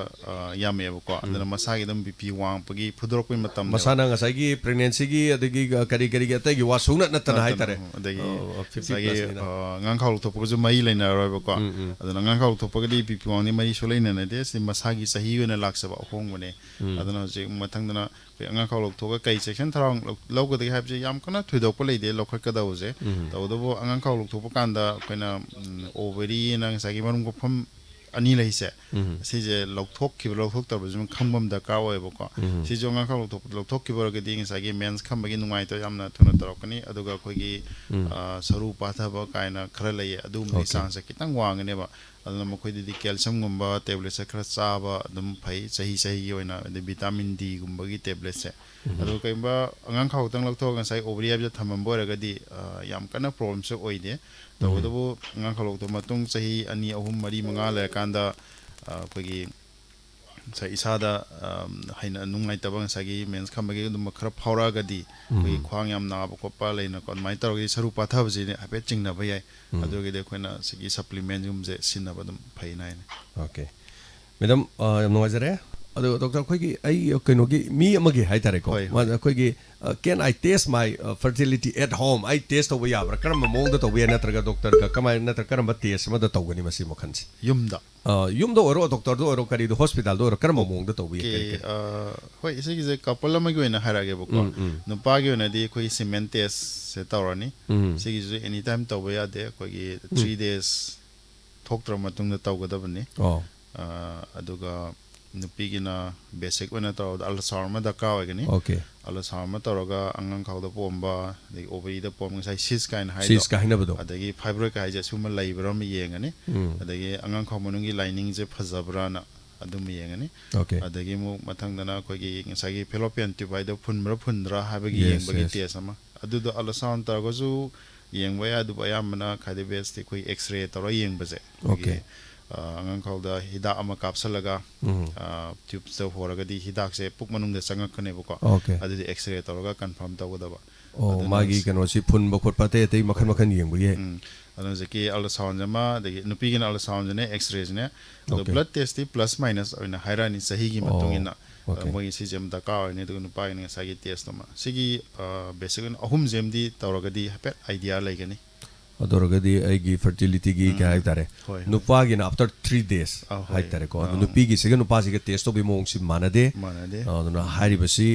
ꯌꯥꯝꯃꯦꯕꯀꯣ ꯑꯗꯨꯅ ꯃꯁꯥꯒꯤ ꯑꯗꯨꯝ ꯕꯤꯄꯤ ꯋꯥꯡꯉꯛꯄꯒꯤ ꯐꯨꯗꯣꯔꯛꯄꯒꯤ ꯃꯇꯝ ꯃꯁꯥꯅ ꯉꯁꯥꯏꯒꯤ ꯄ꯭ꯔꯦꯒꯅꯦꯟꯁꯤꯒꯤ ꯑꯗꯒꯤ ꯀꯔꯤꯒꯤ ꯑꯇꯩꯒꯤ ꯋꯥ ꯁꯨꯡꯅ ꯅꯠꯇꯅ ꯍꯥꯏꯇꯥꯔꯦ ꯑꯗꯒꯤ ꯉꯁꯥꯏꯒꯤ ꯑꯉꯥꯡ ꯈꯥꯎ ꯂꯧꯊꯣꯛꯄꯒꯁꯨ ꯃꯔꯤ ꯂꯩꯅꯔꯣꯏꯕꯀꯣ ꯑꯗꯨꯅ ꯑꯉꯥꯡ ꯈꯥꯎ ꯂꯧꯊꯣꯛꯄꯒꯗꯤ ꯕꯤꯄꯤ ꯋꯥꯡꯗꯤ ꯃꯔꯤꯁꯨ ꯂꯩꯅꯅꯗꯦ ꯁꯤ ꯃꯁꯥꯒꯤ ꯆꯍꯤ ꯑꯣꯏꯅ ꯂꯥꯛꯆꯕ ꯑꯍꯣꯡꯕꯅꯦ ꯑꯗꯨꯅ ꯍꯧꯖꯤꯛ ꯃꯊꯪꯗꯅ ꯑꯩꯈꯣꯏ ꯑꯉꯥꯡ ꯈꯥꯎ ꯂꯧꯊꯣꯛꯑꯒ ꯀꯩ ꯆꯦꯛꯁꯤꯟ ꯊꯧꯔꯥꯡ ꯂꯧꯒꯗꯒꯦ ꯍꯥꯏꯕꯁꯦ ꯌꯥꯝ ꯀꯟꯅ ꯊꯣꯏꯗꯣꯛꯄ ꯂꯩꯇꯦ ꯂꯧꯈꯠꯀꯗꯕꯁꯦ ꯇꯧꯕꯇꯕꯨ ꯑꯉꯥꯡ ꯈꯥꯎ ꯂꯧꯊꯣꯛꯄ ꯀꯥꯟꯗ ꯑꯩꯈꯣꯏꯅ ꯑꯣꯚꯔꯤꯅ ꯉꯁꯥꯏꯒꯤ ꯃꯔꯨꯝ ꯀꯣꯛꯐꯝ ꯑꯅꯤ ꯂꯩꯁꯦ ꯁꯤꯁꯦ ꯂꯧꯊꯣꯛꯈꯤꯕ ꯂꯧꯊꯣꯛꯇꯕꯁꯨ ꯈꯪꯕ ꯑꯃ ꯗꯔꯀꯥꯔ ꯑꯣꯏꯌꯦꯕꯀꯣ ꯁꯤꯁꯨ ꯑꯉꯥꯡ ꯈꯥꯎ ꯂꯧꯊꯣꯛꯈꯤꯕ ꯑꯣꯏꯔꯒꯗꯤ ꯉꯁꯥꯏꯒꯤ ꯃꯦꯟꯁ ꯈꯝꯕꯒꯤ ꯅꯨꯡꯉꯥꯏꯇꯕ ꯌꯥꯝꯅ ꯊꯨꯅ ꯇꯧꯔꯛꯀꯅꯤ ꯑꯗꯨꯒ ꯑꯩꯈꯣꯏꯒꯤ ꯁꯔꯨ ꯄꯥꯊꯕ ꯀꯥꯏꯅ ꯈꯔ ꯂꯩꯌꯦ ꯑꯗꯨꯒꯨꯝꯕꯒꯤ ꯆꯥꯡꯁꯦ ꯈꯤꯇꯪ ꯋꯥꯡꯒꯅꯦꯕ ꯑꯗꯨꯅ ꯃꯈꯣꯏꯗꯗꯤ ꯀꯦꯜꯁꯤꯌꯝꯒꯨꯝꯕ ꯇꯦꯕ꯭ꯂꯦꯠꯁꯦ ꯈꯔ ꯆꯥꯕ ꯑꯗꯨꯝ ꯐꯩ ꯆꯍꯤꯒꯤ ꯑꯣꯏꯅ ꯑꯗꯩ ꯚꯤꯇꯥꯃꯤꯟ ꯗꯤꯒꯨꯝꯕꯒꯤ ꯇꯦꯕ꯭ꯂꯦꯠꯁꯦ ꯑꯗꯨꯒ ꯀꯩꯒꯨꯝꯕ ꯑꯉꯥꯡ ꯈꯥꯎꯇꯪ ꯂꯧꯊꯣꯛꯑꯒ ꯉꯁꯥꯏ ꯑꯣꯚꯔꯤ ꯍꯥꯏꯕꯁꯦ ꯊꯝꯃꯝꯕ ꯑꯣꯏꯔꯒꯗꯤ ꯌꯥꯝ ꯀꯟꯅ ꯄ꯭ꯔꯣꯕ꯭ꯂꯦꯝꯁꯨ ꯑꯣꯏꯗꯦ ꯇꯧꯕꯇꯕꯨ ꯑꯉꯥꯡ ꯈꯥꯎ ꯂꯧꯊꯣꯛꯑ ꯃꯇꯨꯡ ꯆꯍꯤ 2, 3, 4, 5 ꯂꯩꯔꯀꯥꯟꯗ ꯑꯩꯈꯣꯏꯒꯤ ꯉꯁꯥꯏ ꯏꯁꯥꯗ ꯅꯨꯡꯉꯥꯏꯇꯕ ꯉꯁꯥꯏꯒꯤ ꯃꯦꯟꯁ ꯈꯝꯕꯒꯤ ꯑꯗꯨꯝꯕ ꯈꯔ ꯐꯥꯎꯔꯛꯑꯒꯗꯤ ꯑꯩꯈꯣꯏꯒꯤ ꯈ꯭ꯋꯥꯡ ꯌꯥꯝ ꯅꯥꯕ ꯈꯣꯠꯄ ꯂꯩꯅꯀꯣ ꯑꯗꯨꯃꯥꯏꯅ ꯇꯧꯔꯒꯗꯤ ꯁꯔꯨ ꯄꯥꯊꯕꯁꯤꯅꯦ ꯍꯥꯏꯐꯦꯠ ꯆꯤꯡꯅꯕ ꯌꯥꯏ ꯑꯗꯨꯒꯤꯗꯤ ꯑꯩꯈꯣꯏꯅ ꯁꯤꯒꯤ ꯁꯄ꯭ꯂꯤꯃꯦꯟꯒꯨꯝꯕꯁꯦ ꯁꯤꯖꯤꯟꯅꯕ ꯑꯗꯨꯝ ꯐꯩꯅ ꯍꯥꯏꯅꯤ ꯑꯣꯀꯦ ꯃꯦꯗꯥꯝ ꯌꯥꯝ ꯅꯨꯡꯉꯥꯏꯖꯔꯦ ꯑꯗꯣ ꯗꯣꯛꯇꯔ ꯑꯩꯈꯣꯏꯒꯤ ꯑꯩ ꯀꯩꯅꯣꯒꯤ ꯃꯤ ꯑꯃꯒꯤ ꯍꯥꯏꯇꯥꯔꯦꯀꯣ ꯑꯩꯈꯣꯏꯒꯤ ꯀꯦꯟ ꯑꯥꯏ ꯇꯦꯁ ꯃꯥꯏ ꯐꯔꯇꯤꯂꯤꯇꯤ ꯑꯦꯠ ꯍꯣꯝ ꯑꯩ ꯇꯦꯁ ꯇꯧꯕ ꯌꯥꯕ꯭ꯔꯥ ꯀꯔꯝꯕ ꯃꯑꯣꯡꯗ ꯇꯧꯕ ꯌꯥꯏ ꯅꯠꯇ꯭ꯔꯒ ꯗꯣꯛꯇꯔꯒ ꯀꯃꯥꯏꯅ ꯅꯠꯇ꯭ꯔꯒ ꯀꯔꯝꯕ ꯇꯦꯁ ꯑꯃꯗ ꯇꯧꯒꯅꯤ ꯃꯁꯤ ꯃꯈꯜꯁꯦ ꯌꯨꯝꯗ ꯑꯣꯏꯔꯣ ꯗꯣꯛꯇꯔꯗ ꯑꯣꯏꯔꯣ ꯀꯔꯤꯗꯣ ꯍꯣꯁꯄꯤꯇꯥꯜꯗ ꯑꯣꯏꯔꯣ ꯀꯔꯝꯕ ꯃꯑꯣꯡꯗ ꯇꯧꯕ ꯌꯥꯏ ꯍꯣꯏ ꯁꯤꯒꯤꯁꯦ ꯀꯄꯜ ꯑꯃꯒꯤ ꯑꯣꯏꯅ ꯍꯥꯏꯔꯛꯑꯒꯦꯕꯀꯣ ꯅꯨꯄꯥꯒꯤ ꯑꯣꯏꯅꯗꯤ ꯑꯩꯈꯣꯏ ꯁꯤꯃꯦꯟ ꯇꯦꯁꯁꯦ ꯇꯧꯔꯅꯤ ꯁꯤꯒꯤꯁꯨ ꯑꯦꯅꯤ ꯇꯥꯏꯝ ꯇꯧꯕ ꯌꯥꯗꯦ ꯑꯩꯈꯣꯏꯒꯤ 3 days ꯊꯣꯛꯇ꯭ꯔ ꯃꯇꯨꯡꯗ ꯇꯧꯒꯗꯕꯅꯤ ꯑꯗꯨꯒ ꯅꯨꯄꯤꯒꯤꯅ ꯕꯦꯁꯤꯛ ꯑꯣꯏꯅ ꯇꯧꯔꯒ ꯑꯜꯇ꯭ꯔꯥꯁꯥꯎꯟ ꯑꯃ ꯗꯔꯀꯥꯔ ꯑꯣꯏꯒꯅꯤ ꯑꯜꯇ꯭ꯔꯥꯁꯥꯎꯟ ꯑꯃ ꯇꯧꯔꯒ ꯑꯉꯥꯡ ꯈꯥꯎꯗ ꯄꯣꯝꯕ ꯑꯗꯒꯤ ꯑꯣꯚꯔꯤꯗ ꯄꯣꯝꯕ ꯉꯁꯥꯏ ꯁꯤꯁ ꯀꯥꯏꯅ ꯍꯥꯏꯗꯣ ꯑꯗꯒꯤ ꯐꯥꯏꯕ꯭ꯔꯣꯏꯗ ꯍꯥꯏꯁꯦ ꯁꯤꯒꯨꯝꯕ ꯂꯩꯕ꯭ꯔꯥ ꯑꯃ ꯌꯦꯡꯒꯅꯤ ꯑꯗꯒꯤ ꯑꯉꯥꯡ ꯈꯥꯎ ꯃꯅꯨꯡꯒꯤ ꯂꯥꯏꯅꯤꯡꯁꯦ ꯐꯖꯕ꯭ꯔꯥꯅ ꯑꯗꯨꯝ ꯌꯦꯡꯒꯅꯤ ꯑꯗꯒꯤ ꯑꯃꯨꯛ ꯃꯊꯪꯗꯅ ꯑꯩꯈꯣꯏꯒꯤ ꯉꯁꯥꯏꯒꯤ ꯐꯦꯂꯣꯄꯤꯌꯟ ꯇ꯭ꯌꯨꯕ ꯍꯥꯏꯗꯣ ꯐꯨꯟꯕ꯭ꯔꯥ ꯐꯨꯟꯗ꯭ꯔꯥ ꯍꯥꯏꯕꯒꯤ ꯌꯦꯡꯕꯒꯤ ꯇꯦꯁ ꯑꯃ ꯑꯗꯨꯗꯣ ꯑꯜꯇ꯭ꯔꯥꯁꯥꯎꯟ ꯇꯧꯔꯒꯁꯨ ꯌꯦꯡꯕ ꯌꯥꯏ ꯑꯗꯨꯕꯨ ꯑꯌꯥꯝꯕꯅ ꯈ꯭ꯋꯥꯏꯗꯩ ꯕꯦꯁꯇꯤ ꯑꯩꯈꯣꯏ ꯑꯦꯛꯁꯔꯦ ꯇꯧꯔꯒ ꯌꯦꯡꯕꯁꯦ ꯑꯩꯈꯣꯏꯒꯤ ꯑꯉꯥꯡ ꯈꯥꯎꯗ ꯍꯤꯗꯥꯛ ꯑꯃ ꯀꯥꯞꯁꯜꯂꯒ ꯇ꯭ꯌꯨꯕꯇ ꯍꯣꯔꯒꯗꯤ ꯍꯤꯗꯥꯛꯁꯦ ꯄꯨꯛ ꯃꯅꯨꯡꯗ ꯆꯪꯉꯛꯀꯅꯦꯕꯀꯣ ꯑꯗꯨꯗꯤ ꯑꯦꯛꯁꯔꯦ ꯇꯧꯔꯒ ꯀꯟꯐꯥꯔꯝ ꯇꯧꯒꯗꯕ ꯃꯥꯒꯤ ꯀꯩꯅꯣꯁꯤ ꯐꯨꯟꯕ ꯈꯣꯠꯄ ꯑꯇꯩ ꯑꯇꯩ ꯃꯈꯜ ꯃꯈꯜ ꯌꯦꯡꯕꯒꯤ ꯑꯗꯨꯅ ꯍꯧꯖꯤꯛꯀꯤ ꯑꯜꯇ꯭ꯔꯥꯁꯥꯎꯟ ꯑꯃ ꯑꯗꯒꯤ ꯅꯨꯄꯤꯒꯤꯅ ꯑꯜꯇ꯭ꯔꯥꯁꯥꯎꯟꯁꯤꯅꯦ ꯑꯦꯛꯁꯔꯦꯁꯤꯅꯦ ꯑꯗꯣ ꯕ꯭ꯂꯗ ꯇꯦꯁꯇꯤ ꯄ꯭ꯂꯁ ꯃꯥꯏꯅꯁ ꯑꯣꯏꯅ ꯍꯥꯏꯔꯛꯑꯅꯤ ꯆꯍꯤꯒꯤ ꯃꯇꯨꯡ ꯏꯟꯅ ꯃꯣꯏꯒꯤ ꯁꯤꯁꯦ ꯑꯃ ꯗꯔꯀꯥꯔ ꯑꯣꯏꯅꯤ ꯑꯗꯨꯒ ꯅꯨꯄꯥꯒꯤꯅ ꯉꯁꯥꯏꯒꯤ ꯇꯦꯁꯇꯨꯃ ꯁꯤꯒꯤ ꯕꯦꯁꯤꯛ ꯑꯣꯏꯅ ꯑꯍꯨꯝꯁꯦ ꯑꯃꯗꯤ ꯇꯧꯔꯒꯗꯤ ꯍꯥꯏꯐꯦꯠ ꯑꯥꯏꯗꯤꯌꯥ ꯂꯩꯒꯅꯤ ꯑꯗꯨꯔꯒꯗꯤ ꯑꯩꯒꯤ ꯐꯔꯇꯤꯂꯤꯇꯤꯒꯤ ꯀꯩ ꯍꯥꯏꯇꯥꯔꯦ ꯅꯨꯄꯥꯒꯤꯅ ꯑꯐꯇꯔ 3 days ꯍꯥꯏꯇꯥꯔꯦꯀꯣ ꯑꯗꯨ ꯅꯨꯄꯤꯒꯤꯁꯤꯒ ꯅꯨꯄꯥꯁꯤꯒ ꯇꯦꯁ ꯇꯧꯕꯒꯤ ꯃꯑꯣꯡꯁꯤ ꯃꯥꯟꯅꯗꯦ ꯑꯗꯨꯅ ꯍꯥꯏꯔꯤꯕꯁꯤ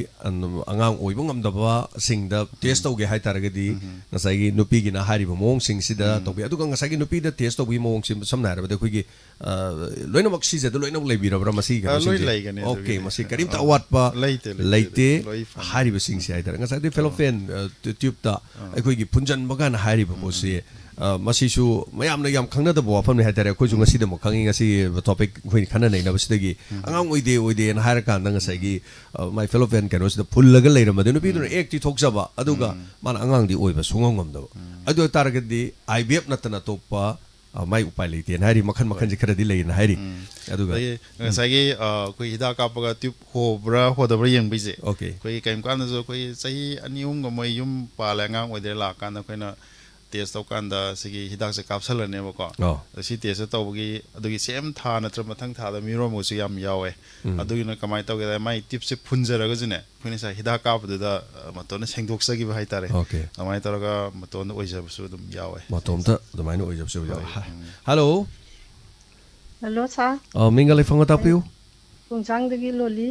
ꯑꯉꯥꯡ ꯑꯣꯏꯕ ꯉꯝꯗꯕꯁꯤꯡꯗ ꯇꯦꯁ ꯇꯧꯒꯦ ꯍꯥꯏꯇꯥꯔꯒꯗꯤ ꯉꯁꯥꯏꯒꯤ ꯅꯨꯄꯤꯒꯤꯅ ꯍꯥꯏꯔꯤꯕ ꯃꯑꯣꯡꯁꯤꯡꯁꯤꯗ ꯇꯧꯕꯤ ꯑꯗꯨꯒ ꯉꯁꯥꯏꯒꯤ ꯅꯨꯄꯤꯗ ꯇꯦꯁ ꯇꯧꯕꯒꯤ ꯃꯑꯣꯡꯁꯤ ꯁꯝꯅ ꯍꯥꯏꯔꯕꯗ ꯑꯩꯈꯣꯏꯒꯤ ꯂꯣꯏꯅꯃꯛ ꯁꯤꯖꯗ ꯂꯣꯏꯅꯃꯛ ꯂꯩꯕꯤꯔꯕ꯭ꯔꯥ ꯃꯁꯤꯒꯤ ꯀꯩꯅꯣꯁꯤꯡꯁꯦ ꯑꯣꯀꯦ ꯃꯁꯤ ꯀꯔꯤꯝꯇ ꯑꯋꯥꯠꯄ ꯂꯩꯇꯦ ꯍꯥꯏꯔꯤꯕꯁꯤꯡꯁꯦ ꯍꯥꯏꯇꯥꯔꯦ ꯉꯁꯥꯏꯗꯤ ꯐꯦꯂꯣꯄꯤꯌꯟ ꯇ꯭ꯌꯨꯕꯇ ꯑꯩꯈꯣꯏꯒꯤ ꯐꯨꯟꯖꯟꯕ ꯀꯥꯟꯅ ꯍꯥꯏꯔꯤꯕ ꯄꯣꯠꯁꯤ ꯃꯁꯤꯁꯨ ꯃꯌꯥꯝꯅ ꯌꯥꯝ ꯈꯪꯅꯗꯕ ꯋꯥꯐꯝꯅꯤ ꯍꯥꯏꯇꯥꯔꯦ ꯑꯩꯈꯣꯏꯁꯨ ꯉꯁꯤꯗꯃꯛ ꯈꯪꯉꯤ ꯉꯁꯤ ꯇꯣꯄꯤꯛ ꯑꯩꯈꯣꯏꯅ ꯈꯟꯅ ꯅꯩꯅꯕꯁꯤꯗꯒꯤ ꯑꯉꯥꯡ ꯑꯣꯏꯗꯦꯅ ꯍꯥꯏꯔꯀꯥꯟꯗ ꯉꯁꯥꯏꯒꯤ ꯃꯥꯏ ꯐꯦꯂꯣꯄꯤꯌꯟ ꯀꯩꯅꯣꯁꯤꯗ ꯐꯨꯜꯂꯒ ꯂꯩꯔꯝꯕꯗ ꯅꯨꯄꯤꯗꯨꯅ ꯑꯦꯛꯇꯤ ꯊꯣꯛꯆꯕ ꯑꯗꯨꯒ ꯃꯥꯅ ꯑꯉꯥꯡꯗꯤ ꯑꯣꯏꯕ ꯁꯨꯡꯉꯝ ꯉꯝꯗꯕ ꯑꯗꯨ ꯑꯣꯏꯇꯥꯔꯒꯗꯤ IVF ꯅꯠꯇꯅ ꯑꯇꯣꯞꯄ ꯃꯥꯏ ꯎꯄꯥꯏ ꯂꯩꯇꯦꯅ ꯍꯥꯏꯔꯤ ꯃꯈꯜꯁꯦ ꯈꯔꯗꯤ ꯂꯩꯌꯦꯅ ꯍꯥꯏꯔꯤ ꯑꯗꯨꯒ ꯉꯁꯥꯏꯒꯤ ꯑꯩꯈꯣꯏ ꯍꯤꯗꯥꯛ ꯀꯥꯞꯄꯒ ꯇ꯭ꯌꯨꯕ ꯍꯣꯕ꯭ꯔꯥ ꯍꯣꯗꯕ꯭ꯔꯥ ꯌꯦꯡꯕꯩꯁꯦ ꯑꯩꯈꯣꯏ ꯀꯔꯤꯒꯨꯝꯕ ꯀꯥꯟꯗꯁꯨ ꯑꯩꯈꯣꯏ ꯆꯍꯤ 2, 3ꯒ ꯃꯣꯏ ꯌꯨꯝ ꯄꯥꯜꯂꯦ ꯑꯉꯥꯡ ꯑꯣꯏꯗ꯭ꯔꯦ ꯂꯥꯛꯀꯥꯟꯗ ꯑꯩꯈꯣꯏꯅ ꯇꯦꯁ ꯇꯧꯀꯥꯟꯗ ꯁꯤꯒꯤ ꯍꯤꯗꯥꯛꯁꯦ ꯀꯥꯞꯁꯜꯂꯅꯦꯕꯀꯣ ꯁꯤ ꯇꯦꯁꯁꯦ ꯇꯧꯕꯒꯤ ꯑꯗꯨꯒꯤ ꯁꯦꯝ ꯊꯥ ꯅꯠꯇ꯭ꯔꯒ ꯃꯊꯪ ꯊꯥꯗ ꯃꯤꯔꯣꯟꯕꯁꯨ ꯌꯥꯝ ꯌꯥꯎꯋꯦ ꯑꯗꯨꯒꯤꯅ ꯀꯃꯥꯏꯅ ꯇꯧꯒꯦꯗ ꯃꯥꯏ ꯇꯤꯞꯁꯦ ꯐꯨꯟꯖꯔꯒꯁꯨꯅꯦ ꯑꯩꯈꯣꯏꯅ ꯉꯁꯥꯏ ꯍꯤꯗꯥꯛ ꯀꯥꯞꯄꯗꯨꯗ ꯃꯇꯣꯟꯗ ꯁꯦꯡꯗꯣꯛꯆꯈꯤꯕ ꯍꯥꯏꯇꯥꯔꯦ ꯑꯗꯨꯃꯥꯏꯅ ꯇꯧꯔꯒ ꯃꯇꯣꯟꯗ ꯑꯣꯏꯖꯕꯁꯨ ꯑꯗꯨꯝ ꯌꯥꯎꯋꯦ ꯃꯇꯣꯝꯇ ꯑꯗꯨꯃꯥꯏꯅ ꯑꯣꯏꯖꯕꯁꯨ ꯌꯥꯎꯋꯦ ꯍꯜꯂꯣ ꯍꯜꯂꯣ ꯁꯥꯔ ꯃꯤꯡꯒ ꯂꯩꯐꯝꯒ ꯇꯥꯛꯄꯤꯌꯨ ꯈꯣꯡꯆꯥꯡꯗꯒꯤ ꯂꯣꯂꯤ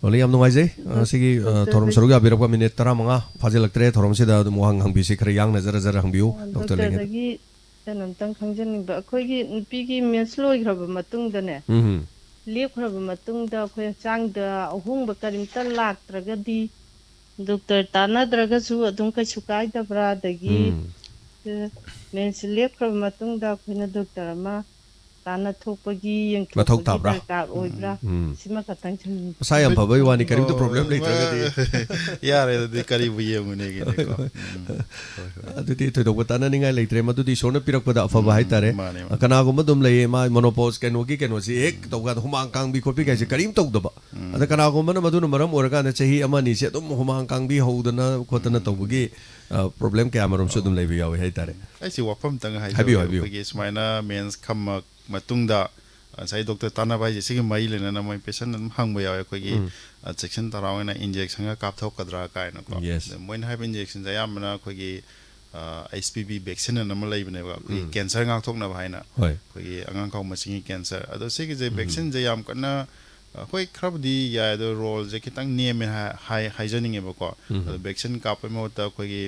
ꯂꯣꯂꯤ ꯌꯥꯝ ꯅꯨꯡꯉꯥꯏꯖꯩ ꯁꯤꯒꯤ ꯊꯧꯔꯝ ꯁꯔꯨꯛ ꯌꯥꯕꯤꯔꯛꯄ ꯃꯤꯅꯤꯠ 15 ꯐꯥꯖꯤꯜꯂꯛꯇ꯭ꯔꯦ ꯊꯧꯔꯝꯁꯤꯗ ꯑꯗꯨꯝ ꯋꯥꯍꯪ ꯍꯪꯕꯤꯁꯤ ꯈꯔ ꯌꯥꯡꯅ ꯖꯔ ꯍꯪꯕꯤꯌꯨ ꯗꯣꯛꯇꯔꯗꯒꯤ ꯀꯩꯅꯣꯝꯇꯪ ꯈꯪꯖꯅꯤꯡꯕ ꯑꯩꯈꯣꯏꯒꯤ ꯅꯨꯄꯤꯒꯤ ꯃꯦꯟꯁ ꯂꯣꯏꯈ꯭ꯔꯕ ꯃꯇꯨꯡꯗꯅꯦ ꯂꯦꯞꯈ꯭ꯔꯕ ꯃꯇꯨꯡꯗ ꯑꯩꯈꯣꯏ ꯍꯛꯆꯥꯡꯗ ꯑꯍꯣꯡꯕ ꯀꯔꯤꯝꯇ ꯂꯥꯛꯇ꯭ꯔꯒꯗꯤ ꯗꯣꯛꯇꯔ ꯇꯥꯟꯅꯗ꯭ꯔꯒꯁꯨ ꯑꯗꯨꯝ ꯀꯩꯁꯨ ꯀꯥꯏꯗꯕ꯭ꯔꯥ ꯑꯗꯒꯤ ꯃꯦꯟꯁ ꯂꯦꯞꯈ꯭ꯔꯕ ꯃꯇꯨꯡꯗ ꯑꯩꯈꯣꯏꯅ ꯗꯣꯛꯇꯔ ꯑꯃ ताना थोपगी यंग मथौ थोपगी ताब्रा दरकार ओइब्रा सिमा खतंग छन मसा याम फबई वानी करीब तो प्रॉब्लम लेत्रगदी यारे दे करी बुये मुने गे ने को अदुदी थोदोक ताना निंगाई लेत्रे मदुदी सोना पिरकपदा अफबा हाइतारे कनागुम दम लये मा मोनोपोज केनोगी केनोसी एक तौगा हुमांग कांगबी खोपी कैसे करीम तौदबा अद कनागुम न मदुन मरम ओरगा न चही अमानी से तुम हुमांग कांगबी होदना खोतना तौबगी प्रॉब्लम क्या मरम सु दुम लेबि यावे हाइतारे ऐसी वफम तंग हाइ हाबियो हाबियो के स्माइना मेंस खम मतुंगदा साइ डॉक्टर ताना बाई सिगे मई लेना न मई पेशेंट हंगबो यावे कोगी सेक्शन तरावना इंजेक्शन का कापथौ कदरा कायना को मोइन हाइब इंजेक्शन जायामना कोगी HPV वैक्सीन नम लेबनेबा कैंसर गांथोकना भाइना कोगी अंगां खाव मसिंगी कैंसर अदो सिगे जे वैक्सीन जे याम कना कोई खरबदी या दो रोल जे खितंग नेम हाइजनिंगेबको वैक्सीन कापे मोता कोगी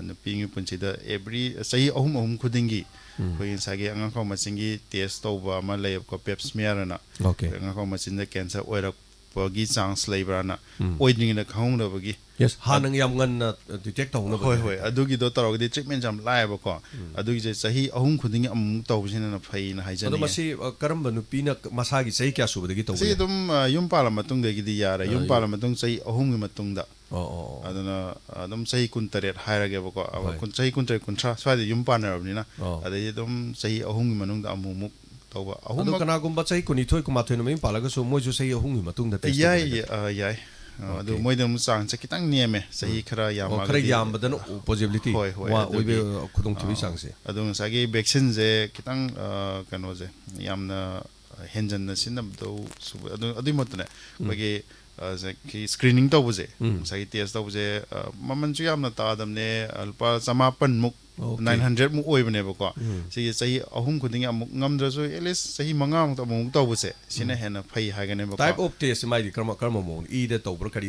नपिंग पुंचिदा एवरी सही अहुम खुदिंगी कोई सागे अंगां खाव मसिंगी टेस्ट तौबा मा लेबको पेप स्मियरना अंगां खाव मसिंदा कैंसर ओइरक पगी चांस लेबराना ओइदिंगना खाउंदबगी यस हानंग याम गन डिटेक्ट तौना होय होय अदुगी दो तरोगदी ट्रीटमेंट जाम लायबको अदुगी जे सही अहुम खुदिंग अमु तौबसिना फैना हाइजनी अदो मसी करम नुपीना मसागी सही क्या सुबदगी तौ सही तुम युम पाला मतुंगदगी यारा युम पाला मतुंग सही अहुम गी मतुंगदा अदना अदम सही कुंतरेट हायरगेबको कुन सही कुंतरे कुंत्रा स्वादे युम पानरबनिना अदे तुम सही अहुम गी मनुंगदा अमुमुक तौबा अहुम कनागुम बचै कुनिथोय कुमाथोय नमै पालागा सो मोजु सही अहुम गी मतुंगदा टेस्ट याय अदु मोइदम चांग से कितंग नियमे सही खरा यामा खरा यामबदन पॉजिबिलिटी वा ओइबे खुदुंग थिबि चांगसे अदु सागे वैक्सीन जे कितंग कनो जे यामना हेंजन न सिनम दो अदु अदुमतने कोगे कि स्क्रीनिंग तौबजे सागे टेस्ट तौबजे ममनजु यामना तादमने अल्पा समापन मुक 900 मुक ओइबनेबको सिगे सही अहुम खुदिंग अमुक ngamdrasu एटलीस्ट सही मंगा मुक अमुक तौबसे सिने हेना फै हागनेबको टाइप ऑफ टेस्ट माइदि कर्म मोन ई दे तौब्र करी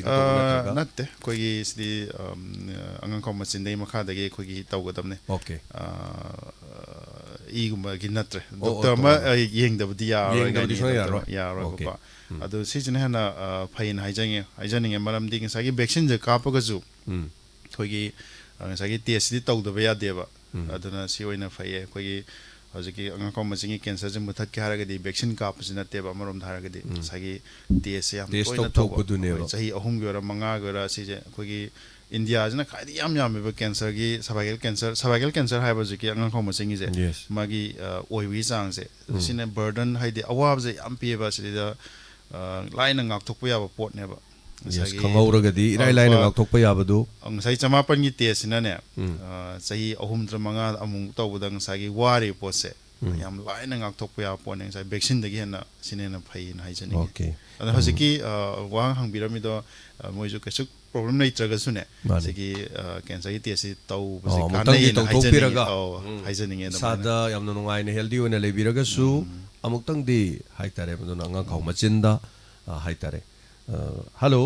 नत्ते कोगी सिदि अंगं खम मसिन दे मखा दगे कोगी तौगदमने ओके ई गुम गी नत्रे डॉक्टर मा येंगदबदि यारोको अदु सिजन हेना फैन हाइजनिंग मरमदि सागी वैक्सीन जे कापगजु कोगी सागी टेस्ट दि तौदबा यादेबा अदुना सी ओइना फैये कोगी हजकी अंगा कम मसिंगी कैंसर जे मुथक के हारगदि वैक्सीन कापसिना तेबा मरम धारगदि सागी टेस्ट याम कोइना तौबदुनेबा सही अहुम गोरा मंगा गोरा सिजे कोगी इंडिया जना खाइदि याम कैंसर की सर्वाइकल कैंसर हाइबा जकी अंगा खम मसिंगी जे मागी ओइबी चांग से सिने बर्डन हाइदि अवाब जे याम पिएबा सिदा line ngakthokpa yaba potneba khangawragadi irai laina ngakthokpa yabadu ngai chamapan gi tesina ne sahi ahum manga amung tawbudang sagi wari pose yam laina ngakthokpa ya poneng sai vaccine dagi hena sinena phain haijani okay ana hojiki wang hangbirami do moiju kesu problem nei traga sune sigi cancer gi tesi taw basi kanai haijani nge sada yamna nungai ne healthy one lebiraga su amuktang di haitare maduna anga khau machinda haitare hello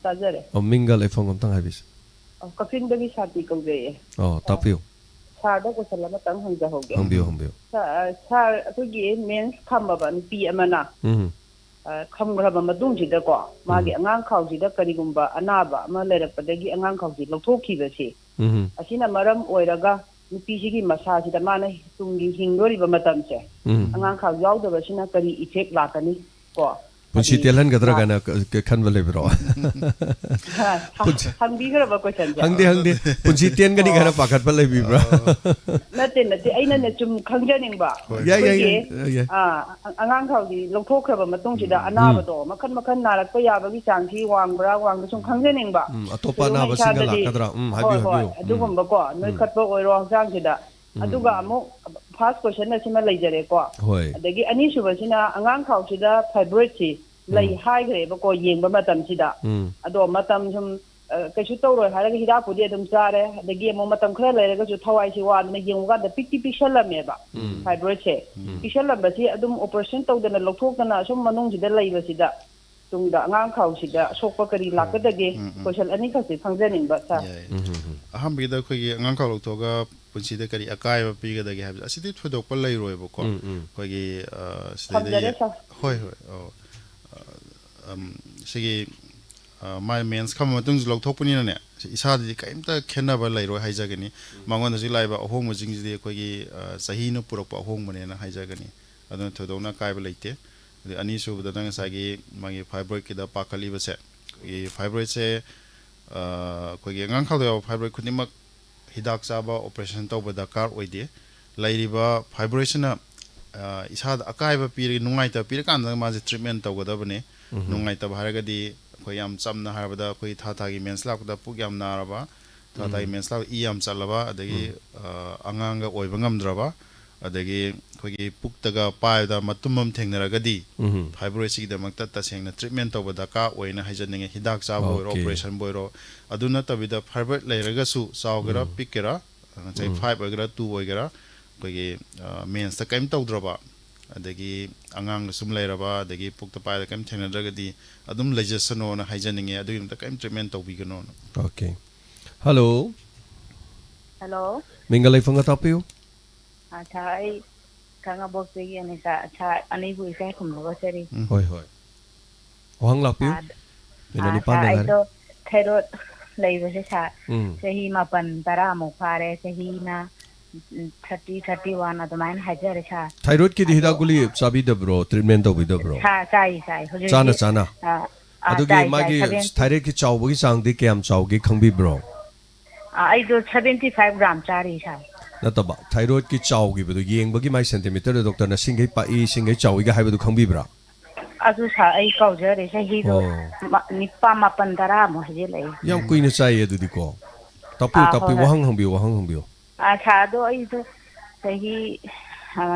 tajare mingal ifong amtang habis kafin dagi shati kawje tapiu sarda ko salama tang hangja hoge hangbiu sar akogi mens khambaba pi amana khamgraba madung jida ko magi angang khawji da karigumba anaba ama lerapdagi angang khawji lothokhiba si asina maram oiraga nupi sigi masa sida mana tungi hingori ba matam se angang khaw yawdaba sina kari effect lakani ko punchi telan gadra gana khanwa lebro hangbi graba question hangde punchi ten gani gana pakhat pa lebi bra nate aina ne chum khangjaning ba ya angang khawji lothokraba matung sida anaba do makhan narakpa yabagi changsi wangbra wang sum khangjaning ba atopa na ba singa lakadra habiu adugumba ko noi khatpa oiro hang sida aduga amu first question na sima leijare ko adagi ani suba sina angang khawsida fibroid si lei hai gre ba ko yengba matam sida ado matam sum kaisu tawroi haraga hida pudi adum sare adagi mo matam khara leiraga ju thawai si wa na yenguga da pikti pishalame ba fibroid se pishalam ba si adum operation tawdana lokthokana sum manung sida leiba sida tungda angang khawsida sokpa kari lakadage question ani khasi phangjaning ba sa aham bida khogi angang khaw loktoga punchida kari akai ba piga dage habis asidi thodokpa leiroi ba ko khogi sidi hoy sigi my mens come matung zlok thokpani ne isa di kaimta khenaba lairo haijagani mangon ji laiba ahong mujing ji ko gi sahi no purok ahong mane na haijagani adon thodona kaiba leite ani su bada nang sagi magi fibroid ki da pakali ba se e fibroid se ko gi ngang khalo fibroid khunimak hidak chaba operation to bada kar oide lairiba fibroid na isa akaiba piri nungai ta piri kan ma ji treatment to godabane nungai ta bharagadi ko yam chamna harabada ko tha gi mens lak da puk yam naraba tha gi mens lak I yam chalaba adagi anganga oiba ngamdraba adagi ko gi puk taga paida matumam thengnaragadi fibroid si da makta ta sengna treatment to bada ka oina haijaninge hidak cha boiro operation boiro aduna tabida fibroid leiraga su sawgara pikera chai 5 oigara 2 oigara ko gi mens ta kaim tawdraba adagi angang sum leiraba adagi pukta paida kaim thengnadragadi adum legisano na haijaninge adugim ta kaim treatment tawbigano okay hello hello mingalai fanga tapiu ai kanga box gi ani sa ani bu sai khum lo seri hoi hoi wahang lapiu minani pan ai na do thyroid leiba se sa sehi mapan tara mo phare sehi na 30-31 adamain hajar sa thyroid ki hida guli sabi da bro treatment to bi da bro sai chana adugi magi thyroid ki chawbu gi chang di kyam chawgi khangbi bro ai do 75 gram chari sa nataba thyroid ki chawgi bu yeng bagi mai centimeter doctor na singai pa I singai chawi ga haibu khangbi bra adu sa ai kau jare sa hi do nipa mapan tara mo je lai yam kuina chai edu di ko tapi wahang hangbiu sa do ai do sahi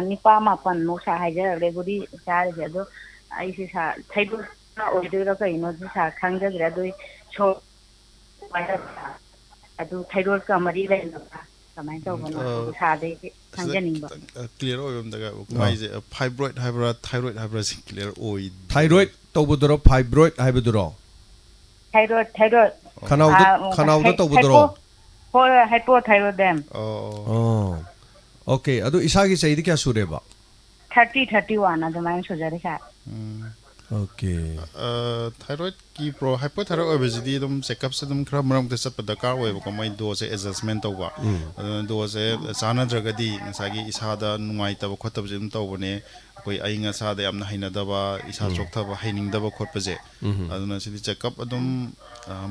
nipa mapan mo sa hajar le budi sa je do ai si sa thaidu na oidu ra kai no sa khangja gra do cho adu thaidu ka mari le no kamai to no sa de khangja ning ba clear oyom daga mai je fibroid hybrid thyroid hybrid clear oid thyroid to budoro fibroid haibudoro thyroid khanau da to budoro for hypothyroidism okay adu isagi saidi kya sureba 30-31 adamai sujare sa okay thyroid ki pro hypothyroid obesity dum checkup se dum khra maram te sat dakar oi ko mai dose adjustment tawba dose chana dragadi ngasagi isada nungai tab khotab jim tawbane koi ainga sa da yamna haina daba isa chokta ba haining daba khotpaje aduna sidi checkup adum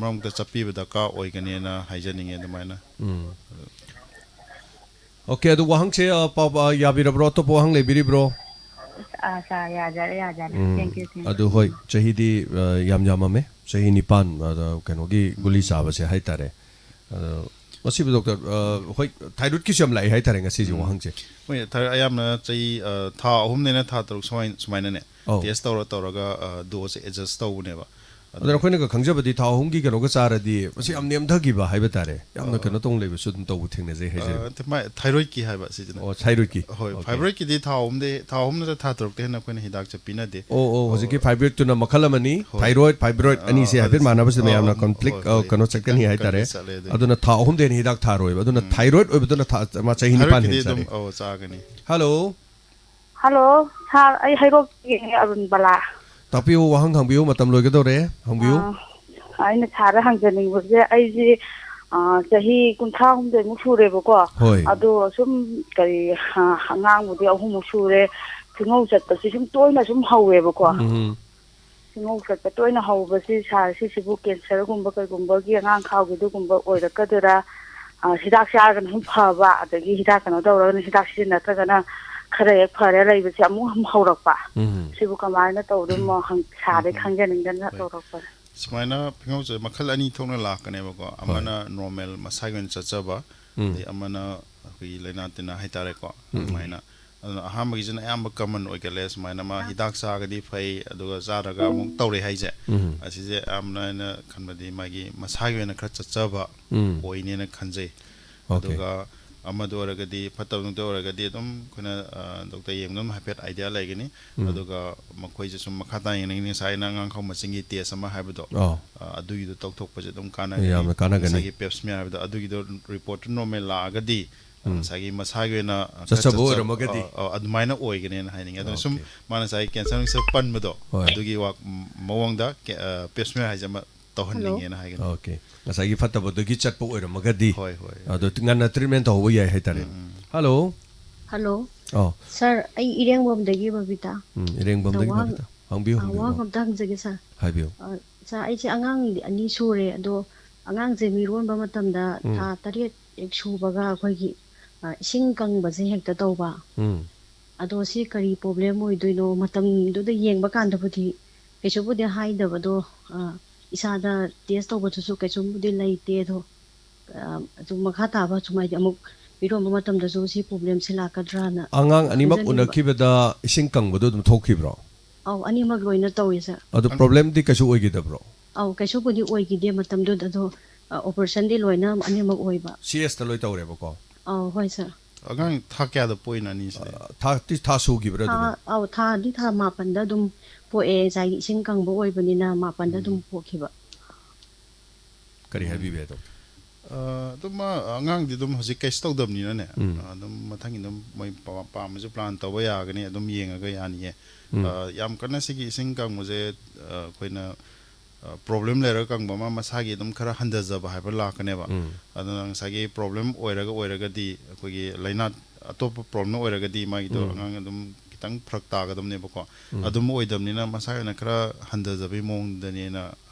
maram te chapi ba dakar oi gane na haijaninge adamaina okay adu wahang che pa yabira bro to wahang le biri bro sa ya jare thank you adu hoi chahidi yam me chahi nipan kano gi guli saba se hai tare masi doctor hoi thyroid ki sham lai hai tare ngasi ji wahang che oi thyroid ayam na chai tha ahum ne na tha taruk sumaina ne test tawraga dose adjust tawune ba adara khoina ka khangjabadi tha hongi kano ga charadi masi am nem dhagi ba haiba tare yamna kano tong lebe sudum tawu thengna je hai je ma thyroid ki haiba si jina thyroid ki hoi fibroid ki di tha hom na tha taruk te na khoina hidak cha pina de hojiki fibroid tu na makhalamani fibroid ani se habir manaba se yamna conflict kano chakani hai tare aduna tha hom den hidak tha roi aduna thyroid obaduna ma chahi ni pan hen sare chagani hello sir ai hairo ki arun bala tapiu wahang hangbiu matam loi gadore hangbiu aina thara hangjani buje ai ji chahi kuntha humde mu sure ko adu sum kari hangang budi ahum sure thingau chat pa sum toina sum hawe ko thingau chat pa toina hawa si sa si sibu cancer gumba kai gumba gi angang khaw gi du gumba oira kadura hidak sha gan hum phaba adagi hidak kana dawra ni hidak sin na ta kana khare phare lai bi amu hum haurak pa sibu kamaina tawdu mo hang sade khangjaning dan na tawrak pa smaina phingau je makhal ani thongna lakane ba ko amana normal masagen chachaba de amana ki lena tina haitare ko maina aham gi jana am common oigale smaina ma hidak sa gadi phai aduga zaraga amuk tawre haije asije amna na khanbadi magi masagen khra chachaba oine na khanjai aduga amadu oragadi phatabnu de oragadi dum khuna doctor yengnom hapet idea laigani aduga makhoi je sum makhata yengni saina ngang khau machingi test ama habdo adugi do tok paje dum kana gani sagi pep smear habdo adugi do report normal la agadi sagi masage na chachabu ramagadi adumaina oigani na haining adu sum mana sai cancer se panmado adugi wa mawangda pep smear hajama ꯇꯧꯍꯟꯅꯤꯡꯉꯦꯅ ꯍꯥꯏꯒꯅꯤ Okay. Ngasagi fattabadagi chatpo oiramagadi. ꯍꯣꯏ ꯍꯣꯏ Ado ngana treatment tawba yai haitare. Hello. Hello. Oh. Sir, I irengwamdagi babita. Irengbamdagi babita. Hangbiyo hangbiyo. Wa kamta hangjage sir. Haibiyo. Sir, I che angang ani sure ado angang je mironba matamda tha tariet ek subaga akhoi ising kangbase hekta tawba. Ado si kari problem oidoino matam do da yengba kandabudi kesubudi haidabado isada test tawbatusu kesubudi laite tho adu makha taba chumai amuk mironba matamda so si problem sila kadrana. Angang animak unakibada ising kangbado dum thokibro. Aw animak loina tawi sir. Ado problem di kasu oigidabro. Aw kesubudi oigide matamdo ado operation di loina animak oiba. CS ta loi tawreba ko. Aw hoi sir. ꯑꯉꯥꯡ ꯊꯥ ꯀꯌꯥꯗ ꯄꯣꯛꯏꯅꯣ ꯑꯅꯤꯁꯦ ꯊꯥ ꯁꯨꯈꯤꯕ꯭ꯔꯥ ꯑꯗꯨꯝ ꯑꯧ ꯊꯥꯗꯤ ꯊꯥ 9ꯗ ꯑꯗꯨꯝ ꯄꯣꯛꯑꯦ ꯉꯁꯥꯏꯒꯤ ꯏꯁꯤꯡ ꯀꯪꯕ ꯑꯣꯏꯕꯅꯤꯅ 9ꯗ ꯑꯗꯨꯝ ꯄꯣꯛꯈꯤꯕ ꯀꯔꯤ ꯍꯥꯏꯕꯤꯕ ꯑꯗꯣ ꯑꯗꯨꯝ ꯑꯉꯥꯡꯗꯤ ꯑꯗꯨꯝ ꯍꯧꯖꯤꯛ ꯀꯩꯁ ꯇꯧꯗꯕꯅꯤꯅꯅꯦ ꯑꯗꯨꯝ ꯃꯊꯪꯒꯤ ꯑꯗꯨꯝ ꯃꯣꯏ ꯄꯥꯝꯃꯁꯨ ꯄ꯭ꯂꯥꯟ ꯇꯧꯕ ꯌꯥꯒꯅꯤ ꯑꯗꯨꯝ ꯌꯦꯡꯉꯒ ꯌꯥꯅꯤꯌꯦ ꯌꯥꯝ ꯀꯟꯅ ꯁꯤꯒꯤ ꯏꯁꯤꯡ ꯀꯪꯕꯁꯦ ꯑꯩꯈꯣꯏꯅ ꯄ꯭ꯔꯣꯕ꯭ꯂꯦꯝ ꯂꯩꯔꯒ ꯀꯪꯕ ꯑꯃ ꯃꯁꯥꯒꯤ ꯑꯗꯨꯝ ꯈꯔ ꯍꯟꯊꯖꯕ ꯍꯥꯏꯕ ꯂꯥꯛꯀꯅꯦꯕ ꯑꯗꯨꯅ ꯉꯁꯥꯏꯒꯤ ꯄ꯭ꯔꯣꯕ꯭ꯂꯦꯝ ꯑꯣꯏꯔꯒꯗꯤ ꯑꯩꯈꯣꯏꯒꯤ ꯂꯩꯅꯥ ꯑꯇꯣꯞꯄ ꯄ꯭ꯔꯣꯕ꯭ꯂꯦꯝ ꯑꯣꯏꯔꯒꯗꯤ ꯃꯥꯒꯤꯗꯣ ꯑꯉꯥꯡ ꯑꯗꯨꯝ ꯈꯤꯇꯪ ꯐꯔꯛ ꯇꯥꯒꯗꯕꯅꯦꯕꯀꯣ ꯑꯗꯨꯝ ꯑꯣꯏꯗꯕꯅꯤꯅ ꯃꯁꯥ ꯑꯣꯏꯅ ꯈꯔ ꯍꯟꯊꯖꯕꯒꯤ ꯃꯑꯣꯡꯗꯅꯦꯅ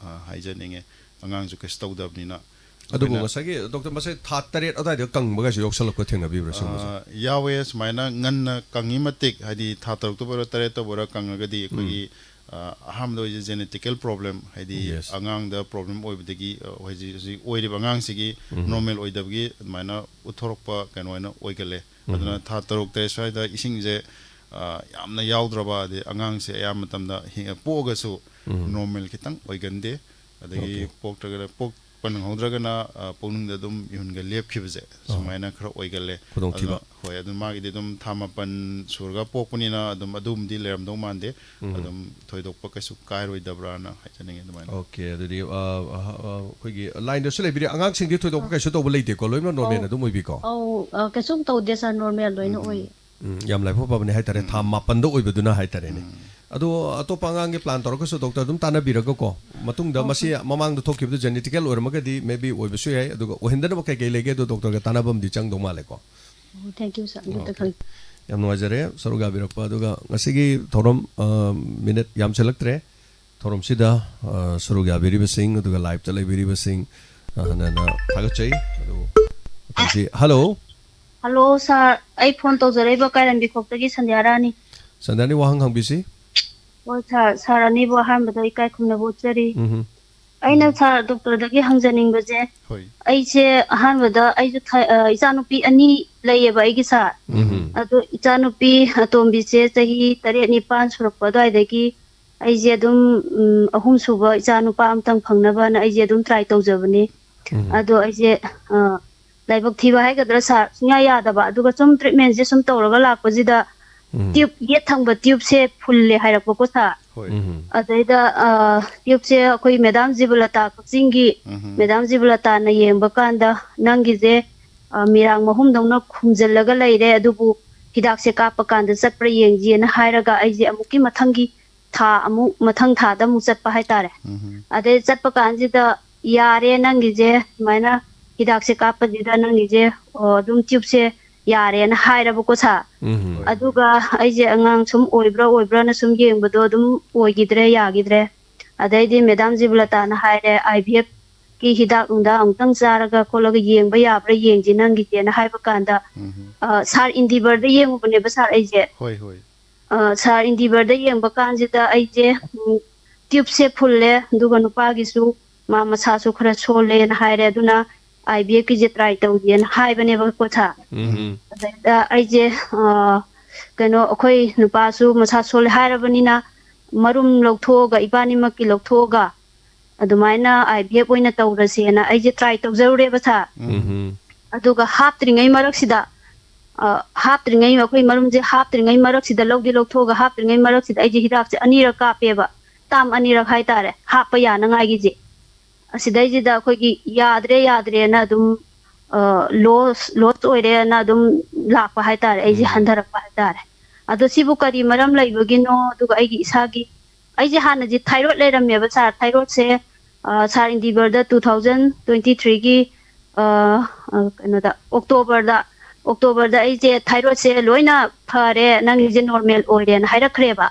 ꯍꯥꯏꯖꯅꯤꯡꯉꯦ ꯑꯉꯥꯡꯁꯨ ꯀꯩꯁꯨ ꯇꯧꯗꯕꯅꯤꯅ ꯑꯗꯨꯕꯨ ꯉꯁꯥꯏꯒꯤ ꯗꯣꯛꯇꯔ ꯃꯁꯦ ꯊꯥ 7 ꯑꯗꯥꯏꯗ ꯀꯪꯕꯒꯁꯨ ꯌꯧꯁꯜꯂꯛꯄ ꯊꯦꯡꯅꯕꯤꯕ꯭ꯔꯥ ꯁꯤꯒꯨꯝꯕꯁꯦ ꯌꯥꯎꯋꯦ ꯁꯨꯃꯥꯏꯅ ꯉꯟꯅ ꯀꯪꯉꯤ ꯃꯇꯤꯛ ꯍꯥꯏꯗꯤ ꯊꯥ 6ꯇ ꯑꯣꯏꯔꯣ 8ꯇ ꯑꯣꯏꯔꯣ ꯀꯪꯉꯒꯗꯤ ꯑꯩꯈꯣꯏꯒꯤ ꯑꯍꯥꯟꯕꯗ ꯑꯣꯏꯁꯦ ꯖꯦꯅꯦꯇꯤꯀꯦꯜ ꯄ꯭ꯔꯣꯕ꯭ꯂꯦꯝ ꯍꯥꯏꯗꯤ ꯑꯉꯥꯡꯗ ꯄ꯭ꯔꯣꯕ꯭ꯂꯦꯝ ꯑꯣꯏꯕꯗꯒꯤ ꯍꯧꯖꯤꯛ ꯑꯣꯏꯔꯤꯕ ꯑꯉꯥꯡꯁꯤꯒꯤ ꯅꯣꯔꯃꯦꯜ ꯑꯣꯏꯗꯕꯒꯤ ꯑꯗꯨꯃꯥꯏꯅ ꯎꯠꯊꯣꯔꯛꯄ ꯀꯩꯅꯣ ꯑꯣꯏꯅ ꯑꯣꯏꯒꯜꯂꯦ ꯑꯗꯨꯅ ꯊꯥ 6-7 ꯁ꯭ꯋꯥꯏꯗ ꯏꯁꯤꯡꯁꯦ ꯌꯥꯝꯅ ꯌꯥꯎꯗ꯭ꯔꯕ ꯑꯗꯩ ꯑꯉꯥꯡꯁꯦ ꯑꯌꯥꯝꯕ ꯃꯇꯝꯗ ꯄꯣꯛꯑꯒꯁꯨ ꯅꯣꯔꯃꯦꯜ ꯈꯤꯇꯪ ꯑꯣꯏꯒꯟꯗꯦ ꯑꯗꯒꯤ ꯄꯣꯛꯄ ꯅꯪꯍꯧꯗ꯭ꯔꯒꯅ ꯄꯨꯛꯅꯤꯡꯗ ꯑꯗꯨꯝ ꯏꯍꯨꯟꯒ ꯂꯦꯞꯈꯤꯕꯁꯦ ꯁꯨꯃꯥꯏꯅ ꯈꯔ ꯑꯣꯏꯒꯜꯂꯦ ꯍꯣꯏ ꯑꯗꯨ ꯃꯥꯒꯤꯗꯤ ꯑꯗꯨꯝ ꯊꯥ 9 ꯁꯨꯔꯒ ꯄꯣꯛꯄꯅꯤꯅ ꯑꯗꯨꯝ ꯑꯗꯨꯝꯗꯤ ꯂꯩꯔꯝꯗꯧ ꯃꯥꯟꯗꯦ ꯑꯗꯨꯝ ꯊꯣꯏꯗꯣꯛꯄ ꯀꯩꯁꯨ ꯀꯥꯏꯔꯣꯏꯗꯕ꯭ꯔꯥꯅ ꯍꯥꯏꯖꯅꯤꯡꯉꯦ ꯑꯗꯨꯃꯥꯏꯅ ꯑꯣꯀꯦ ꯑꯗꯨꯗꯤ ꯑꯩꯈꯣꯏꯒꯤ ꯂꯥꯏꯟꯗꯁꯨ ꯂꯩꯕꯤꯔꯤ ꯑꯉꯥꯡꯁꯤꯡꯗꯤ ꯊꯣꯏꯗꯣꯛꯄ ꯀꯩꯁꯨ ꯇꯧꯕ ꯂꯩꯇꯦꯀꯣ ꯂꯣꯏꯅꯃꯛ ꯅꯣꯔꯃꯦꯜ ꯑꯗꯨꯝ ꯑꯣꯏꯕꯤꯀꯣ ꯀꯩꯁꯨꯝ ꯇꯧꯗꯦ ꯁꯥꯔ ꯅꯣꯔꯃꯦꯜ ꯂꯣꯏꯅ ꯑꯣꯏ ꯌꯥꯝ ꯂꯥꯏꯕꯛ ꯐꯕꯅꯦ ꯍꯥꯏꯇꯥꯔꯦ ꯊꯥ 9ꯗ ꯑꯣꯏꯕꯗꯨꯅ ꯍꯥꯏꯇꯥꯔꯦꯅꯦ ꯑꯗꯣ ꯑꯇꯣꯞꯄ ꯑꯉꯥꯡꯒꯤ ꯄ꯭ꯂꯥꯟ ꯇꯧꯔꯒꯁꯨ ꯗꯣꯛꯇꯔ ꯑꯗꯨꯝ ꯇꯥꯟꯅꯕꯤꯔꯒꯀꯣ ꯃꯇꯨꯡꯗ ꯃꯁꯤ ꯃꯃꯥꯡꯗ ꯊꯣꯛꯈꯤꯕꯗꯨ ꯖꯦꯅꯦꯇꯤꯀꯦꯜ ꯑꯣꯏꯔꯝꯃꯒꯗꯤ ꯃꯦꯕꯤ ꯑꯣꯏꯕꯁꯨ ꯌꯥꯏ ꯑꯗꯨꯒ ꯑꯣꯏꯍꯟꯗꯅꯕ ꯀꯩꯀꯩ ꯂꯩꯒꯦ ꯑꯗꯣ ꯗꯣꯛꯇꯔꯒ ꯇꯥꯟꯅꯕꯝꯗꯤ ꯆꯪꯗꯧ ꯃꯥꯜꯂꯦꯀꯣ ꯊꯦꯡꯛ ꯌꯨ ꯁꯥꯔ ꯑꯗꯨꯗ ꯈꯪ ꯌꯥꯝ ꯅꯨꯡꯉꯥꯏꯖꯔꯦ ꯁꯔꯨꯛ ꯌꯥꯕꯤꯔꯛꯄ ꯑꯗꯨꯒ ꯉꯁꯤꯒꯤ ꯊꯧꯔꯝ ꯃꯤꯅꯤꯠ ꯌꯥꯝꯁꯤꯜꯂꯛꯇ꯭ꯔꯦ ꯊꯧꯔꯝꯁꯤꯗ ꯁꯔꯨꯛ ꯌꯥꯕꯤꯔꯤꯕꯁꯤꯡ ꯑꯗꯨꯒ ꯂꯥꯏꯚꯇ ꯂꯩꯕꯤꯔꯤꯕꯁꯤꯡ ꯍꯥꯟꯅ ꯊꯥꯒꯠꯆꯩ ꯑꯗꯨ ꯍꯜꯂꯣ ꯍꯜꯂꯣ ꯁꯥꯔ ꯑꯩ ꯐꯣꯟ ꯇꯧꯖꯔꯛꯏꯕ ꯀꯥꯏꯔꯟꯕꯤ ꯈꯣꯛꯇꯒꯤ ꯁꯟꯙ꯭ꯌꯥꯔꯥꯅꯤ ꯁꯟꯙ꯭ꯌꯥꯅꯤ ꯋꯥꯍꯪ ꯍꯪꯕꯤꯁꯤ ꯍꯣꯏ ꯁꯥꯔ ꯑꯅꯤꯕꯨ ꯑꯍꯥꯟꯕꯗ ꯏꯀꯥꯏ ꯈꯨꯝꯅꯕ ꯎꯠꯆꯔꯤ ꯑꯩꯅ ꯁꯥꯔ ꯗꯣꯛꯇꯔꯗꯒꯤ ꯍꯪꯖꯅꯤꯡꯕꯁꯦ ꯑꯩꯁꯦ ꯑꯍꯥꯟꯕꯗ ꯑꯩꯁꯨ ꯏꯆꯥꯅꯨꯄꯤ 2 ꯂꯩꯌꯦꯕ ꯑꯩꯒꯤ ꯁꯥꯔ ꯑꯗꯣ ꯏꯆꯥꯅꯨꯄꯤ ꯑꯇꯣꯝꯕꯤꯁꯦ ꯆꯍꯤ 8-9 ꯁꯨꯔꯛꯄ ꯑꯗꯨꯋꯥꯏꯗꯒꯤ ꯑꯩꯁꯦ ꯑꯗꯨꯝ 3 ꯁꯨꯕ ꯏꯆꯥꯅꯨꯄꯥ ꯑꯃꯇꯪ ꯐꯪꯅꯕꯅ ꯑꯩꯁꯦ ꯑꯗꯨꯝ ꯇ꯭ꯔꯥꯏ ꯇꯧꯖꯕꯅꯤ ꯑꯗꯣ ꯑꯩꯁꯦ ꯂꯥꯏꯕꯛ ꯊꯤꯕ ꯍꯥꯏꯒꯗ꯭ꯔꯥ ꯁꯥꯔ ꯁꯨꯡꯌꯥ ꯌꯥꯗꯕ ꯑꯗꯨꯒ ꯁꯨꯝ ꯇ꯭ꯔꯤꯠꯃꯦꯟꯁꯦ ꯁꯨꯝ ꯇꯧꯔꯒ ꯂꯥꯛꯄꯁꯤꯗ ꯇ꯭ꯌꯨꯕ ꯌꯦꯠ ꯊꯪꯕ ꯇ꯭ꯌꯨꯕꯁꯦ ꯐꯨꯜꯂꯦ ꯍꯥꯏꯔꯛꯄꯀꯣ ꯁꯥꯔ ꯑꯗꯩꯗ ꯇ꯭ꯌꯨꯕꯁꯦ ꯑꯩꯈꯣꯏ ꯃꯦꯗꯥꯝ ꯖꯤꯕꯂꯇꯥ ꯀꯛꯆꯤꯡꯒꯤ ꯃꯦꯗꯥꯝ ꯖꯤꯕꯂꯇꯥꯅ ꯌꯦꯡꯕ ꯀꯥꯟꯗ ꯅꯪꯒꯤꯁꯦ ꯃꯤꯔꯥꯡ ꯃꯍꯨꯝꯗꯧꯅ ꯈꯨꯝꯖꯤꯜꯂꯒ ꯂꯩꯔꯦ ꯑꯗꯨꯕꯨ ꯍꯤꯗꯥꯛꯁꯦ ꯀꯥꯞꯄ ꯀꯥꯟꯗ ꯆꯠꯄ꯭ꯔꯥ ꯌꯦꯡꯖꯦꯅ ꯍꯥꯏꯔꯒ ꯑꯩꯁꯦ ꯑꯃꯨꯛꯀꯤ ꯃꯊꯪꯒꯤ ꯃꯊꯪ ꯊꯥꯗ ꯑꯃꯨꯛ ꯆꯠꯄ ꯍꯥꯏꯇꯥꯔꯦ ꯑꯗꯩ ꯆꯠꯄ ꯀꯥꯟꯁꯤꯗ ꯌꯥꯔꯦ ꯅꯪꯒꯤꯁꯦ ꯁꯨꯃꯥꯏꯅ ꯍꯤꯗꯥꯛꯁꯦ ꯀꯥꯞꯄꯁꯤꯗ ꯅꯪꯒꯤꯁꯦ ꯑꯗꯨꯝ ꯇ꯭ꯌꯨꯕꯁꯦ ꯌꯥꯔꯦꯅ ꯍꯥꯏꯔꯕꯀꯣ ꯁꯥꯔ ꯑꯗꯨꯒ ꯑꯩꯁꯦ ꯑꯉꯥꯡ ꯁꯨꯝ ꯑꯣꯏꯕ꯭ꯔꯥꯅ ꯁꯨꯝ ꯌꯦꯡꯕꯗꯣ ꯑꯗꯨꯝ ꯑꯣꯏꯈꯤꯗ꯭ꯔꯦ ꯌꯥꯈꯤꯗ꯭रे ꯑꯗꯩꯗꯤ ꯃꯦꯗꯥꯝ ꯖꯤꯕꯂꯇꯥꯅ ꯍꯥꯏꯔꯦ IVF ꯀꯤ ꯍꯤꯗꯥꯛ ꯅꯨꯡꯗꯥꯛ ꯑꯃꯨꯛꯇꯪ ꯆꯥꯔꯒ ꯈꯣꯠꯂꯒ ꯌꯦꯡꯕ ꯌꯥꯕ꯭ꯔꯥ ꯌꯦꯡꯁꯤ ꯅꯪꯒꯤꯁꯦꯅ ꯍꯥꯏꯕ ꯀꯥꯟꯗ ꯁꯥꯔ ꯏꯟꯗꯤꯚꯔꯗ ꯌꯦꯡꯉꯨꯕꯅꯦꯕ ꯁꯥꯔ ꯑꯩꯁꯦ ꯁꯥꯔ ꯏꯟꯗꯤꯚꯔꯗ ꯌꯦꯡꯕ ꯀꯥꯟꯁꯤꯗ ꯑꯩꯁꯦ ꯇ꯭ꯌꯨꯕꯁꯦ ꯐꯨꯜꯂꯦ ꯑꯗꯨꯒ ꯅꯨꯄꯥꯒꯤꯁꯨ ꯃꯥ ꯃꯁꯥꯁꯨ ꯈꯔ ꯁꯣꯜꯂꯦꯅ ꯍꯥꯏꯔꯦ ꯑꯗꯨꯅ IVF ꯀꯤꯁꯦ ꯇ꯭ꯔꯥꯏ ꯇꯧꯒꯦꯅ ꯍꯥꯏꯕꯅꯦꯕꯀꯣ ꯁꯥꯔ ꯑꯗꯩꯗ ꯑꯩꯁꯦ ꯀꯩꯅꯣ ꯑꯩꯈꯣꯏ ꯅꯨꯄꯥꯁꯨ ꯃꯁꯥ ꯁꯣꯜꯂꯦ ꯍꯥꯏꯔꯕꯅꯤna ꯃꯔꯨꯝ ꯂꯧꯊꯣꯛꯑꯒ ꯏꯕꯥꯅꯤꯃꯛꯀꯤ ꯂꯧꯊꯣꯛꯑꯒ ꯑꯗꯨꯃꯥꯏꯅ IVF ꯑꯣꯏꯅ ꯇꯧꯔꯁꯦꯅ ꯑꯩꯁꯦ ꯇ꯭ꯔꯥꯏ ꯇꯧꯖꯔꯨꯔꯦꯕ ꯁꯥꯔ ꯑꯗꯨꯒ ꯍꯥꯞꯇ꯭ꯔꯤꯉꯩ ꯃꯔꯛꯁꯤꯗ ꯍꯥꯞꯇ꯭ꯔꯤꯉꯩ ꯑꯩꯈꯣꯏ ꯃꯔꯨꯝꯁꯦ ꯍꯥꯞꯇ꯭ꯔꯤꯉꯩ ꯃꯔꯛꯁꯤꯗ ꯂꯧꯊꯣꯛꯑꯒ ꯍꯥꯞꯇ꯭ꯔꯤꯉꯩ ꯃꯔꯛꯁꯤꯗ ꯑꯩꯁꯦ ꯍꯤꯗꯥꯛꯁꯦ 2ꯔꯛ ꯀꯥꯞꯄꯦꯕ ꯇꯥꯝ 2ꯔꯛ ꯍꯥꯏꯇꯥꯔꯦ ꯍꯥꯞꯄ ꯌꯥꯅꯉꯥꯏꯒꯤꯁꯦ ꯑꯁꯤꯗꯩꯁꯤꯗ ꯑꯩꯈꯣꯏꯒꯤ ꯌꯥꯗ꯭ꯔꯦꯅ ꯑꯗꯨꯝ ꯂꯣꯁ ꯑꯣꯏꯔꯦꯅ ꯑꯗꯨꯝ ꯂꯥꯛꯄ ꯍꯥꯏꯇꯥꯔꯦ ꯑꯩꯁꯦ ꯍꯟꯊꯔꯛꯄ ꯍꯥꯏꯇꯥꯔꯦ ꯑꯗꯣ ꯁꯤꯕꯨ ꯀꯔꯤ ꯃꯔꯝ ꯂꯩꯕꯒꯤꯅꯣ ꯑꯗꯨꯒ ꯑꯩꯒꯤ ꯏꯁꯥꯒꯤ ꯑꯩꯁꯦ ꯍꯥꯟꯅꯗꯤ ꯊꯥꯏꯔꯣꯏꯗ ꯂꯩꯔꯝꯃꯦꯕ ꯁꯥꯔ ꯊꯥꯏꯔꯣꯏꯗꯁꯦ ꯁꯥꯔ ꯏꯟꯗꯤꯕꯔꯗ 2023ꯒꯤ ꯀꯩꯅꯣꯗ ꯑꯣꯛꯇꯣꯕꯔꯗ ꯑꯩꯁꯦ ꯊꯥꯏꯔꯣꯏꯗꯁꯦ ꯂꯣꯏꯅ ꯐꯔꯦ ꯅꯪꯒꯤꯁꯦ ꯅꯣꯔꯃꯦꯜ ꯑꯣꯏꯔꯦꯅ ꯍꯥꯏꯔꯛꯈ꯭ꯔꯦꯕ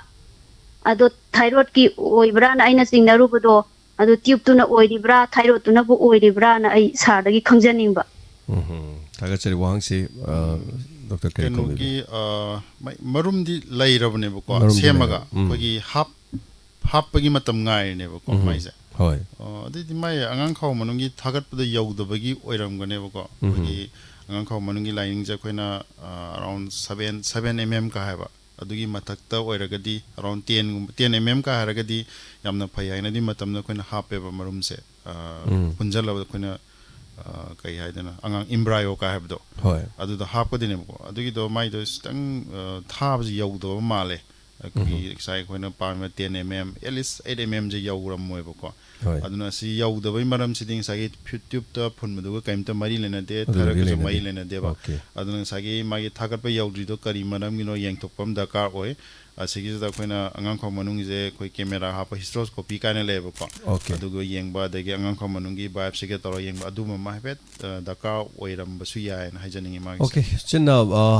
ꯑꯗꯣ ꯊꯥꯏꯔꯣꯏꯗꯀꯤ ꯑꯣꯏꯕ꯭ꯔꯥꯅ ꯑꯩꯅ ꯆꯤꯡꯅꯔꯨꯕꯗꯣ ꯑꯗꯣ ꯇ꯭ꯌꯨꯕꯇꯨꯅ ꯑꯣꯏꯔꯤꯕ꯭ꯔꯥ ꯊꯥꯏꯔꯣꯏꯗꯇꯨꯅꯕꯨ ꯑꯣꯏꯔꯤꯕ꯭ꯔꯥꯅ ꯑꯩ ꯁꯥꯔꯗꯒꯤ ꯈꯪꯖꯅꯤꯡꯕ ꯊꯥꯒꯠꯆꯔꯤ ꯋꯥꯍꯪꯁꯤ ꯗꯣꯛꯇꯔ ꯀꯔꯤ ꯀꯩꯅꯣꯒꯤ ꯃꯔꯨꯝꯗꯤ ꯂꯩꯔꯕꯅꯦꯕꯀꯣ ꯁꯦꯝꯃꯒ ꯑꯩꯈꯣꯏꯒꯤ ꯍꯥꯞꯄꯒꯤ ꯃꯇꯝ ꯉꯥꯏꯔꯤꯅꯦꯕꯀꯣ ꯃꯥꯏꯁꯦ ꯍꯣꯏ ꯑꯗꯨꯗꯤ ꯃꯥꯏ ꯑꯉꯥꯡ ꯈꯥꯎ ꯃꯅꯨꯡꯒꯤ ꯊꯥꯒꯠꯄꯗ ꯌꯧꯗꯕꯒꯤ ꯑꯣꯏꯔꯝꯒꯅꯦꯕꯀꯣ ꯑꯩꯈꯣꯏꯒꯤ ꯑꯉꯥꯡ ꯈꯥꯎ ꯃꯅꯨꯡꯒꯤ ꯂꯥꯏꯅꯤꯡꯁꯦ ꯑꯩꯈꯣꯏꯅ ꯑꯔꯥꯎꯟ 7 mm ꯀ ꯍꯥꯏꯕ ꯑꯗꯨꯒꯤ ꯃꯊꯛꯇ ꯑꯣꯏꯔꯒꯗꯤ ꯑꯔꯥꯎꯟ 10 mm ꯀ ꯍꯥꯏꯔꯒꯗꯤ ꯌꯥꯝꯅ ꯐꯩ ꯍꯥꯏꯅꯗꯤ ꯃꯇꯝꯗ ꯑꯩꯈꯣꯏꯅ ꯍꯥꯞꯄꯦꯕ ꯃꯔꯨꯝꯁꯦ ꯄꯨꯟꯖꯜꯂꯕꯗ ꯑꯩꯈꯣꯏꯅ ꯀꯩ ꯍꯥꯏꯗꯅ ꯑꯉꯥꯡ ꯏꯝꯕ꯭ꯔꯥꯏꯌꯣ ꯀ ꯍꯥꯏꯕꯗꯣ ꯑꯗꯨꯗ ꯍꯥꯞꯀꯗꯣꯏꯅꯦꯕꯀꯣ ꯑꯗꯨꯒꯤꯗꯣ ꯃꯥꯏꯗꯣ ꯈꯤꯇꯪ ꯊꯥꯕꯁꯤ ꯌꯧꯗꯕ ꯃꯥꯜꯂꯦ ꯑꯩꯈꯣꯏꯒꯤ ꯉꯁꯥꯏ ꯑꯩꯈꯣꯏꯅ ꯄꯥꯝꯃꯤꯕ 10 mm ꯑꯦꯠꯂꯤꯁ 8 mm ꯁꯦ ꯌꯧꯔꯝꯃꯣꯏꯕꯀꯣ ꯑꯗꯨꯅ ꯁꯤ ꯌꯧꯗꯕꯩ ꯃꯔꯝꯁꯤꯗꯤ ꯉꯁꯥꯏꯒꯤ ꯇ꯭ꯌꯨꯕꯇ ꯐꯨꯟꯕꯗꯨꯒ ꯀꯩꯝꯇ ꯃꯔꯤ ꯂꯩꯅꯗꯦ ꯊꯥꯏꯔꯣꯏꯗꯀꯁꯨ ꯃꯔꯤ ꯂꯩꯅꯗꯦꯕ ꯑꯗꯨꯅ ꯉꯁꯥꯏꯒꯤ ꯃꯥꯒꯤ ꯊꯥꯒꯠꯄ ꯌꯧꯗ꯭ꯔꯤꯗꯣ ꯀꯔꯤ ꯃꯔꯝꯒꯤꯅꯣ ꯌꯦꯡꯊꯣꯛꯄ ꯑꯃ ꯗꯔꯀꯥꯔ ꯑꯣꯏ ꯑꯁꯤꯒꯤꯁꯤꯗ ꯑꯩꯈꯣꯏꯅ ꯑꯉꯥꯡ ꯈꯥꯎ ꯃꯅꯨꯡꯒꯤꯁꯦ ꯑꯩꯈꯣꯏ ꯀꯦꯃꯦꯔꯥ ꯍꯥꯞꯄ ꯍꯤꯁꯇ꯭ꯔꯣꯁꯀꯣꯄꯤ ꯀꯥꯏꯅ ꯂꯩꯌꯦꯕꯀꯣ ꯑꯗꯨꯒ ꯌꯦꯡꯕ ꯑꯗꯒꯤ ꯑꯉꯥꯡ ꯈꯥꯎ ꯃꯅꯨꯡꯒꯤ ꯕꯥꯏꯞꯁꯤꯒ ꯇꯧꯔꯒ ꯌꯦꯡꯕ ꯑꯗꯨꯝꯕ ꯑꯃ ꯍꯥꯏꯐꯦꯠ ꯗꯔꯀꯥꯔ ꯑꯣꯏꯔꯝꯕꯁꯨ ꯌꯥꯏꯅ ꯍꯥꯏꯖꯅꯤꯡꯉꯤ ꯃꯥꯒꯤꯁꯦ ꯑꯣꯀꯦ ꯆꯤꯟꯅ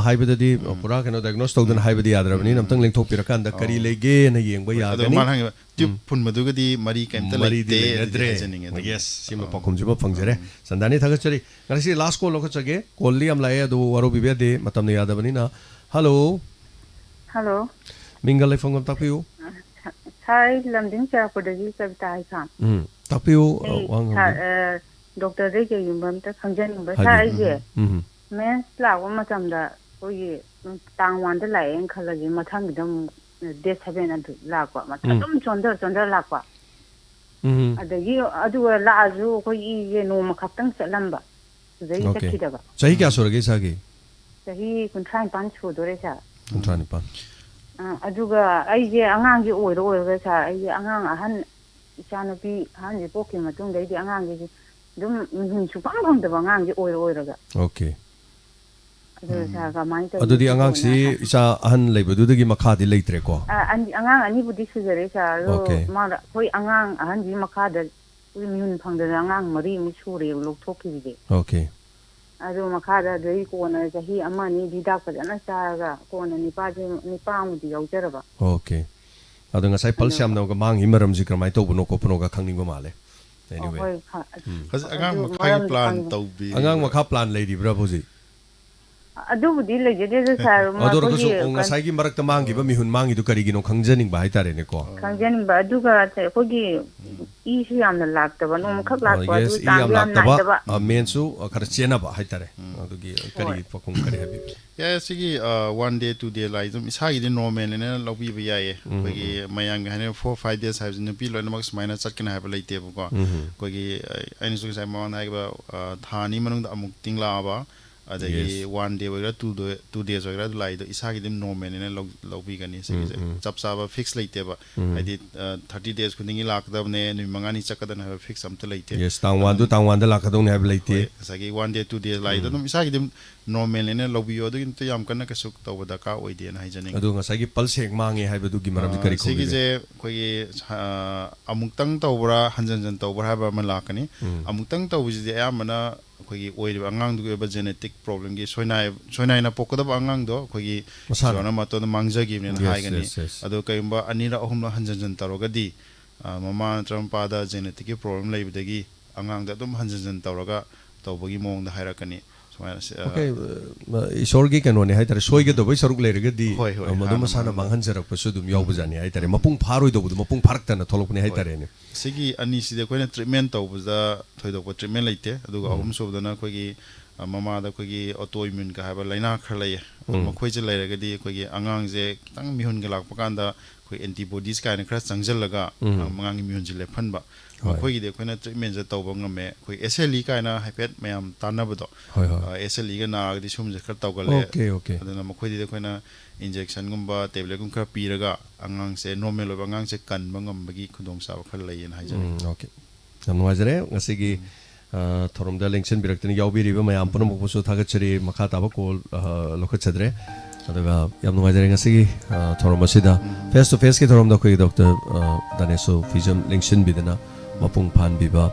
ꯍꯥꯏꯕꯗꯗꯤ ꯄꯨꯔꯥ ꯀꯩꯅꯣ ꯗꯥꯏꯒꯅꯣꯁ ꯇꯧꯗꯅ ꯍꯥꯏꯕꯗꯤ ꯌꯥꯗ꯭ꯔꯕꯅꯤꯅ ꯑꯝꯇꯪ ꯂꯦꯡꯊꯣꯛꯄꯤꯔꯀꯥꯟꯗ ꯀꯔꯤ ꯂꯩꯒꯦꯅ ꯌꯦꯡꯕ ꯌꯥꯒꯅꯤ ꯃꯥꯅ ꯍꯪꯉꯤꯕ ꯇ꯭ꯌꯨꯕ ꯐꯨꯟꯕꯗꯨꯒꯗꯤ ꯃꯔꯤ ꯀꯩꯝꯇ ꯂꯩꯇ꯭ꯔꯦ ꯍꯥꯏꯖꯅꯤꯡꯉꯦ ꯌꯦꯁ ꯁꯤꯃ ꯄꯥꯎꯈꯨꯝꯁꯤꯃ ꯐꯪꯖꯔꯦ ꯆꯟꯗꯥꯅꯤ ꯊꯥꯒꯠꯆꯔꯤ ꯉꯁꯤ ꯂꯥꯁ ꯀꯣꯜ ꯂꯧꯈꯠꯆꯒꯦ ꯀꯣꯜꯗꯤ ꯌꯥꯝ ꯂꯥꯛꯑꯦ ꯑꯗꯨ ꯋꯥꯔꯧꯕꯤꯕ ꯌꯥꯗꯦ ꯃꯇꯝꯅ ꯌꯥꯗꯕꯅꯤꯅ ꯍꯜꯂꯣ ꯍꯜꯂꯣ ꯃꯤꯡꯒ ꯂꯩꯐꯝꯒ ꯇꯥꯛꯄꯤꯌꯨ ꯁꯥꯔ ꯂꯝꯗꯤꯡ ꯆꯔꯥꯛꯄꯗꯒꯤ ꯀꯕꯤꯇꯥ ꯍꯩꯈꯥꯝ ꯇꯥꯛꯄꯤꯌꯨ ꯗꯣꯛꯇꯔꯗꯩ ꯀꯩꯒꯨꯝꯕ ꯑꯝꯇ ꯈꯪꯖꯅꯤꯡꯕ ꯁꯥꯔ ꯑꯩꯁꯦ ꯃꯦꯟꯁ ꯂꯥꯛꯄ ꯃꯇꯝꯗ ꯑꯩꯈꯣꯏꯒꯤ ꯇꯥꯡ 1ꯗ ꯂꯥꯛꯑꯦꯅ ꯈꯜꯂꯁꯤ ꯃꯊꯪꯒꯤꯗ ꯑꯃꯨꯛ date 7 ꯑꯗꯨ ꯂꯥꯛꯄ ꯑꯗꯨꯝ ꯆꯣꯟꯊꯔ ꯂꯥꯛꯄ ꯑꯗꯒꯤ ꯑꯗꯨꯒ ꯂꯥꯛꯑꯁꯨ ꯑꯩꯈꯣꯏꯒꯤ ꯏꯁꯦ ꯅꯣꯡꯃ ꯈꯛꯇꯪ ꯆꯠꯂꯝꯕ ꯑꯗꯨꯗꯒꯤ ꯆꯠꯈꯤꯗꯕ ꯆꯍꯤ ꯀꯌꯥ ꯁꯨꯔꯒꯦ ꯏꯁꯥꯒꯤ ꯆꯍꯤ 39 ꯁꯨꯗꯣꯔꯦ ꯁꯥꯔ 39 ꯑꯗꯨꯒ ꯑꯩꯁꯦ ꯑꯉꯥꯡꯁꯦ ꯑꯣꯏꯔꯒ ꯁꯥꯔ ꯑꯩꯁꯦ ꯑꯉꯥꯡ ꯑꯍꯟ ꯏꯆꯥꯅꯨꯄꯤ ꯑꯍꯟꯁꯦ ꯄꯣꯛꯈꯤꯕ ꯃꯇꯨꯡꯗꯩꯗꯤ ꯑꯉꯥꯡꯁꯦ ꯑꯗꯨꯝ ꯃꯤꯍꯨꯟ ꯁꯨꯡꯐꯪ ꯐꯪꯗꯕ ꯑꯉꯥꯡꯁꯦ ꯑꯣꯏꯔꯒ ꯑꯣꯀꯦ ꯑꯗꯨ ꯁꯥꯔ ꯀꯃꯥꯏꯅ ꯇꯧꯋꯤ ꯑꯗꯨꯗꯤ ꯑꯉꯥꯡꯁꯤ ꯏꯆꯥ ꯑꯍꯟ ꯂꯩꯕꯗꯨꯗꯒꯤ ꯃꯈꯥꯗꯤ ꯂꯩꯇ꯭ꯔꯦꯀꯣ ꯑꯉꯥꯡ ꯑꯅꯤꯕꯨꯗꯤ ꯁꯨꯖꯔꯦ ꯁꯥꯔ ꯑꯗꯣ ꯃꯥꯗ ꯑꯩꯈꯣꯏ ꯑꯉꯥꯡ ꯑꯍꯟꯒꯤ ꯃꯈꯥꯗ ꯃꯤꯍꯨꯟ ꯐꯪꯗꯅ ꯑꯉꯥꯡ 4 ꯁꯨꯔꯦꯕ ꯂꯧꯊꯣꯛꯈꯤꯕꯁꯦ ꯑꯣꯀꯦ ꯑꯗꯨ ꯃꯈꯥꯗ ꯑꯗꯩ ꯀꯣꯟꯅ ꯆꯍꯤ 1-2 ꯍꯤꯗꯥꯛ ꯐꯖꯅ ꯆꯥꯔꯒ ꯀꯣꯟꯅ ꯅꯤꯄꯥꯃꯨꯛꯇꯤ ꯌꯥꯎꯖꯔꯕ ꯑꯣꯀꯦ ꯑꯗꯣ ꯉꯁꯥꯏ ꯄꯜꯁ ꯌꯥꯝꯅꯒ ꯃꯥꯡꯉꯤ ꯃꯔꯝꯁꯤ ꯀꯔꯝꯍꯥꯏꯅ ꯇꯧꯕꯅꯣ ꯈꯣꯠꯄꯅꯣꯒ ꯈꯪꯅꯤꯡꯕ ꯃꯥꯜꯂꯦ ꯑꯉꯥꯡ ꯃꯈꯥ ꯄ꯭ꯂꯥꯟ ꯂꯩꯔꯤꯕ꯭ꯔꯥ ꯍꯧꯖꯤꯛ ꯑꯗꯨꯕꯨꯗꯤ ꯂꯩꯖꯗꯦ ꯁꯥꯔ ꯑꯗꯨꯔꯒꯁꯨ ꯉꯁꯥꯏꯒꯤ ꯃꯔꯛꯇ ꯃꯥꯡꯈꯤꯕ ꯃꯤꯍꯨꯟ ꯃꯥꯡꯉꯤꯗꯨ ꯀꯔꯤꯒꯤꯅꯣ ꯈꯪꯖꯅꯤꯡꯕ ꯍꯥꯏꯇꯥꯔꯦꯅꯦꯀꯣ ꯈꯪꯖꯅꯤꯡꯕ ꯑꯗꯨꯒ ꯑꯩꯈꯣꯏꯒꯤ ꯏꯁꯨ ꯌꯥꯝꯅ ꯂꯥꯛꯇꯕ ꯅꯣꯡꯃꯈꯛ ꯂꯥꯛꯄ ꯑꯗꯨ ꯆꯥꯡꯁꯨ ꯌꯥꯝ ꯅꯥꯏꯗꯕ ꯃꯦꯟꯁꯨ ꯈꯔ ꯆꯦꯟꯅꯕ ꯍꯥꯏꯇꯥꯔꯦ ꯑꯗꯨꯒꯤ ꯀꯔꯤ ꯄꯥꯎꯈꯨꯝ ꯀꯔꯤ ꯍꯥꯏꯕꯤꯌꯨ ꯌꯥꯏ ꯁꯤꯒꯤ 1 day 2 day ꯂꯥꯏ ꯑꯗꯨꯝ ꯏꯁꯥꯒꯤꯗꯤ ꯅꯣꯔꯃꯦꯜꯅꯦꯅ ꯂꯧꯕꯤꯕ ꯌꯥꯏꯌꯦ ꯑꯩꯈꯣꯏꯒꯤ ꯃꯌꯥꯝꯒꯤ ꯍꯥꯏꯅ 4-5 days ꯍꯥꯏꯕꯁꯤ ꯅꯨꯄꯤ ꯂꯣꯏꯅꯃꯛ ꯁꯨꯃꯥꯏꯅ ꯆꯠꯀꯅꯤ ꯍꯥꯏꯕ ꯂꯩꯇꯦꯕꯀꯣ ꯑꯩꯈꯣꯏꯒꯤ ꯑꯩꯅꯁꯨ ꯉꯁꯥꯏ ꯃꯃꯥꯡꯗ ꯍꯥꯏꯈꯤꯕ ꯊꯥ 2 ꯃꯅꯨꯡꯗ ꯑꯃꯨꯛꯇꯪ ꯂꯥꯛꯑꯕ ꯑꯗꯒꯤ 1 day ꯑꯣꯏꯒꯦꯔꯥ 2 days ꯑꯣꯏꯒꯦꯔꯥ ꯑꯗꯨ ꯂꯥꯛꯏꯗꯣ ꯏꯁꯥꯒꯤꯗꯤ ꯅꯣꯔꯃꯦꯜꯅꯦꯅ ꯂꯧꯕꯤꯒꯅꯤ ꯁꯤꯒꯤꯁꯦ ꯆꯞ ꯆꯥꯕ ꯐꯤꯛꯁ ꯂꯩꯇꯦꯕ ꯍꯥꯏꯗꯤ 30 days ꯈꯨꯗꯤꯡꯒꯤ ꯂꯥꯛꯀꯗꯕꯅꯦ ꯅꯨꯃꯤꯠ 5ꯅꯤ ꯆꯠꯀꯗꯕꯅꯦ ꯍꯥꯏꯕ ꯐꯤꯛꯁ ꯑꯝꯇ ꯂꯩꯇꯦ ꯇꯥꯡ 1ꯗ ꯂꯥꯛꯀꯗꯧꯅꯦ ꯍꯥꯏꯕ ꯂꯩꯇꯦ ꯉꯁꯥꯏꯒꯤ 1 day 2 days ꯂꯥꯛꯏꯗꯣ ꯑꯗꯨꯝ ꯏꯁꯥꯒꯤꯗꯤ ꯅꯣꯔꯃꯦꯜꯅꯦꯅ ꯂꯧꯕꯤꯌꯣ ꯑꯗꯨꯒꯤꯃꯇ ꯌꯥꯝ ꯀꯟꯅ ꯀꯩꯁꯨ ꯇꯧꯕ ꯗꯔꯀꯥꯔ ꯑꯣꯏꯗꯦꯅ ꯍꯥꯏꯖꯅꯤꯡꯉꯤ ꯑꯗꯣ ꯉꯁꯥꯏꯒꯤ ꯄꯜꯁ ꯍꯦꯛ ꯃꯥꯡꯉꯦ ꯍꯥꯏꯕꯗꯨꯒꯤ ꯃꯔꯝꯗꯤ ꯀꯔꯤ ꯈꯪꯕꯤꯒꯦ ꯁꯤꯒꯤꯁꯦ ꯑꯩꯈꯣꯏꯒꯤ ꯑꯃꯨꯛꯇꯪ ꯇꯧꯕ꯭ꯔꯥ ꯍꯟꯖꯟ ꯇꯧꯕ꯭ꯔꯥ ꯍꯥꯏꯕ ꯑꯃ ꯂꯥꯛꯀꯅꯤ ꯑꯃꯨꯛꯇꯪ ꯇꯧꯕꯁꯤꯗꯤ ꯑꯌꯥꯝꯕꯅ ꯑꯩꯈꯣꯏꯒꯤ ꯑꯣꯏꯔꯤꯕ ꯑꯉꯥꯡꯗꯨꯒꯤ ꯑꯣꯏꯕ ꯖꯦꯅꯦꯇꯤꯛ ꯄ꯭ꯔꯣꯕ꯭ꯂꯦꯝꯒꯤ ꯁꯣꯏꯅꯥꯏꯅ ꯄꯣꯛꯀꯗꯕ ꯑꯉꯥꯡꯗꯣ ꯑꯩꯈꯣꯏꯒꯤ ꯏꯁꯣꯔꯅ ꯃꯇꯣꯟꯗ ꯃꯥꯡꯖꯈꯤꯕꯅꯦꯅ ꯍꯥꯏꯒꯅꯤ ꯑꯗꯣ ꯀꯩꯒꯨꯝꯕ 2-3 ꯍꯟꯖꯟ ꯇꯧꯔꯒꯗꯤ ꯃꯃꯥ ꯅꯠꯇ꯭ꯔꯒ ꯃꯄꯥꯗ ꯖꯦꯅꯦꯇꯤꯛꯀꯤ ꯄ꯭ꯔꯣꯕ꯭ꯂꯦꯝ ꯂꯩꯕꯗꯒꯤ ꯑꯉꯥꯡꯗ ꯑꯗꯨꯝ ꯍꯟꯖꯟ ꯇꯧꯔꯒ ꯇꯧꯕꯒꯤ ꯃꯑꯣꯡꯗ ꯍꯥꯏꯔꯛꯀꯅꯤ ꯏꯁꯣꯔꯒꯤ ꯀꯩꯅꯣꯅꯦ ꯍꯥꯏꯇꯥꯔꯦ ꯁꯣꯏꯒꯗꯧꯕꯩ ꯁꯔꯨꯛ ꯂꯩꯔꯒꯗꯤ ꯃꯗꯨ ꯃꯁꯥꯅ ꯃꯥꯡꯍꯟꯖꯔꯛꯄꯁꯨ ꯑꯗꯨꯝ ꯌꯥꯎꯕꯖꯥꯠꯅꯤ ꯍꯥꯏꯇꯥꯔꯦ ꯃꯄꯨꯡ ꯐꯥꯔꯣꯏꯗꯧꯕꯗꯣ ꯃꯄꯨꯡ ꯐꯥꯔꯛꯇꯅ ꯊꯣꯛꯂꯛꯄꯅꯤ ꯍꯥꯏꯇꯥꯔꯦꯅꯦ ꯁꯤꯒꯤ ꯑꯅꯤꯁꯤꯗꯤ ꯑꯩꯈꯣꯏꯅ ꯇ꯭ꯔꯤꯠꯃꯦꯟ ꯇꯧꯕꯗ ꯊꯣꯏꯗꯣꯛꯄ ꯇ꯭ꯔꯤꯠꯃꯦꯟ ꯂꯩꯇꯦ ꯑꯗꯨꯒ ꯑꯍꯨꯝꯁꯨꯕꯗꯅ ꯑꯩꯈꯣꯏꯒꯤ ꯃꯃꯥꯗ ꯑꯩꯈꯣꯏꯒꯤ ꯑꯣꯇꯣ ꯏꯝꯃ꯭ꯌꯨꯟꯒ ꯍꯥꯏꯕ ꯂꯥꯏꯅꯥ ꯈꯔ ꯂꯩꯌꯦ ꯃꯈꯣꯏꯁꯦ ꯂꯩꯔꯒꯗꯤ ꯑꯩꯈꯣꯏꯒꯤ ꯑꯉꯥꯡꯁꯦ ꯈꯤꯇꯪ ꯃꯤꯍꯨꯟꯒ ꯂꯥꯛꯄ ꯀꯥꯟꯗ ꯑꯩꯈꯣꯏ ꯑꯦꯟꯇꯤꯕꯣꯗꯤꯁ ꯀꯥꯏꯅ ꯈꯔ ꯆꯪꯁꯤꯜꯂꯒ ꯑꯉꯥꯡꯒꯤ ꯃꯤꯍꯨꯟꯁꯦ ꯂꯦꯞꯍꯟꯕ ꯃꯈꯣꯏꯒꯤꯗꯤ ꯑꯩꯈꯣꯏꯅ ꯇ꯭ꯔꯤꯠꯃꯦꯟꯁꯦ ꯇꯧꯕ ꯉꯝꯃꯦ ꯑꯩꯈꯣꯏ SLE ꯀꯥꯏꯅ ꯍꯥꯏꯐꯦꯠ ꯃꯌꯥꯝ ꯇꯥꯟꯅꯕꯗꯣ SLEꯒ ꯅꯥꯔꯒꯗꯤ ꯁꯨꯝꯕꯁꯦ ꯈꯔ ꯇꯧꯒꯜꯂꯦ ꯑꯗꯨꯅ ꯃꯈꯣꯏꯗꯤ ꯑꯩꯈꯣꯏꯅ ꯏꯟꯖꯦꯛꯁꯟꯒꯨꯝꯕ ꯇꯦꯕ꯭ꯂꯦꯠꯀꯨꯝꯕ ꯈꯔ ꯄꯤꯔꯒ ꯑꯉꯥꯡꯁꯦ ꯅꯣꯔꯃꯦꯜ ꯑꯣꯏꯕ ꯑꯉꯥꯡꯁꯦ ꯀꯟꯕ ꯉꯝꯕꯒꯤ ꯈꯨꯗꯣꯡꯆꯥꯕ ꯈꯔ ꯂꯩꯌꯦꯅ ꯍꯥꯏꯖꯅꯤꯡꯉꯤ ꯑꯣꯀꯦ ꯌꯥꯝ ꯅꯨꯡꯉꯥꯏꯖꯔꯦ ꯉꯁꯤꯒꯤ ꯊꯧꯔꯝꯗ ꯂꯦꯡꯁꯤꯟꯕꯤꯔꯛꯇꯅ ꯌꯥꯎꯕꯤꯔꯤꯕ ꯃꯌꯥꯝ ꯄꯨꯝꯅꯃꯛꯄꯨꯁꯨ ꯊꯥꯒꯠꯆꯔꯤ ꯃꯈꯥ ꯇꯥꯕ ꯀꯣꯜ ꯂꯧꯈꯠꯆꯗ꯭ꯔꯦ ꯑꯗꯨꯒ ꯌꯥꯝ ꯅꯨꯡꯉꯥꯏꯖꯔꯦ ꯉꯁꯤꯒꯤ ꯊꯧꯔꯝ ꯑꯁꯤꯗ ꯐꯦꯁ ꯇꯨ ꯐꯦꯁꯀꯤ ꯊꯧꯔꯝꯗ ꯑꯩꯈꯣꯏꯒꯤ doctor ꯙꯥꯅꯦꯁꯣꯔ Phijam ꯂꯦꯡꯁꯤꯟꯕꯤꯗꯅ mapung phanbiba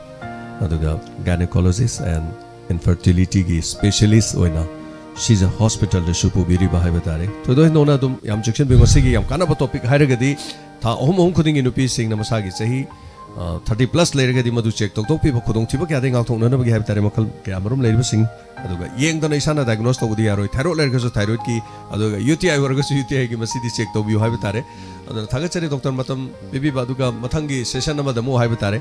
aduga gynecologist and infertility gi specialist oina she's a hospital de supu biri ba haiba tare to do nona dum yam section be masigi yam kana ba topic hairagadi tha ohum khuding inupi sing na masagi chahi 30 plus lairagadi madu check tok tok pi ba khudong thiba kya de ngak thong na ba gi haiba tare makal kya marum lairiba sing aduga yeng dana isana diagnose to budi yaroi thyroid lairga so thyroid ki aduga UTI warga so UTI ki masidi check to bi haiba tare aduna thagachari doctor matam bibi ba aduga mathangi session amada mo haiba tare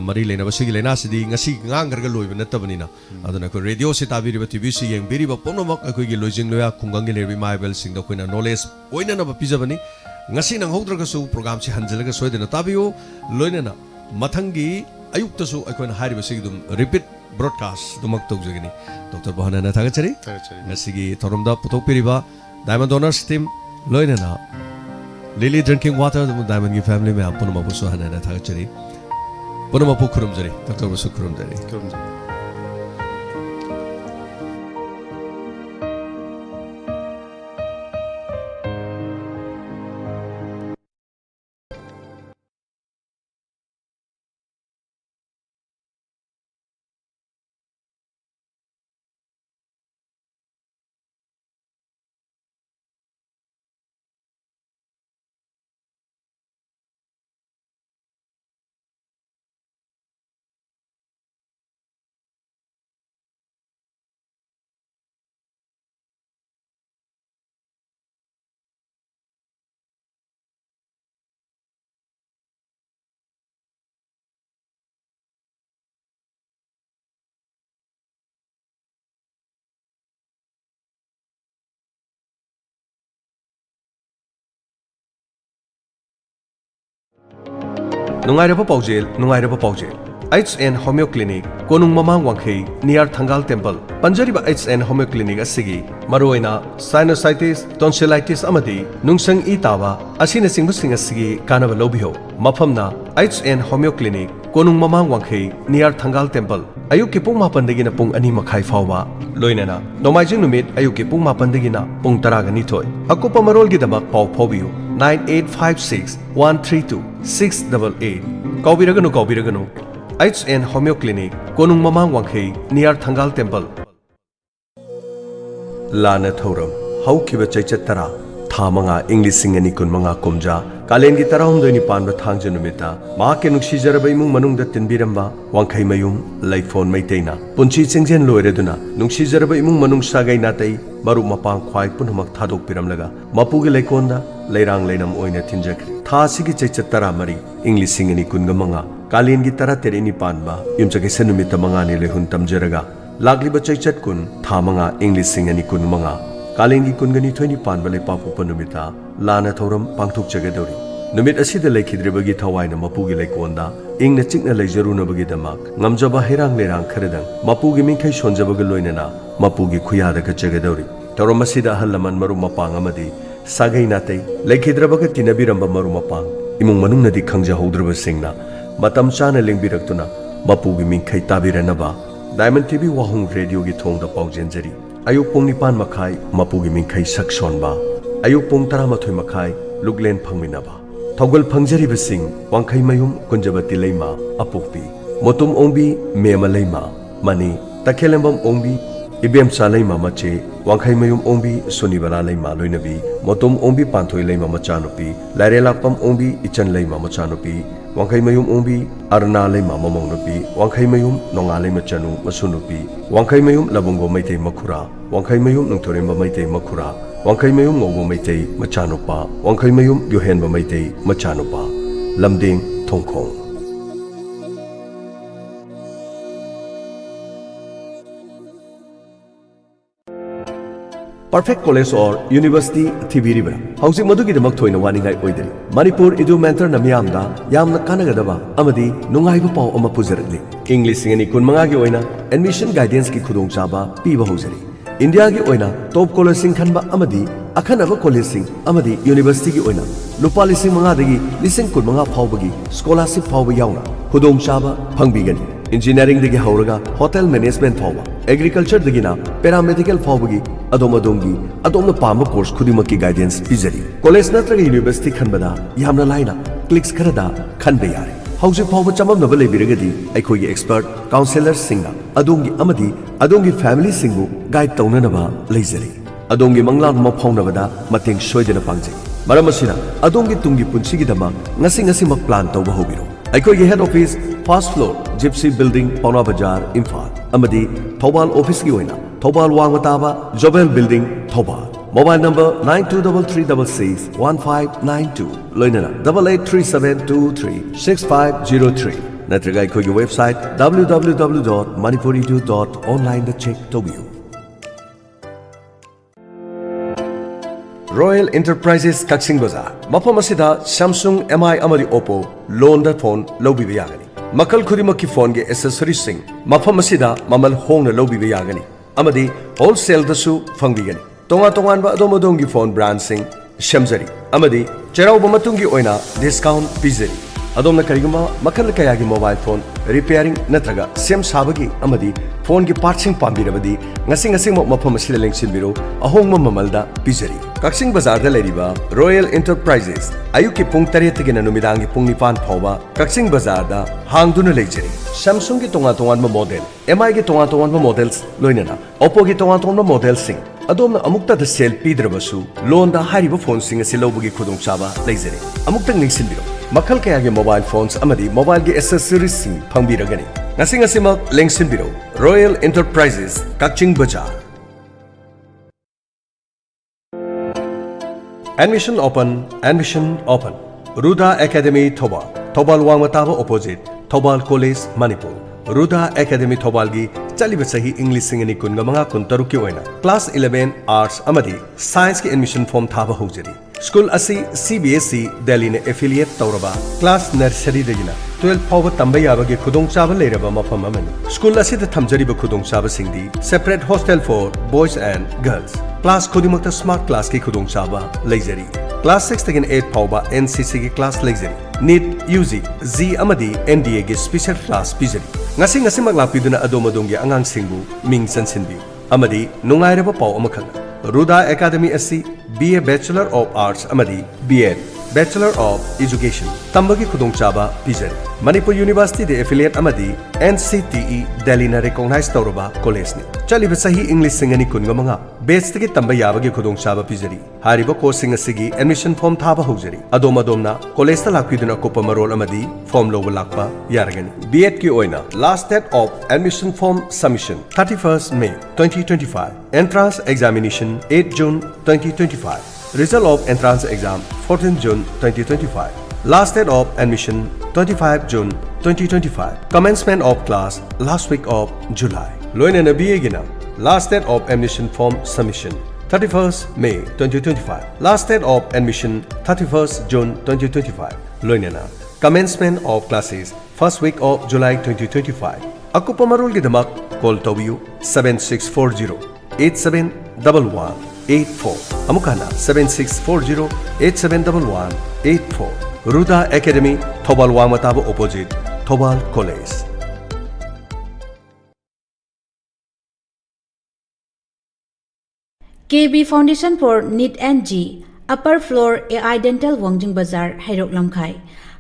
mari leina ba sigi leina sidi ngasi ngangarga loiba natabani na aduna ko radio se tabiri ba TV si yeng biri ba ponomak akoi gi lojing loya khungang gi lerbi maibel sing da koina knowledge oina na ba pijabani ngasi nang hodra ga su program si hanjalaga soidena tabiyo loina na mathangi ayuk ta su akoina hariba sigi dum repeat broadcast dumak tokjagini Dr. Bahana na thagachari ngasi gi thoromda putok piriba diamond donors team loina na Lily drinking water diamond gi family me apun ma busu hana na thagachari Bonama po kurum jari, Dr. Basu kurum jari. Nungairaba Paujel HN Homeo Clinic Konung Mamang Wangkhei near Thangal Temple Panjariba HN Homeo Clinic asigi maruaina sinusitis tonsillitis amadi nungsang itawa asina singbusing asigi kanaba lobihyo mafamna HN Homeo Clinic Konung Mamang Wangkhei near Thangal Temple ayuk ki pung 9 dagina pung 2 makhai fawba loinana nomaijing numit ayuk ki pung 9 dagina pung 12 akupa marol gi damak paw phobiyu 9856132688 Kaubiraganu HN Homeo Clinic Konung Mamang Wangkhei near Thangal Temple Lana Thoram Haukiba Chaichatara Thamanga English Singani Kunmanga Kumja Kalengi Tarahumdoni Panba Thangja Numita Maake Nuksijarabai Mung Manungda Tinbiramba Wangkhai Mayum Laifon Maiteina Punchi Chengjen Loireduna Nuksijarabai Mung Manung Sagai Natai Maru Mapang Khwai Punhamak Thadok Piramlaga Mapugi Laikonda Lairang Lainam Oina Tinjakri Thasigi Chaichatara Mari English Singani Kungamanga Kalengi Taratereni Panba Yumchake Senumita Mangani Lehun Tamjaraga Lagliba Chaichat Kun Thamanga English Singani Kunmanga Kalengi Kungani 20 Panba Le Papu Panumita Lana Thoram Pangthuk Chagadori Numit asida Laikhidribagi Thawaina Mapugi Laikonda Ingna Chikna Laijaruna Bagi Damak Ngamjaba Herang Lerang Kharedang Mapugi Minkai Shonjabaga Loinana Mapugi Khuyada Ka Chagadori Thoram asida Hallaman Maru Mapang Amadi Sagai Natai Laikhidrabaga Tinabiramba Maru Mapang Imung Manungnadi Khangja Hodraba Singna Matam Chana Lingbirakuna Mapugi Minkai Tabiranaba Diamond TV WAHONG Radio Gi Thongda Paujenjari Ayuk Pung Nipan Makhai Mapugi Minkai Sakshonba Ayuk Pung 13 Makhai Luglen Phangminaba Thogal Phangjariba Sing Wangkhai Mayum Kunjabati Leima Apokpi Motum Ongbi Mema Leima Mani Takhelambam Ongbi Ibem Leima Mache Wangkhai Mayum Ongbi Sunibala Leima Loinabi Motum Ongbi Panthoi Leima Machanupi Lairelapam Ongbi Ichan Leima Machanupi Wangkhai Mayum Ongbi Arna Leima Mamongnupi Wangkhai Mayum Nonga Leima Chanu Masunupi Wangkhai Mayum Labungo Maitei Makhura Wangkhai Mayum Nungthoremba Maitei Makhura Wangkhai Mayum Ngobo Maitei Machanupa Wangkhai Mayum Yohenba Maitei Machanupa Lamding Thongkhong Perfect College or University Thibiribra. Housing Madugi the Maktoina Waningai Oidri. Manipur Idu Mentor Namiamda, Yamna Kanagadaba, Amadi, Nungaiba Pau Omapuzerli. English Singani Kunmangagi Oina, Admission Guidance Ki Kudong Chaba, Piva Hoseri. India Gi Oina, Top College Sing Kanba Amadi, Akanava College Sing, Amadi, University Gi Oina. Lupali Sing Mangadagi, Listen Kunmanga Paubagi, Scholarship Pauba Yauna, Kudong Chaba, Pangbigani. Engineering Digi Hauraga, Hotel Management Pauba, Agriculture Digina, Paramedical Paubagi, Adomadongi, Adoma Pama course Kudimaki guidance Pizari. College Natra University Kanbada, Yamna Laina, Clicks Karada, Kanbayari. hauji phawba chamamnaba leibiragadi aikhogi expert counselor singna adongi family singbu guide taunanaba leizari adongi manglang ma phawnabada mateng soidena pangjai maram asina adongi tungi punchigi dama ngasi mak plan tawba hobiro aikhogi head office first floor gypsy building Pauna Bazaar Imphal amadi Thobal office ki oina Thobal Wangmataba Jobel building Thobal mobile number 9233661592 loinana 8837236503 natraga aikhogi website www.manipuridu.online da check tobiu Royal Enterprises Kaksing Bazaar mafam asida Samsung MI amadi Oppo loan da phone lobiba yagani makal khudimaki phone ge accessories sing mafam asida mamal hongna lobiba yagani amadi wholesale da su fangbigani tongan ba adomodongi phone brand sing shamjari amadi cherauba matungi oina discount pizari adomna kariguma makal kayagi mobile phone repairing natraga sem sabagi amadi phone gi partsing pambirabadi ngasi mo mafam asida lengsin biro ahongma mamalda pizari Kaksing Bazaar da leriba Royal Enterprises ayuki pung 8 tagina numidangi pung 9 phawba Kaksing Bazaar da hangduna leijari Samsung gi tongan ma model MI gi tongan ma models loinana Oppo gi tongan ma models sing adom amukta da sale pidrabasu loan da hariba phone sing asi lobugi khudong chaba leijari amukta ningsin biro makal kaya gi mobile phones amadi mobile gi accessories sing phangbiragani ngasi mak lengsin biro Royal Enterprises Kaksing Bazaar Admission open. Ruda Academy Thobal. Thobal Wangmataba opposite. Thobal College Manipur. Ruda Academy Thobal gi chaliba sahi English singani kunga manga kuntaru ki oina. Class 11 Arts amadi Science ki admission form thaba hojari. School asi CBSE Delhi ne affiliate tawraba. Class nursery dagina 12 phawba tambay abagi khudong chaba leiraba mafam amani. School asi da thamjariba khudong chaba singdi separate hostel for boys and girls. Class Kodimakta Smart Class ki khudong chaba leizari. Class 6 tagin 8 phawba NCC ki class leizari. NEET UG Z amadi NDA ki special class pizari. Ngasi mak lapiduna adomodongi angang singbu ming sansinbi. Amadi nungairaba paw amakhanga. Ruda Academy SC BA Bachelor of Arts amadi BEd Bachelor of Education Tambagi khudong chaba pizari. Manipur University de affiliate amadi NCTE Delhi na recognized tawraba college ni. Chaliba sahi English singani kunga manga batch tagi tamba yabagi khudong chaba pizari. Hariba course asigi admission form thaba hojari. Adomna college ta lakpiduna kopa marol amadi form loba lakpa yaragani. BEd ki oina last date of admission form submission 31st May 2025. Entrance examination 8 June 2025. Result of entrance exam 14 June 2025. Last date of admission 25 June 2025. Commencement of class last week of July. Loina na BA gina. Last date of admission form submission 31st May 2025. Last date of admission 31st June 2025. Loina na. Commencement of classes first week of July 2025. Akupa marul gidamak call tobiu 7640 871184. Amukana 7640-871184. Ruda Academy, Thobal Wangmataba opposite, Thobal College. KB Foundation for NEET and G, Upper Floor AI Dental Wangjing Bazaar, Hairok Lamkhai.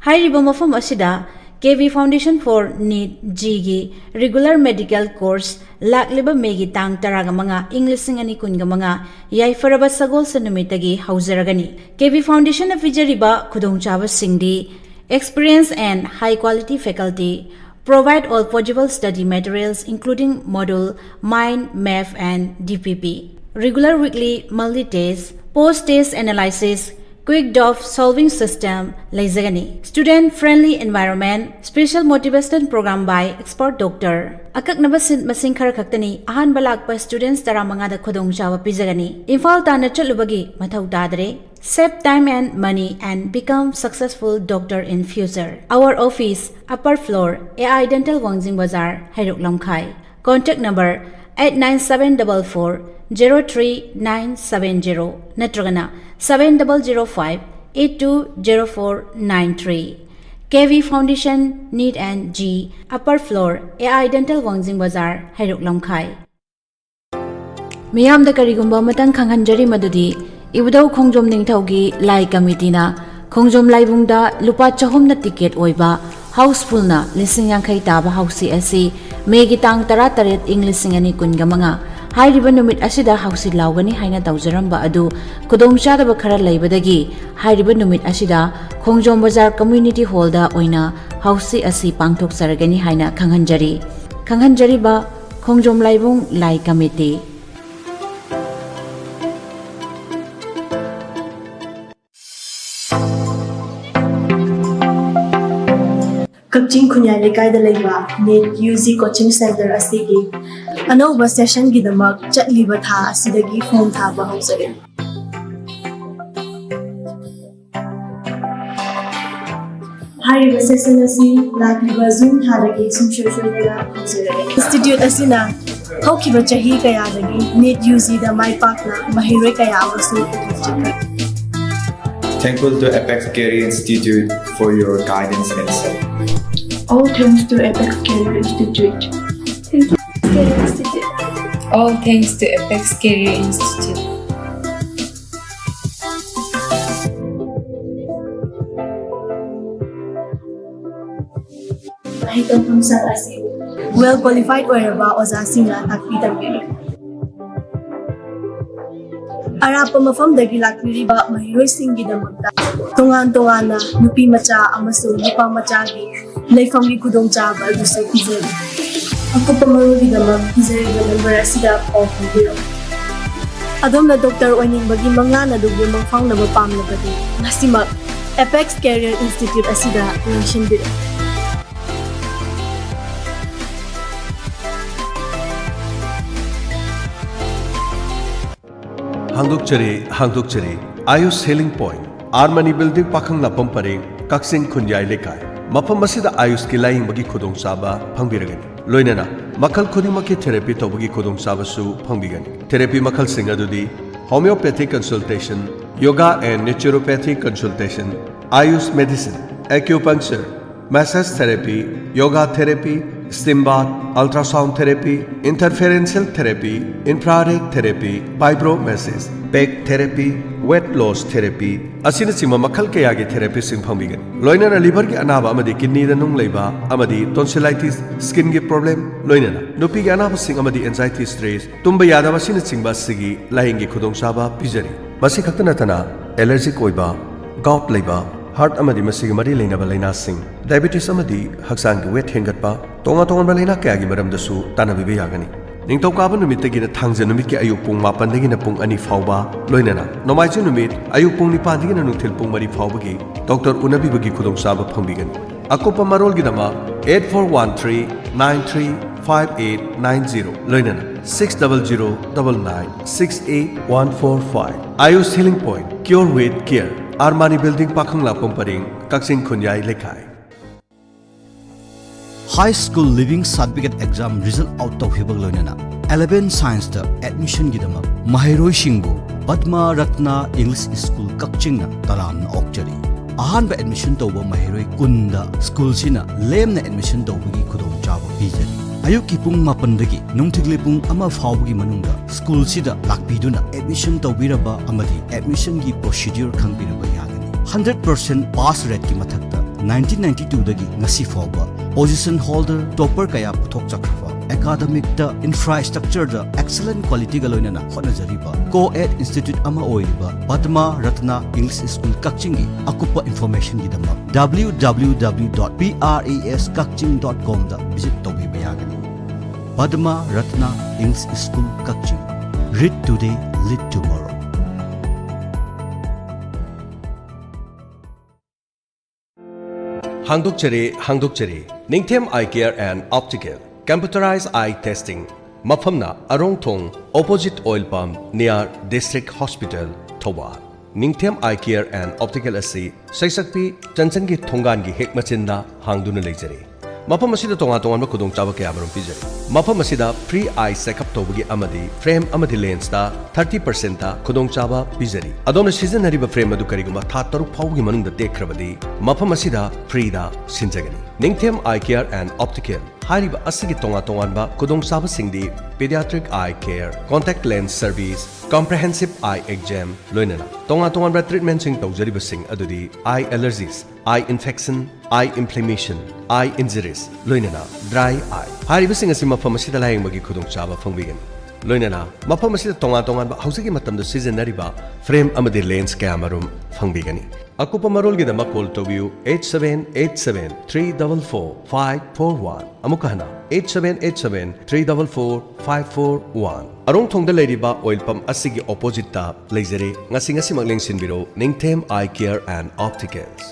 Hairiba mafam asida KB Foundation for NEET G gi regular medical course lakliba megi tang taraga manga English singani kunga manga yai faraba sagol sanumitagi hauzaragani. KB Foundation na fijariba khudongchaba singdi experience and high quality faculty provide all possible study materials including module, mind, math and DPP. Regular weekly multi-test, post-test analysis, quick DOF solving system laizagani. Student friendly environment, special motivation program by expert doctor. Akak nabasin masing khaktani ahan balak pa students taramanga da khudong chawa pizagani. Infal ta na chalubagi mathau tadre. Save time and money and become successful doctor in future. Our office, upper floor, AI Dental Wangjing Bazaar, Hairok Lamkhai. Contact number 89744-03970 Natragana 7005-820493. KV Foundation, NEET and G, Upper Floor, AI Dental Wangjing Bazaar, Hairok Lamkhai. Miyam da karigumba matang khanghanjari madudi Ibudau Khongjom Ningthaugi Lai Committee na Khongjom Laibungda lupa 300 na ticket oiba हाउसफुलना लिसिंग यांखै ताबा हाउसी असी Maggi तांग तरा तरेत इंग लिसिंग अनि कुनगा मंगा हाइरिबा नुमित असिदा हाउसी लावगनी हाइना तौजरंबा अदु खुदोंग चादबा खरा लैबदगी हाइरिबा नुमित असिदा खोंजोम बाजार community हॉलदा ओइना हाउसी असी पांगथोक सरगनी हाइना खंगहनजरीबा खोंजोम लाइबुंग लाई committee Kakching खुन्या लेकायदा लेबा नेट यूजी कोचिंग सेंटर असिगी अनौबा सेशन गिदमक चटलिबा था असिदगी फॉर्म थाबा हौजरे हारिबा सेशन असी लाक्लिबा जून थादगी सुमशोशोनेगा हौजरे इंस्टीट्यूट असिना हौखिबा चही कयादगी नेट यूजी दा माइपाकना महिरोय कया अमसु पुथोकचिका Thankful to Apex Career Institute for your guidance and support. All thanks to Apex Career Institute. Thank you, Career Institute. All thanks to Apex Career Institute. Mahitong pamsal asi well qualified oiraba oza singna takpi tampiri. Arapa mafam dagi lakpiriba mahiroi singgi damakta tongan-tongana nupi macha amasung nupa macha gi laifamgi kudong chaba adusa pizari. Ako pamarugi damak pizari ba number asida o pabiro. Adom na Dr. Oining bagi mga nadugo mangfang na mapam na badi. Nasimak Apex Career Institute asida mention biro. Hangdokchari Ayush Healing Point Armani Building Pakhang Lapam Pareng Kaksing Khunyai Lekai Mafam Masida Ayush ki laing bagi khudong saba phangbiragani loinana makal khudimaki therapy tobagi khudong saba su phangbigani therapy makal singa dudi homeopathic consultation yoga and naturopathic consultation Ayush medicine acupuncture massage therapy yoga therapy steam bath, ultrasound therapy, interferential therapy, infrared therapy, vibromassage, peg therapy, weight loss therapy, asina sima makal kaya gi therapy sing phangbigan. Loinana liver gi anaba amadi kidney da nung leiba amadi tonsillitis, skin gi problem loinana nupi gi anaba sing amadi anxiety stress tumba yada basina singba sigi laing gi khudong saba pijari. Masi khaktana tana allergic oiba, gout leiba, heart amadi masigi mari leinaba laina sing diabetes amadi haksang gi weight hengatpa tonga ba laina kaya gi maram dasu tanabibe yagani ningtau kaba numit tagi na thangja numit ki ayuk pung 8 dagi na pung 2 fauba loinana nomaiju numit ayuk pung 9 dagi na nungthil pung 3 fauba gi doctor unabi bagi khudong saba phangbigan akopa marol gi dama 8413935890 loinana 6009968145 Ayush Healing Point Cure with Care Armani Building Pakhang Lapam Paring Kaksing Khunyai Lekai High School Living Certificate Exam Result Out Tawhibag Loinana 11 Science da Admission Gidama Mahiroi Shingbu Padma Ratna English School Kakchingna Taram na Okchari Ahan ba admission tawba Mahiroi Kunda School sina lem na admission tawbagi khudong chaba pijari Ayuki pung 8 dagi nungthigli pung 1 fawbagi manungda school sida lakpiduna admission tawbiraba amadi admission gi procedure khangbiraba yagani 100% pass rate ki mathakta 1992 dagi ngasi fawba position holder topper kaya puthok chakhwa academic da infrastructure da excellent quality galoinana khonajariba co-ed institute ama oiriba Padma Ratna English School Kakchingi akupa information gidama www.praskakching.com da visit tobiba yagani Padma Ratna English School Kakching read today lead tomorrow Hangdokchari Ningthem Eye Care and Optical Computerized Eye Testing Mafamna Arongthong Opposite Oil Pump near District Hospital Thawal Ningthem Eye Care and Optical asi Saisakpi Chanchangi Thongangi Hekmachinda hangduna leijare Mafam asida tonga khudong chaba kaya marum pijari Mafam asida free eye checkup tawbagi amadi frame amadi lens da 30% ta khudong chaba pijari adomna season hariba frame adu kariguma tha taruk phawgi manungda tekhrabadi Mafam asida free da sinjagani Ningthem Eye Care and Optical hariba asigi tonga ba khudong chaba singdi pediatric eye care contact lens service comprehensive eye exam loinana tonga tonga bra treatment sing tawjari basing adudi eye allergies eye infection eye inflammation eye injuries loinana dry eye hari basing asi mafam asida layeng bagi khudong chaba phangbigen loinana mafam asida tonga tonga ba hausigi matamda seasonary ba frame amadi lens camera phangbigani akupa marol gi dama call to view 8787344541 amukahna 8787344541 arong thongda leiriba oil pump asigi opposite ta leizere ngasi ngasi magleng sinbiro ningthem eye care and opticals